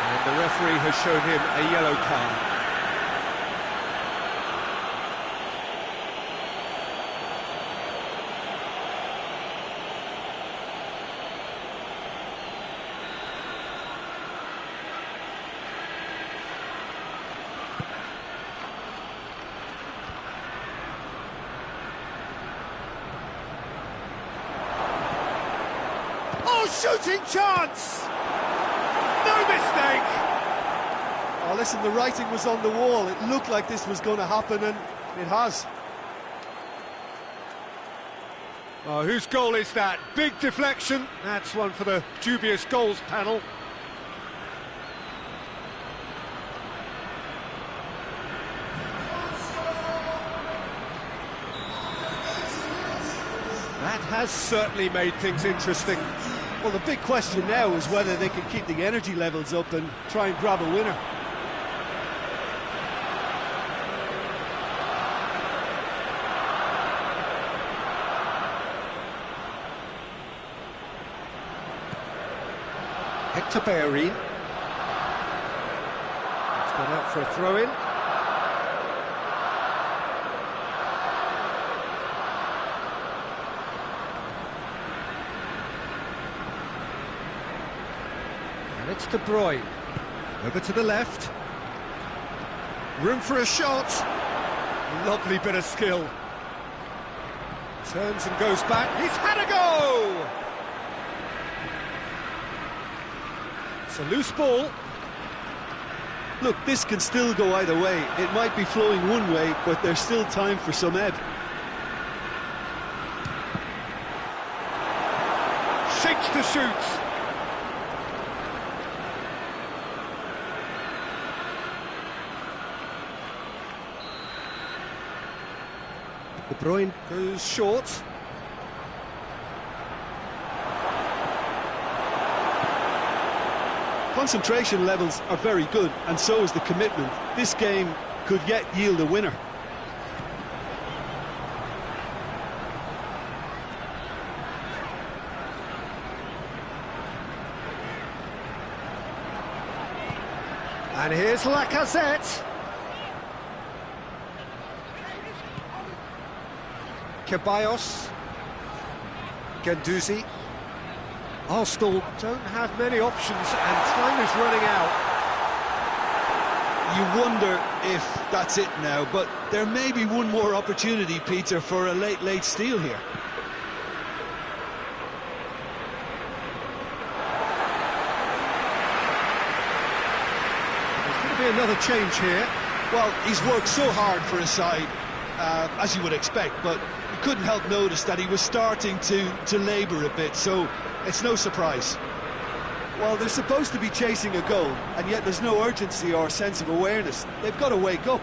And the referee has shown him a yellow card. Shooting chance! No mistake! Oh, listen, the writing was on the wall. It looked like this was going to happen, and it has. Oh, whose goal is that? Big deflection. That's one for the dubious goals panel. That has certainly made things interesting. Well, the big question now is whether they can keep the energy levels up and try and grab a winner. Hector Bellerin. It's gone out for a throw-in. And it's De Bruyne. Over to the left. Room for a shot. Lovely bit of skill. Turns and goes back. He's had a go! It's a loose ball. Look, this can still go either way. It might be flowing one way, but there's still time for some ebb. Shakes to shoot. De Bruyne goes short. Concentration levels are very good, and so is the commitment. This game could yet yield a winner. And here's Lacazette. Ceballos. Guendouzi. Arsenal don't have many options and time is running out. You wonder if that's it now, but there may be one more opportunity, Peter, for a late steal here. There's going to be another change here. Well, he's worked so hard for his side, as you would expect, but you couldn't help notice that he was starting to labour a bit, so it's no surprise. Well, they're supposed to be chasing a goal, and yet there's no urgency or sense of awareness. They've got to wake up.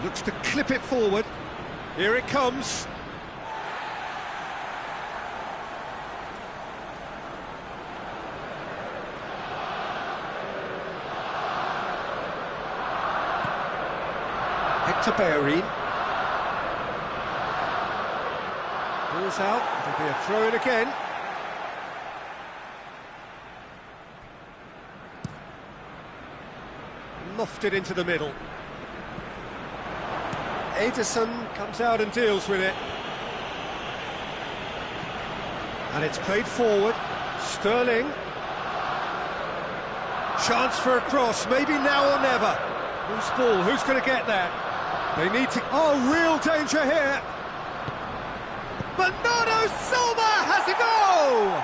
Looks to clip it forward. Here it comes. Hector Bellerin. Ball's out, it'll be a throw-in again. Lofted into the middle. Ederson comes out and deals with it. And it's played forward. Sterling. Chance for a cross, maybe now or never. Loose ball, who's going to get that? They need to... Oh, real danger here! Bernardo Silva has a goal!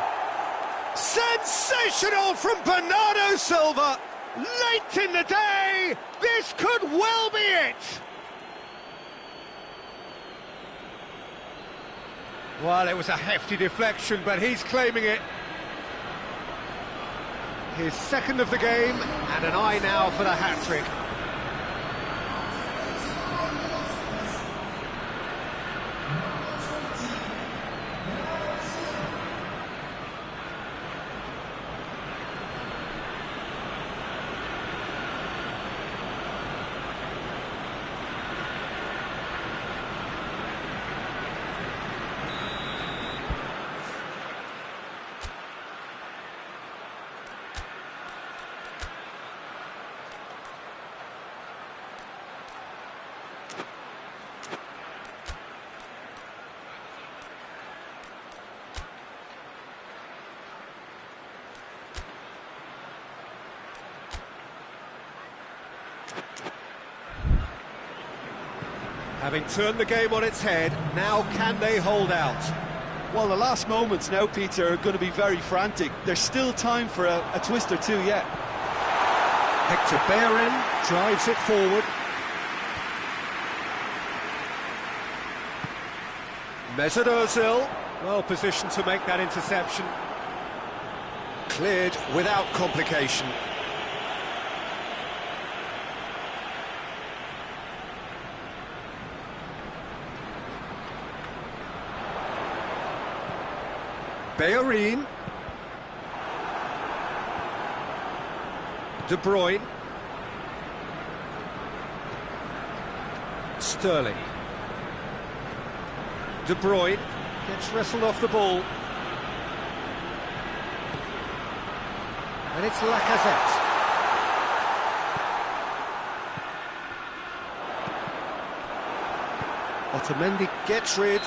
Sensational from Bernardo Silva! Late in the day, this could well be it! Well, it was a hefty deflection, but he's claiming it. His second of the game, and an eye now for the hat-trick. Having turned the game on its head, now can they hold out? Well, the last moments now, Peter, are going to be very frantic. There's still time for a twist or two yet. Hector Bellerin drives it forward. Mesut Ozil, well positioned to make that interception. Cleared without complication. Bellerin. De Bruyne. Sterling. De Bruyne gets wrestled off the ball. And it's Lacazette. Otamendi gets rid.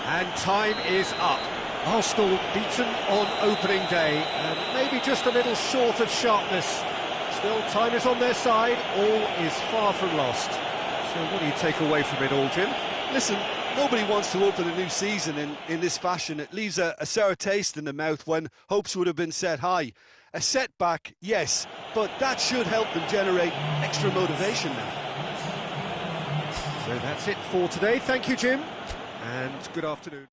And time is up. Arsenal beaten on opening day, and maybe just a little short of sharpness. Still, time is on their side. All is far from lost. So what do you take away from it all, Jim? Listen, nobody wants to open a new season in this fashion. It leaves a sour taste in the mouth when hopes would have been set high. A setback, yes, but that should help them generate extra motivation now. So that's it for today. Thank you, Jim, and good afternoon.